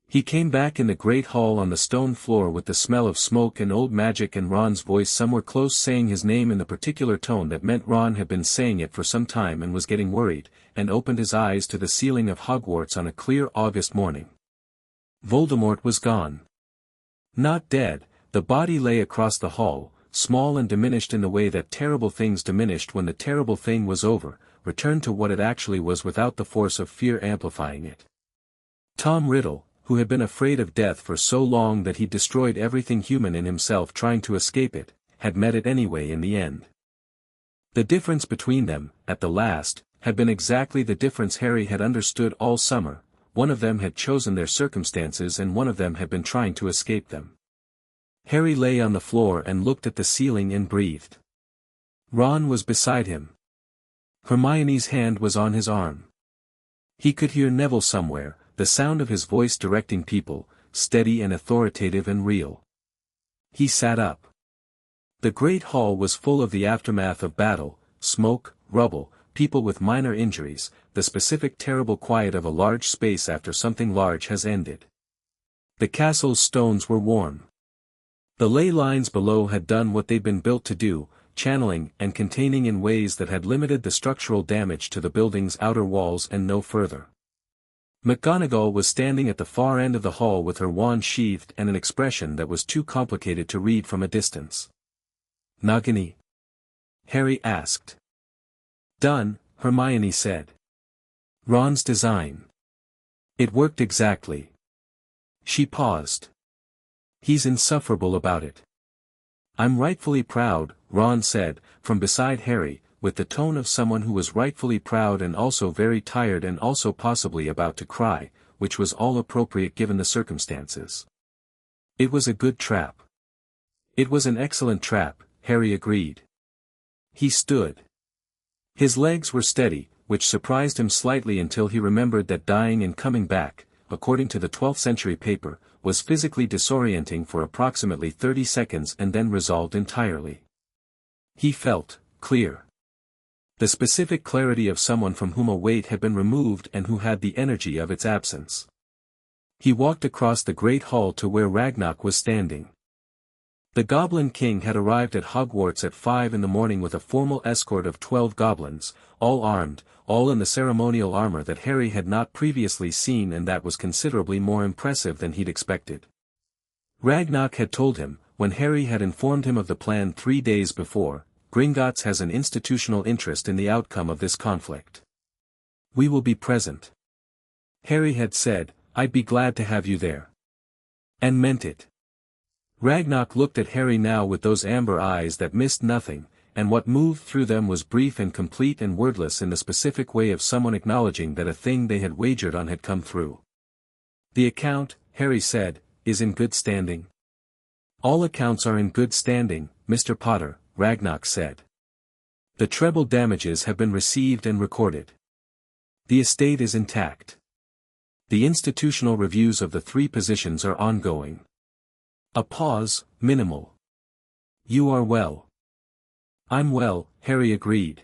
He came back in the great hall on the stone floor with the smell of smoke and old magic and Ron's voice somewhere close saying his name in the particular tone that meant Ron had been saying it for some time and was getting worried, and opened his eyes to the ceiling of Hogwarts on a clear August morning. Voldemort was gone. Not dead. The body lay across the hall, small and diminished in the way that terrible things diminished when the terrible thing was over, returned to what it actually was without the force of fear amplifying it. Tom Riddle, who had been afraid of death for so long that he destroyed everything human in himself trying to escape it, had met it anyway in the end. The difference between them, at the last, had been exactly the difference Harry had understood all summer: one of them had chosen their circumstances and one of them had been trying to escape them. Harry lay on the floor and looked at the ceiling and breathed. Ron was beside him. Hermione's hand was on his arm. He could hear Neville somewhere, the sound of his voice directing people, steady and authoritative and real. He sat up. The great hall was full of the aftermath of battle, smoke, rubble, people with minor injuries, the specific terrible quiet of a large space after something large has ended. The castle's stones were warm. The ley lines below had done what they'd been built to do, channeling and containing in ways that had limited the structural damage to the building's outer walls and no further. McGonagall was standing at the far end of the hall with her wand sheathed and an expression that was too complicated to read from a distance. "Nagini?" Harry asked. "Done," Hermione said. "Ron's design. It worked exactly." She paused. "He's insufferable about it." "I'm rightfully proud," Ron said, from beside Harry, with the tone of someone who was rightfully proud and also very tired and also possibly about to cry, which was all appropriate given the circumstances. "It was a good trap." "It was an excellent trap," Harry agreed. He stood. His legs were steady, which surprised him slightly until he remembered that dying and coming back, according to the 12th century paper, was physically disorienting for approximately 30 seconds and then resolved entirely. He felt clear. The specific clarity of someone from whom a weight had been removed and who had the energy of its absence. He walked across the great hall to where Ragnarok was standing. The Goblin King had arrived at Hogwarts at 5 in the morning with a formal escort of 12 goblins, all armed, all in the ceremonial armor that Harry had not previously seen and that was considerably more impressive than he'd expected. Ragnarok had told him, when Harry had informed him of the plan 3 days before, "Gringotts has an institutional interest in the outcome of this conflict. We will be present." Harry had said, "I'd be glad to have you there." And meant it. Ragnarok looked at Harry now with those amber eyes that missed nothing, and what moved through them was brief and complete and wordless in the specific way of someone acknowledging that a thing they had wagered on had come through. "The account," Harry said, "is in good standing." "All accounts are in good standing, Mr. Potter," Ragnarok said. "The treble damages have been received and recorded. The estate is intact. The institutional reviews of the 3 positions are ongoing." A pause, minimal. "You are well." "I'm well," Harry agreed.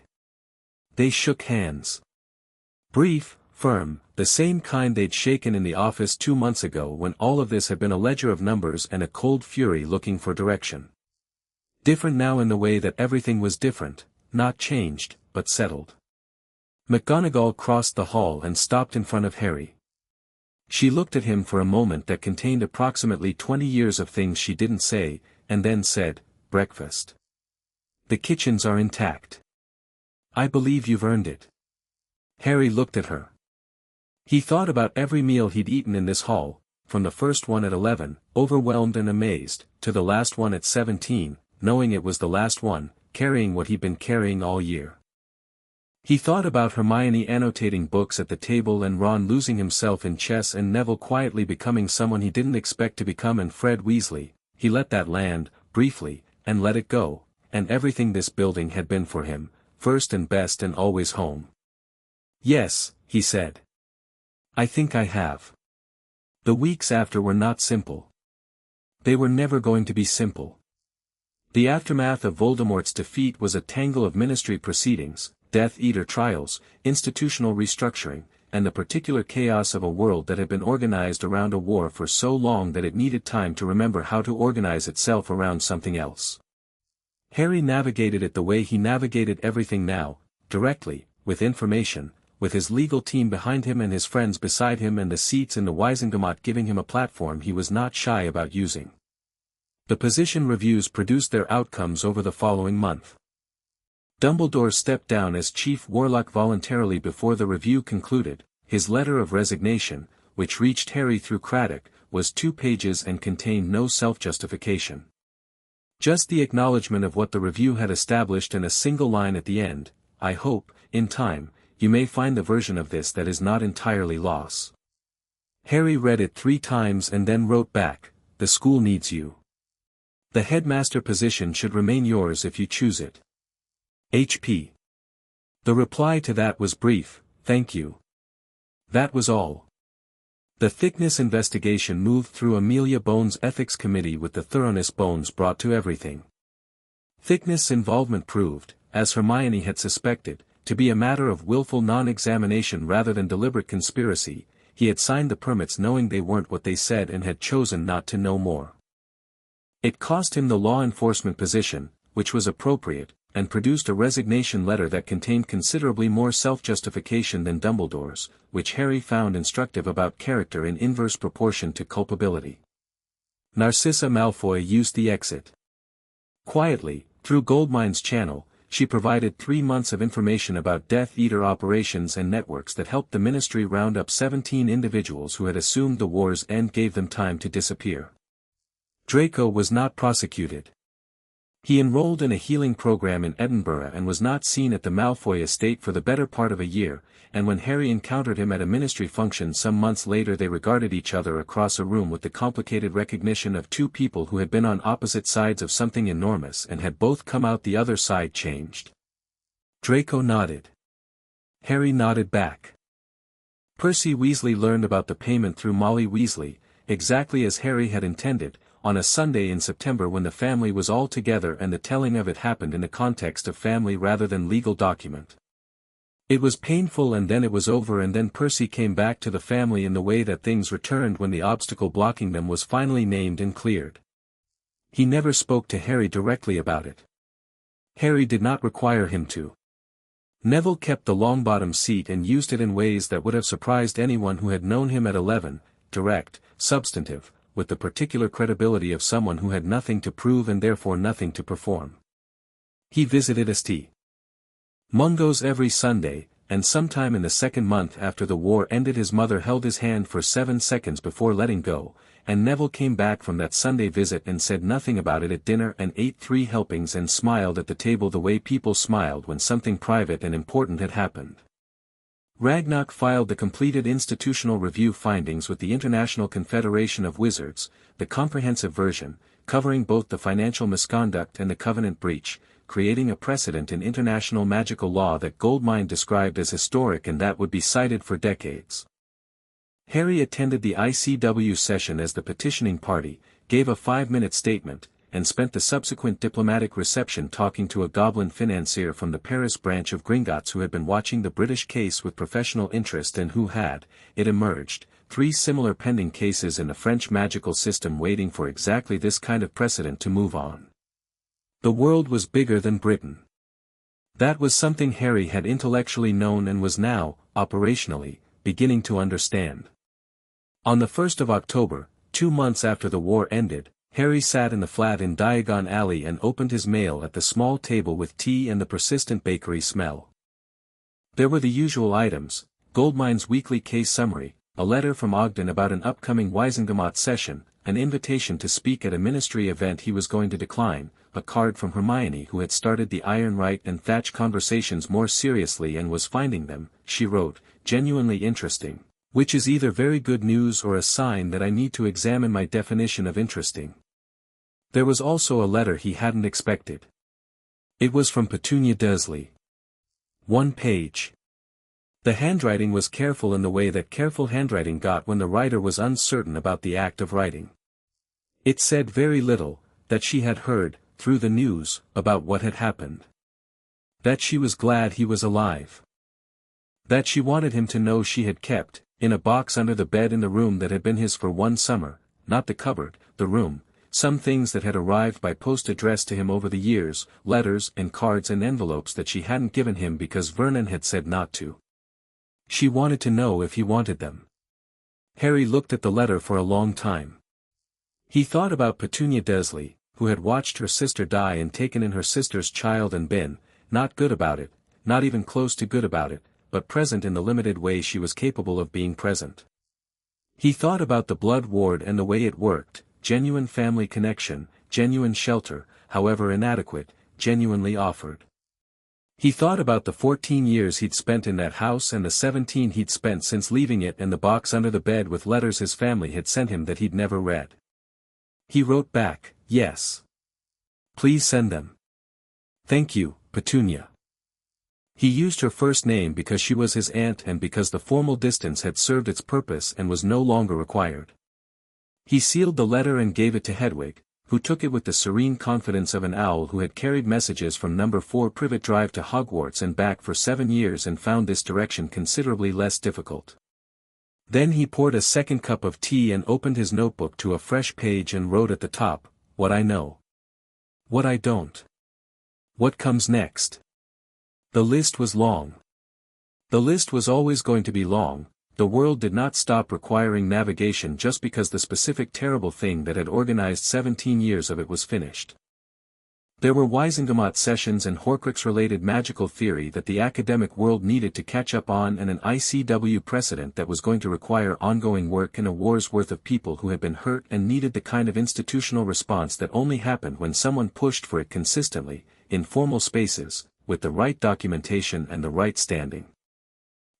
They shook hands. Brief, firm, the same kind they'd shaken in the office 2 months ago when all of this had been a ledger of numbers and a cold fury looking for direction. Different now in the way that everything was different, not changed, but settled. McGonagall crossed the hall and stopped in front of Harry. She looked at him for a moment that contained approximately 20 years of things she didn't say, and then said, "Breakfast. The kitchens are intact. I believe you've earned it." Harry looked at her. He thought about every meal he'd eaten in this hall, from the first one at 11, overwhelmed and amazed, to the last one at 17, knowing it was the last one, carrying what he'd been carrying all year. He thought about Hermione annotating books at the table and Ron losing himself in chess and Neville quietly becoming someone he didn't expect to become and Fred Weasley. He let that land, briefly, and let it go, and everything this building had been for him, first and best and always home. "Yes," he said. "I think I have." The weeks after were not simple. They were never going to be simple. The aftermath of Voldemort's defeat was a tangle of ministry proceedings, Death Eater trials, institutional restructuring, and the particular chaos of a world that had been organized around a war for so long that it needed time to remember how to organize itself around something else. Harry navigated it the way he navigated everything now, directly, with information, with his legal team behind him and his friends beside him and the seats in the Wizengamot giving him a platform he was not shy about using. The position reviews produced their outcomes over the following month. Dumbledore stepped down as Chief Warlock voluntarily before the review concluded. His letter of resignation, which reached Harry through Craddock, was 2 pages and contained no self-justification. Just the acknowledgement of what the review had established in a single line at the end. "I hope, in time, you may find the version of this that is not entirely loss." Harry read it 3 times and then wrote back, "The school needs you. The headmaster position should remain yours if you choose it. HP." The reply to that was brief, "Thank you." That was all. The thickness investigation moved through Amelia Bones' ethics committee with the thoroughness Bones brought to everything. Thickness' involvement proved, as Hermione had suspected, to be a matter of willful non-examination rather than deliberate conspiracy. He had signed the permits knowing they weren't what they said and had chosen not to know more. It cost him the law enforcement position, which was appropriate, and produced a resignation letter that contained considerably more self-justification than Dumbledore's, which Harry found instructive about character in inverse proportion to culpability. Narcissa Malfoy used the exit. Quietly, through Goldmine's channel, she provided 3 months of information about Death Eater operations and networks that helped the Ministry round up 17 individuals who had assumed the war's end, gave them time to disappear. Draco was not prosecuted. He enrolled in a healing program in Edinburgh and was not seen at the Malfoy estate for the better part of a year, and when Harry encountered him at a Ministry function some months later they regarded each other across a room with the complicated recognition of two people who had been on opposite sides of something enormous and had both come out the other side changed. Draco nodded. Harry nodded back. Percy Weasley learned about the payment through Molly Weasley, exactly as Harry had intended, on a Sunday in September when the family was all together, and the telling of it happened in the context of family rather than legal document. It was painful and then it was over, and then Percy came back to the family in the way that things returned when the obstacle blocking them was finally named and cleared. He never spoke to Harry directly about it. Harry did not require him to. Neville kept the Longbottom seat and used it in ways that would have surprised anyone who had known him at 11, direct, substantive, with the particular credibility of someone who had nothing to prove and therefore nothing to perform. He visited St. Mungo's every Sunday, and sometime in the second month after the war ended his mother held his hand for 7 seconds before letting go, and Neville came back from that Sunday visit and said nothing about it at dinner and ate 3 helpings and smiled at the table the way people smiled when something private and important had happened. Ragnarok filed the completed institutional review findings with the International Confederation of Wizards, the comprehensive version, covering both the financial misconduct and the covenant breach, creating a precedent in international magical law that Goldmine described as historic and that would be cited for decades. Harry attended the ICW session as the petitioning party, gave a 5-minute statement, and spent the subsequent diplomatic reception talking to a Goblin financier from the Paris branch of Gringotts who had been watching the British case with professional interest and who had, it emerged, 3 similar pending cases in the French magical system waiting for exactly this kind of precedent to move on. The world was bigger than Britain. That was something Harry had intellectually known and was now, operationally, beginning to understand. On the 1st of October, 2 months after the war ended, Harry sat in the flat in Diagon Alley and opened his mail at the small table with tea and the persistent bakery smell. There were the usual items: Goldmine's weekly case summary, a letter from Ogden about an upcoming Wisengamot session, an invitation to speak at a ministry event he was going to decline, a card from Hermione who had started the Ironright and Thatch conversations more seriously and was finding them, she wrote, genuinely interesting, which is either very good news or a sign that I need to examine my definition of interesting. There was also a letter he hadn't expected. It was from Petunia Dursley. 1 page. The handwriting was careful in the way that careful handwriting got when the writer was uncertain about the act of writing. It said very little, that she had heard, through the news, about what had happened. That she was glad he was alive. That she wanted him to know she had kept, in a box under the bed in the room that had been his for 1 summer, not the cupboard, the room, some things that had arrived by post addressed to him over the years, letters and cards and envelopes that she hadn't given him because Vernon had said not to. She wanted to know if he wanted them. Harry looked at the letter for a long time. He thought about Petunia Dursley, who had watched her sister die and taken in her sister's child and been, not good about it, not even close to good about it, but present in the limited way she was capable of being present. He thought about the blood ward and the way it worked, genuine family connection, genuine shelter, however inadequate, genuinely offered. He thought about the 14 years he'd spent in that house and the 17 he'd spent since leaving it and the box under the bed with letters his family had sent him that he'd never read. He wrote back, yes. Please send them. Thank you, Petunia. He used her first name because she was his aunt and because the formal distance had served its purpose and was no longer required. He sealed the letter and gave it to Hedwig, who took it with the serene confidence of an owl who had carried messages from number 4 Privet Drive to Hogwarts and back for 7 years and found this direction considerably less difficult. Then he poured a second cup of tea and opened his notebook to a fresh page and wrote at the top, "What I know. What I don't. What comes next." The list was long. The list was always going to be long. The world did not stop requiring navigation just because the specific terrible thing that had organized 17 years of it was finished. There were Wisengamot sessions and Horcrux-related magical theory that the academic world needed to catch up on, and an ICW precedent that was going to require ongoing work and a war's worth of people who had been hurt and needed the kind of institutional response that only happened when someone pushed for it consistently, in formal spaces, with the right documentation and the right standing.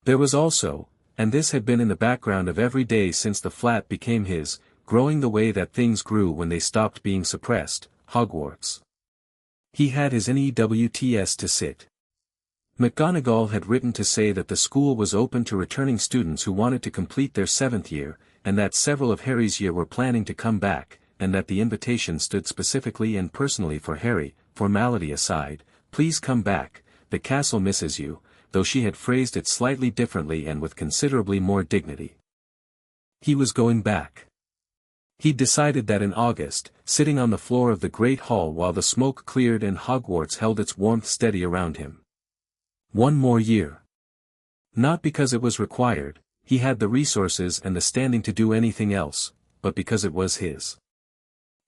There was also, and this had been in the background of every day since the flat became his, growing the way that things grew when they stopped being suppressed, Hogwarts. He had his NEWTS to sit. McGonagall had written to say that the school was open to returning students who wanted to complete their 7th year, and that several of Harry's year were planning to come back, and that the invitation stood specifically and personally for Harry. Formality aside, "Please come back, the castle misses you," though she had phrased it slightly differently and with considerably more dignity. He was going back. He'd decided that in August, sitting on the floor of the Great Hall while the smoke cleared and Hogwarts held its warmth steady around him. One more year. Not because it was required, he had the resources and the standing to do anything else, but because it was his.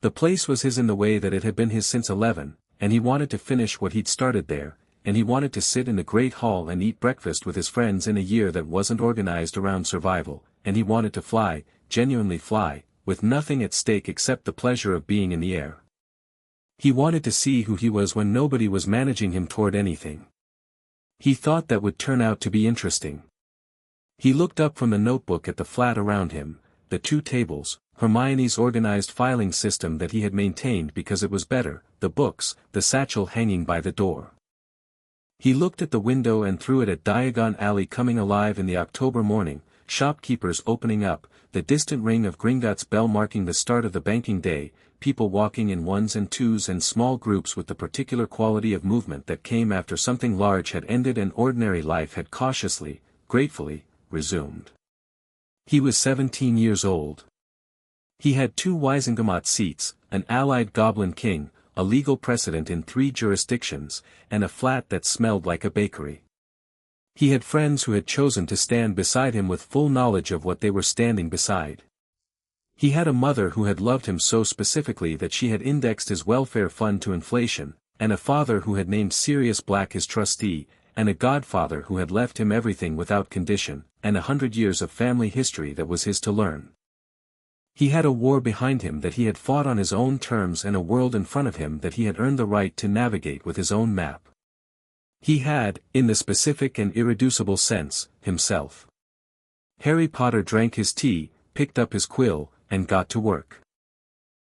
The place was his in the way that it had been his since 11, and he wanted to finish what he'd started there, and he wanted to sit in the Great Hall and eat breakfast with his friends in a year that wasn't organized around survival, and he wanted to fly, genuinely fly, with nothing at stake except the pleasure of being in the air. He wanted to see who he was when nobody was managing him toward anything. He thought that would turn out to be interesting. He looked up from the notebook at the flat around him, the 2 tables, Hermione's organized filing system that he had maintained because it was better, the books, the satchel hanging by the door. He looked at the window and through it at Diagon Alley coming alive in the October morning, shopkeepers opening up, the distant ring of Gringotts' bell marking the start of the banking day, people walking in 1s and 2s and small groups with the particular quality of movement that came after something large had ended and ordinary life had cautiously, gratefully, resumed. He was 17 years old. He had 2 Wisengamot seats, an allied Goblin King, a legal precedent in 3 jurisdictions, and a flat that smelled like a bakery. He had friends who had chosen to stand beside him with full knowledge of what they were standing beside. He had a mother who had loved him so specifically that she had indexed his welfare fund to inflation, and a father who had named Sirius Black his trustee, and a godfather who had left him everything without condition, and 100 years of family history that was his to learn. He had a war behind him that he had fought on his own terms and a world in front of him that he had earned the right to navigate with his own map. He had, in the specific and irreducible sense, himself. Harry Potter drank his tea, picked up his quill, and got to work.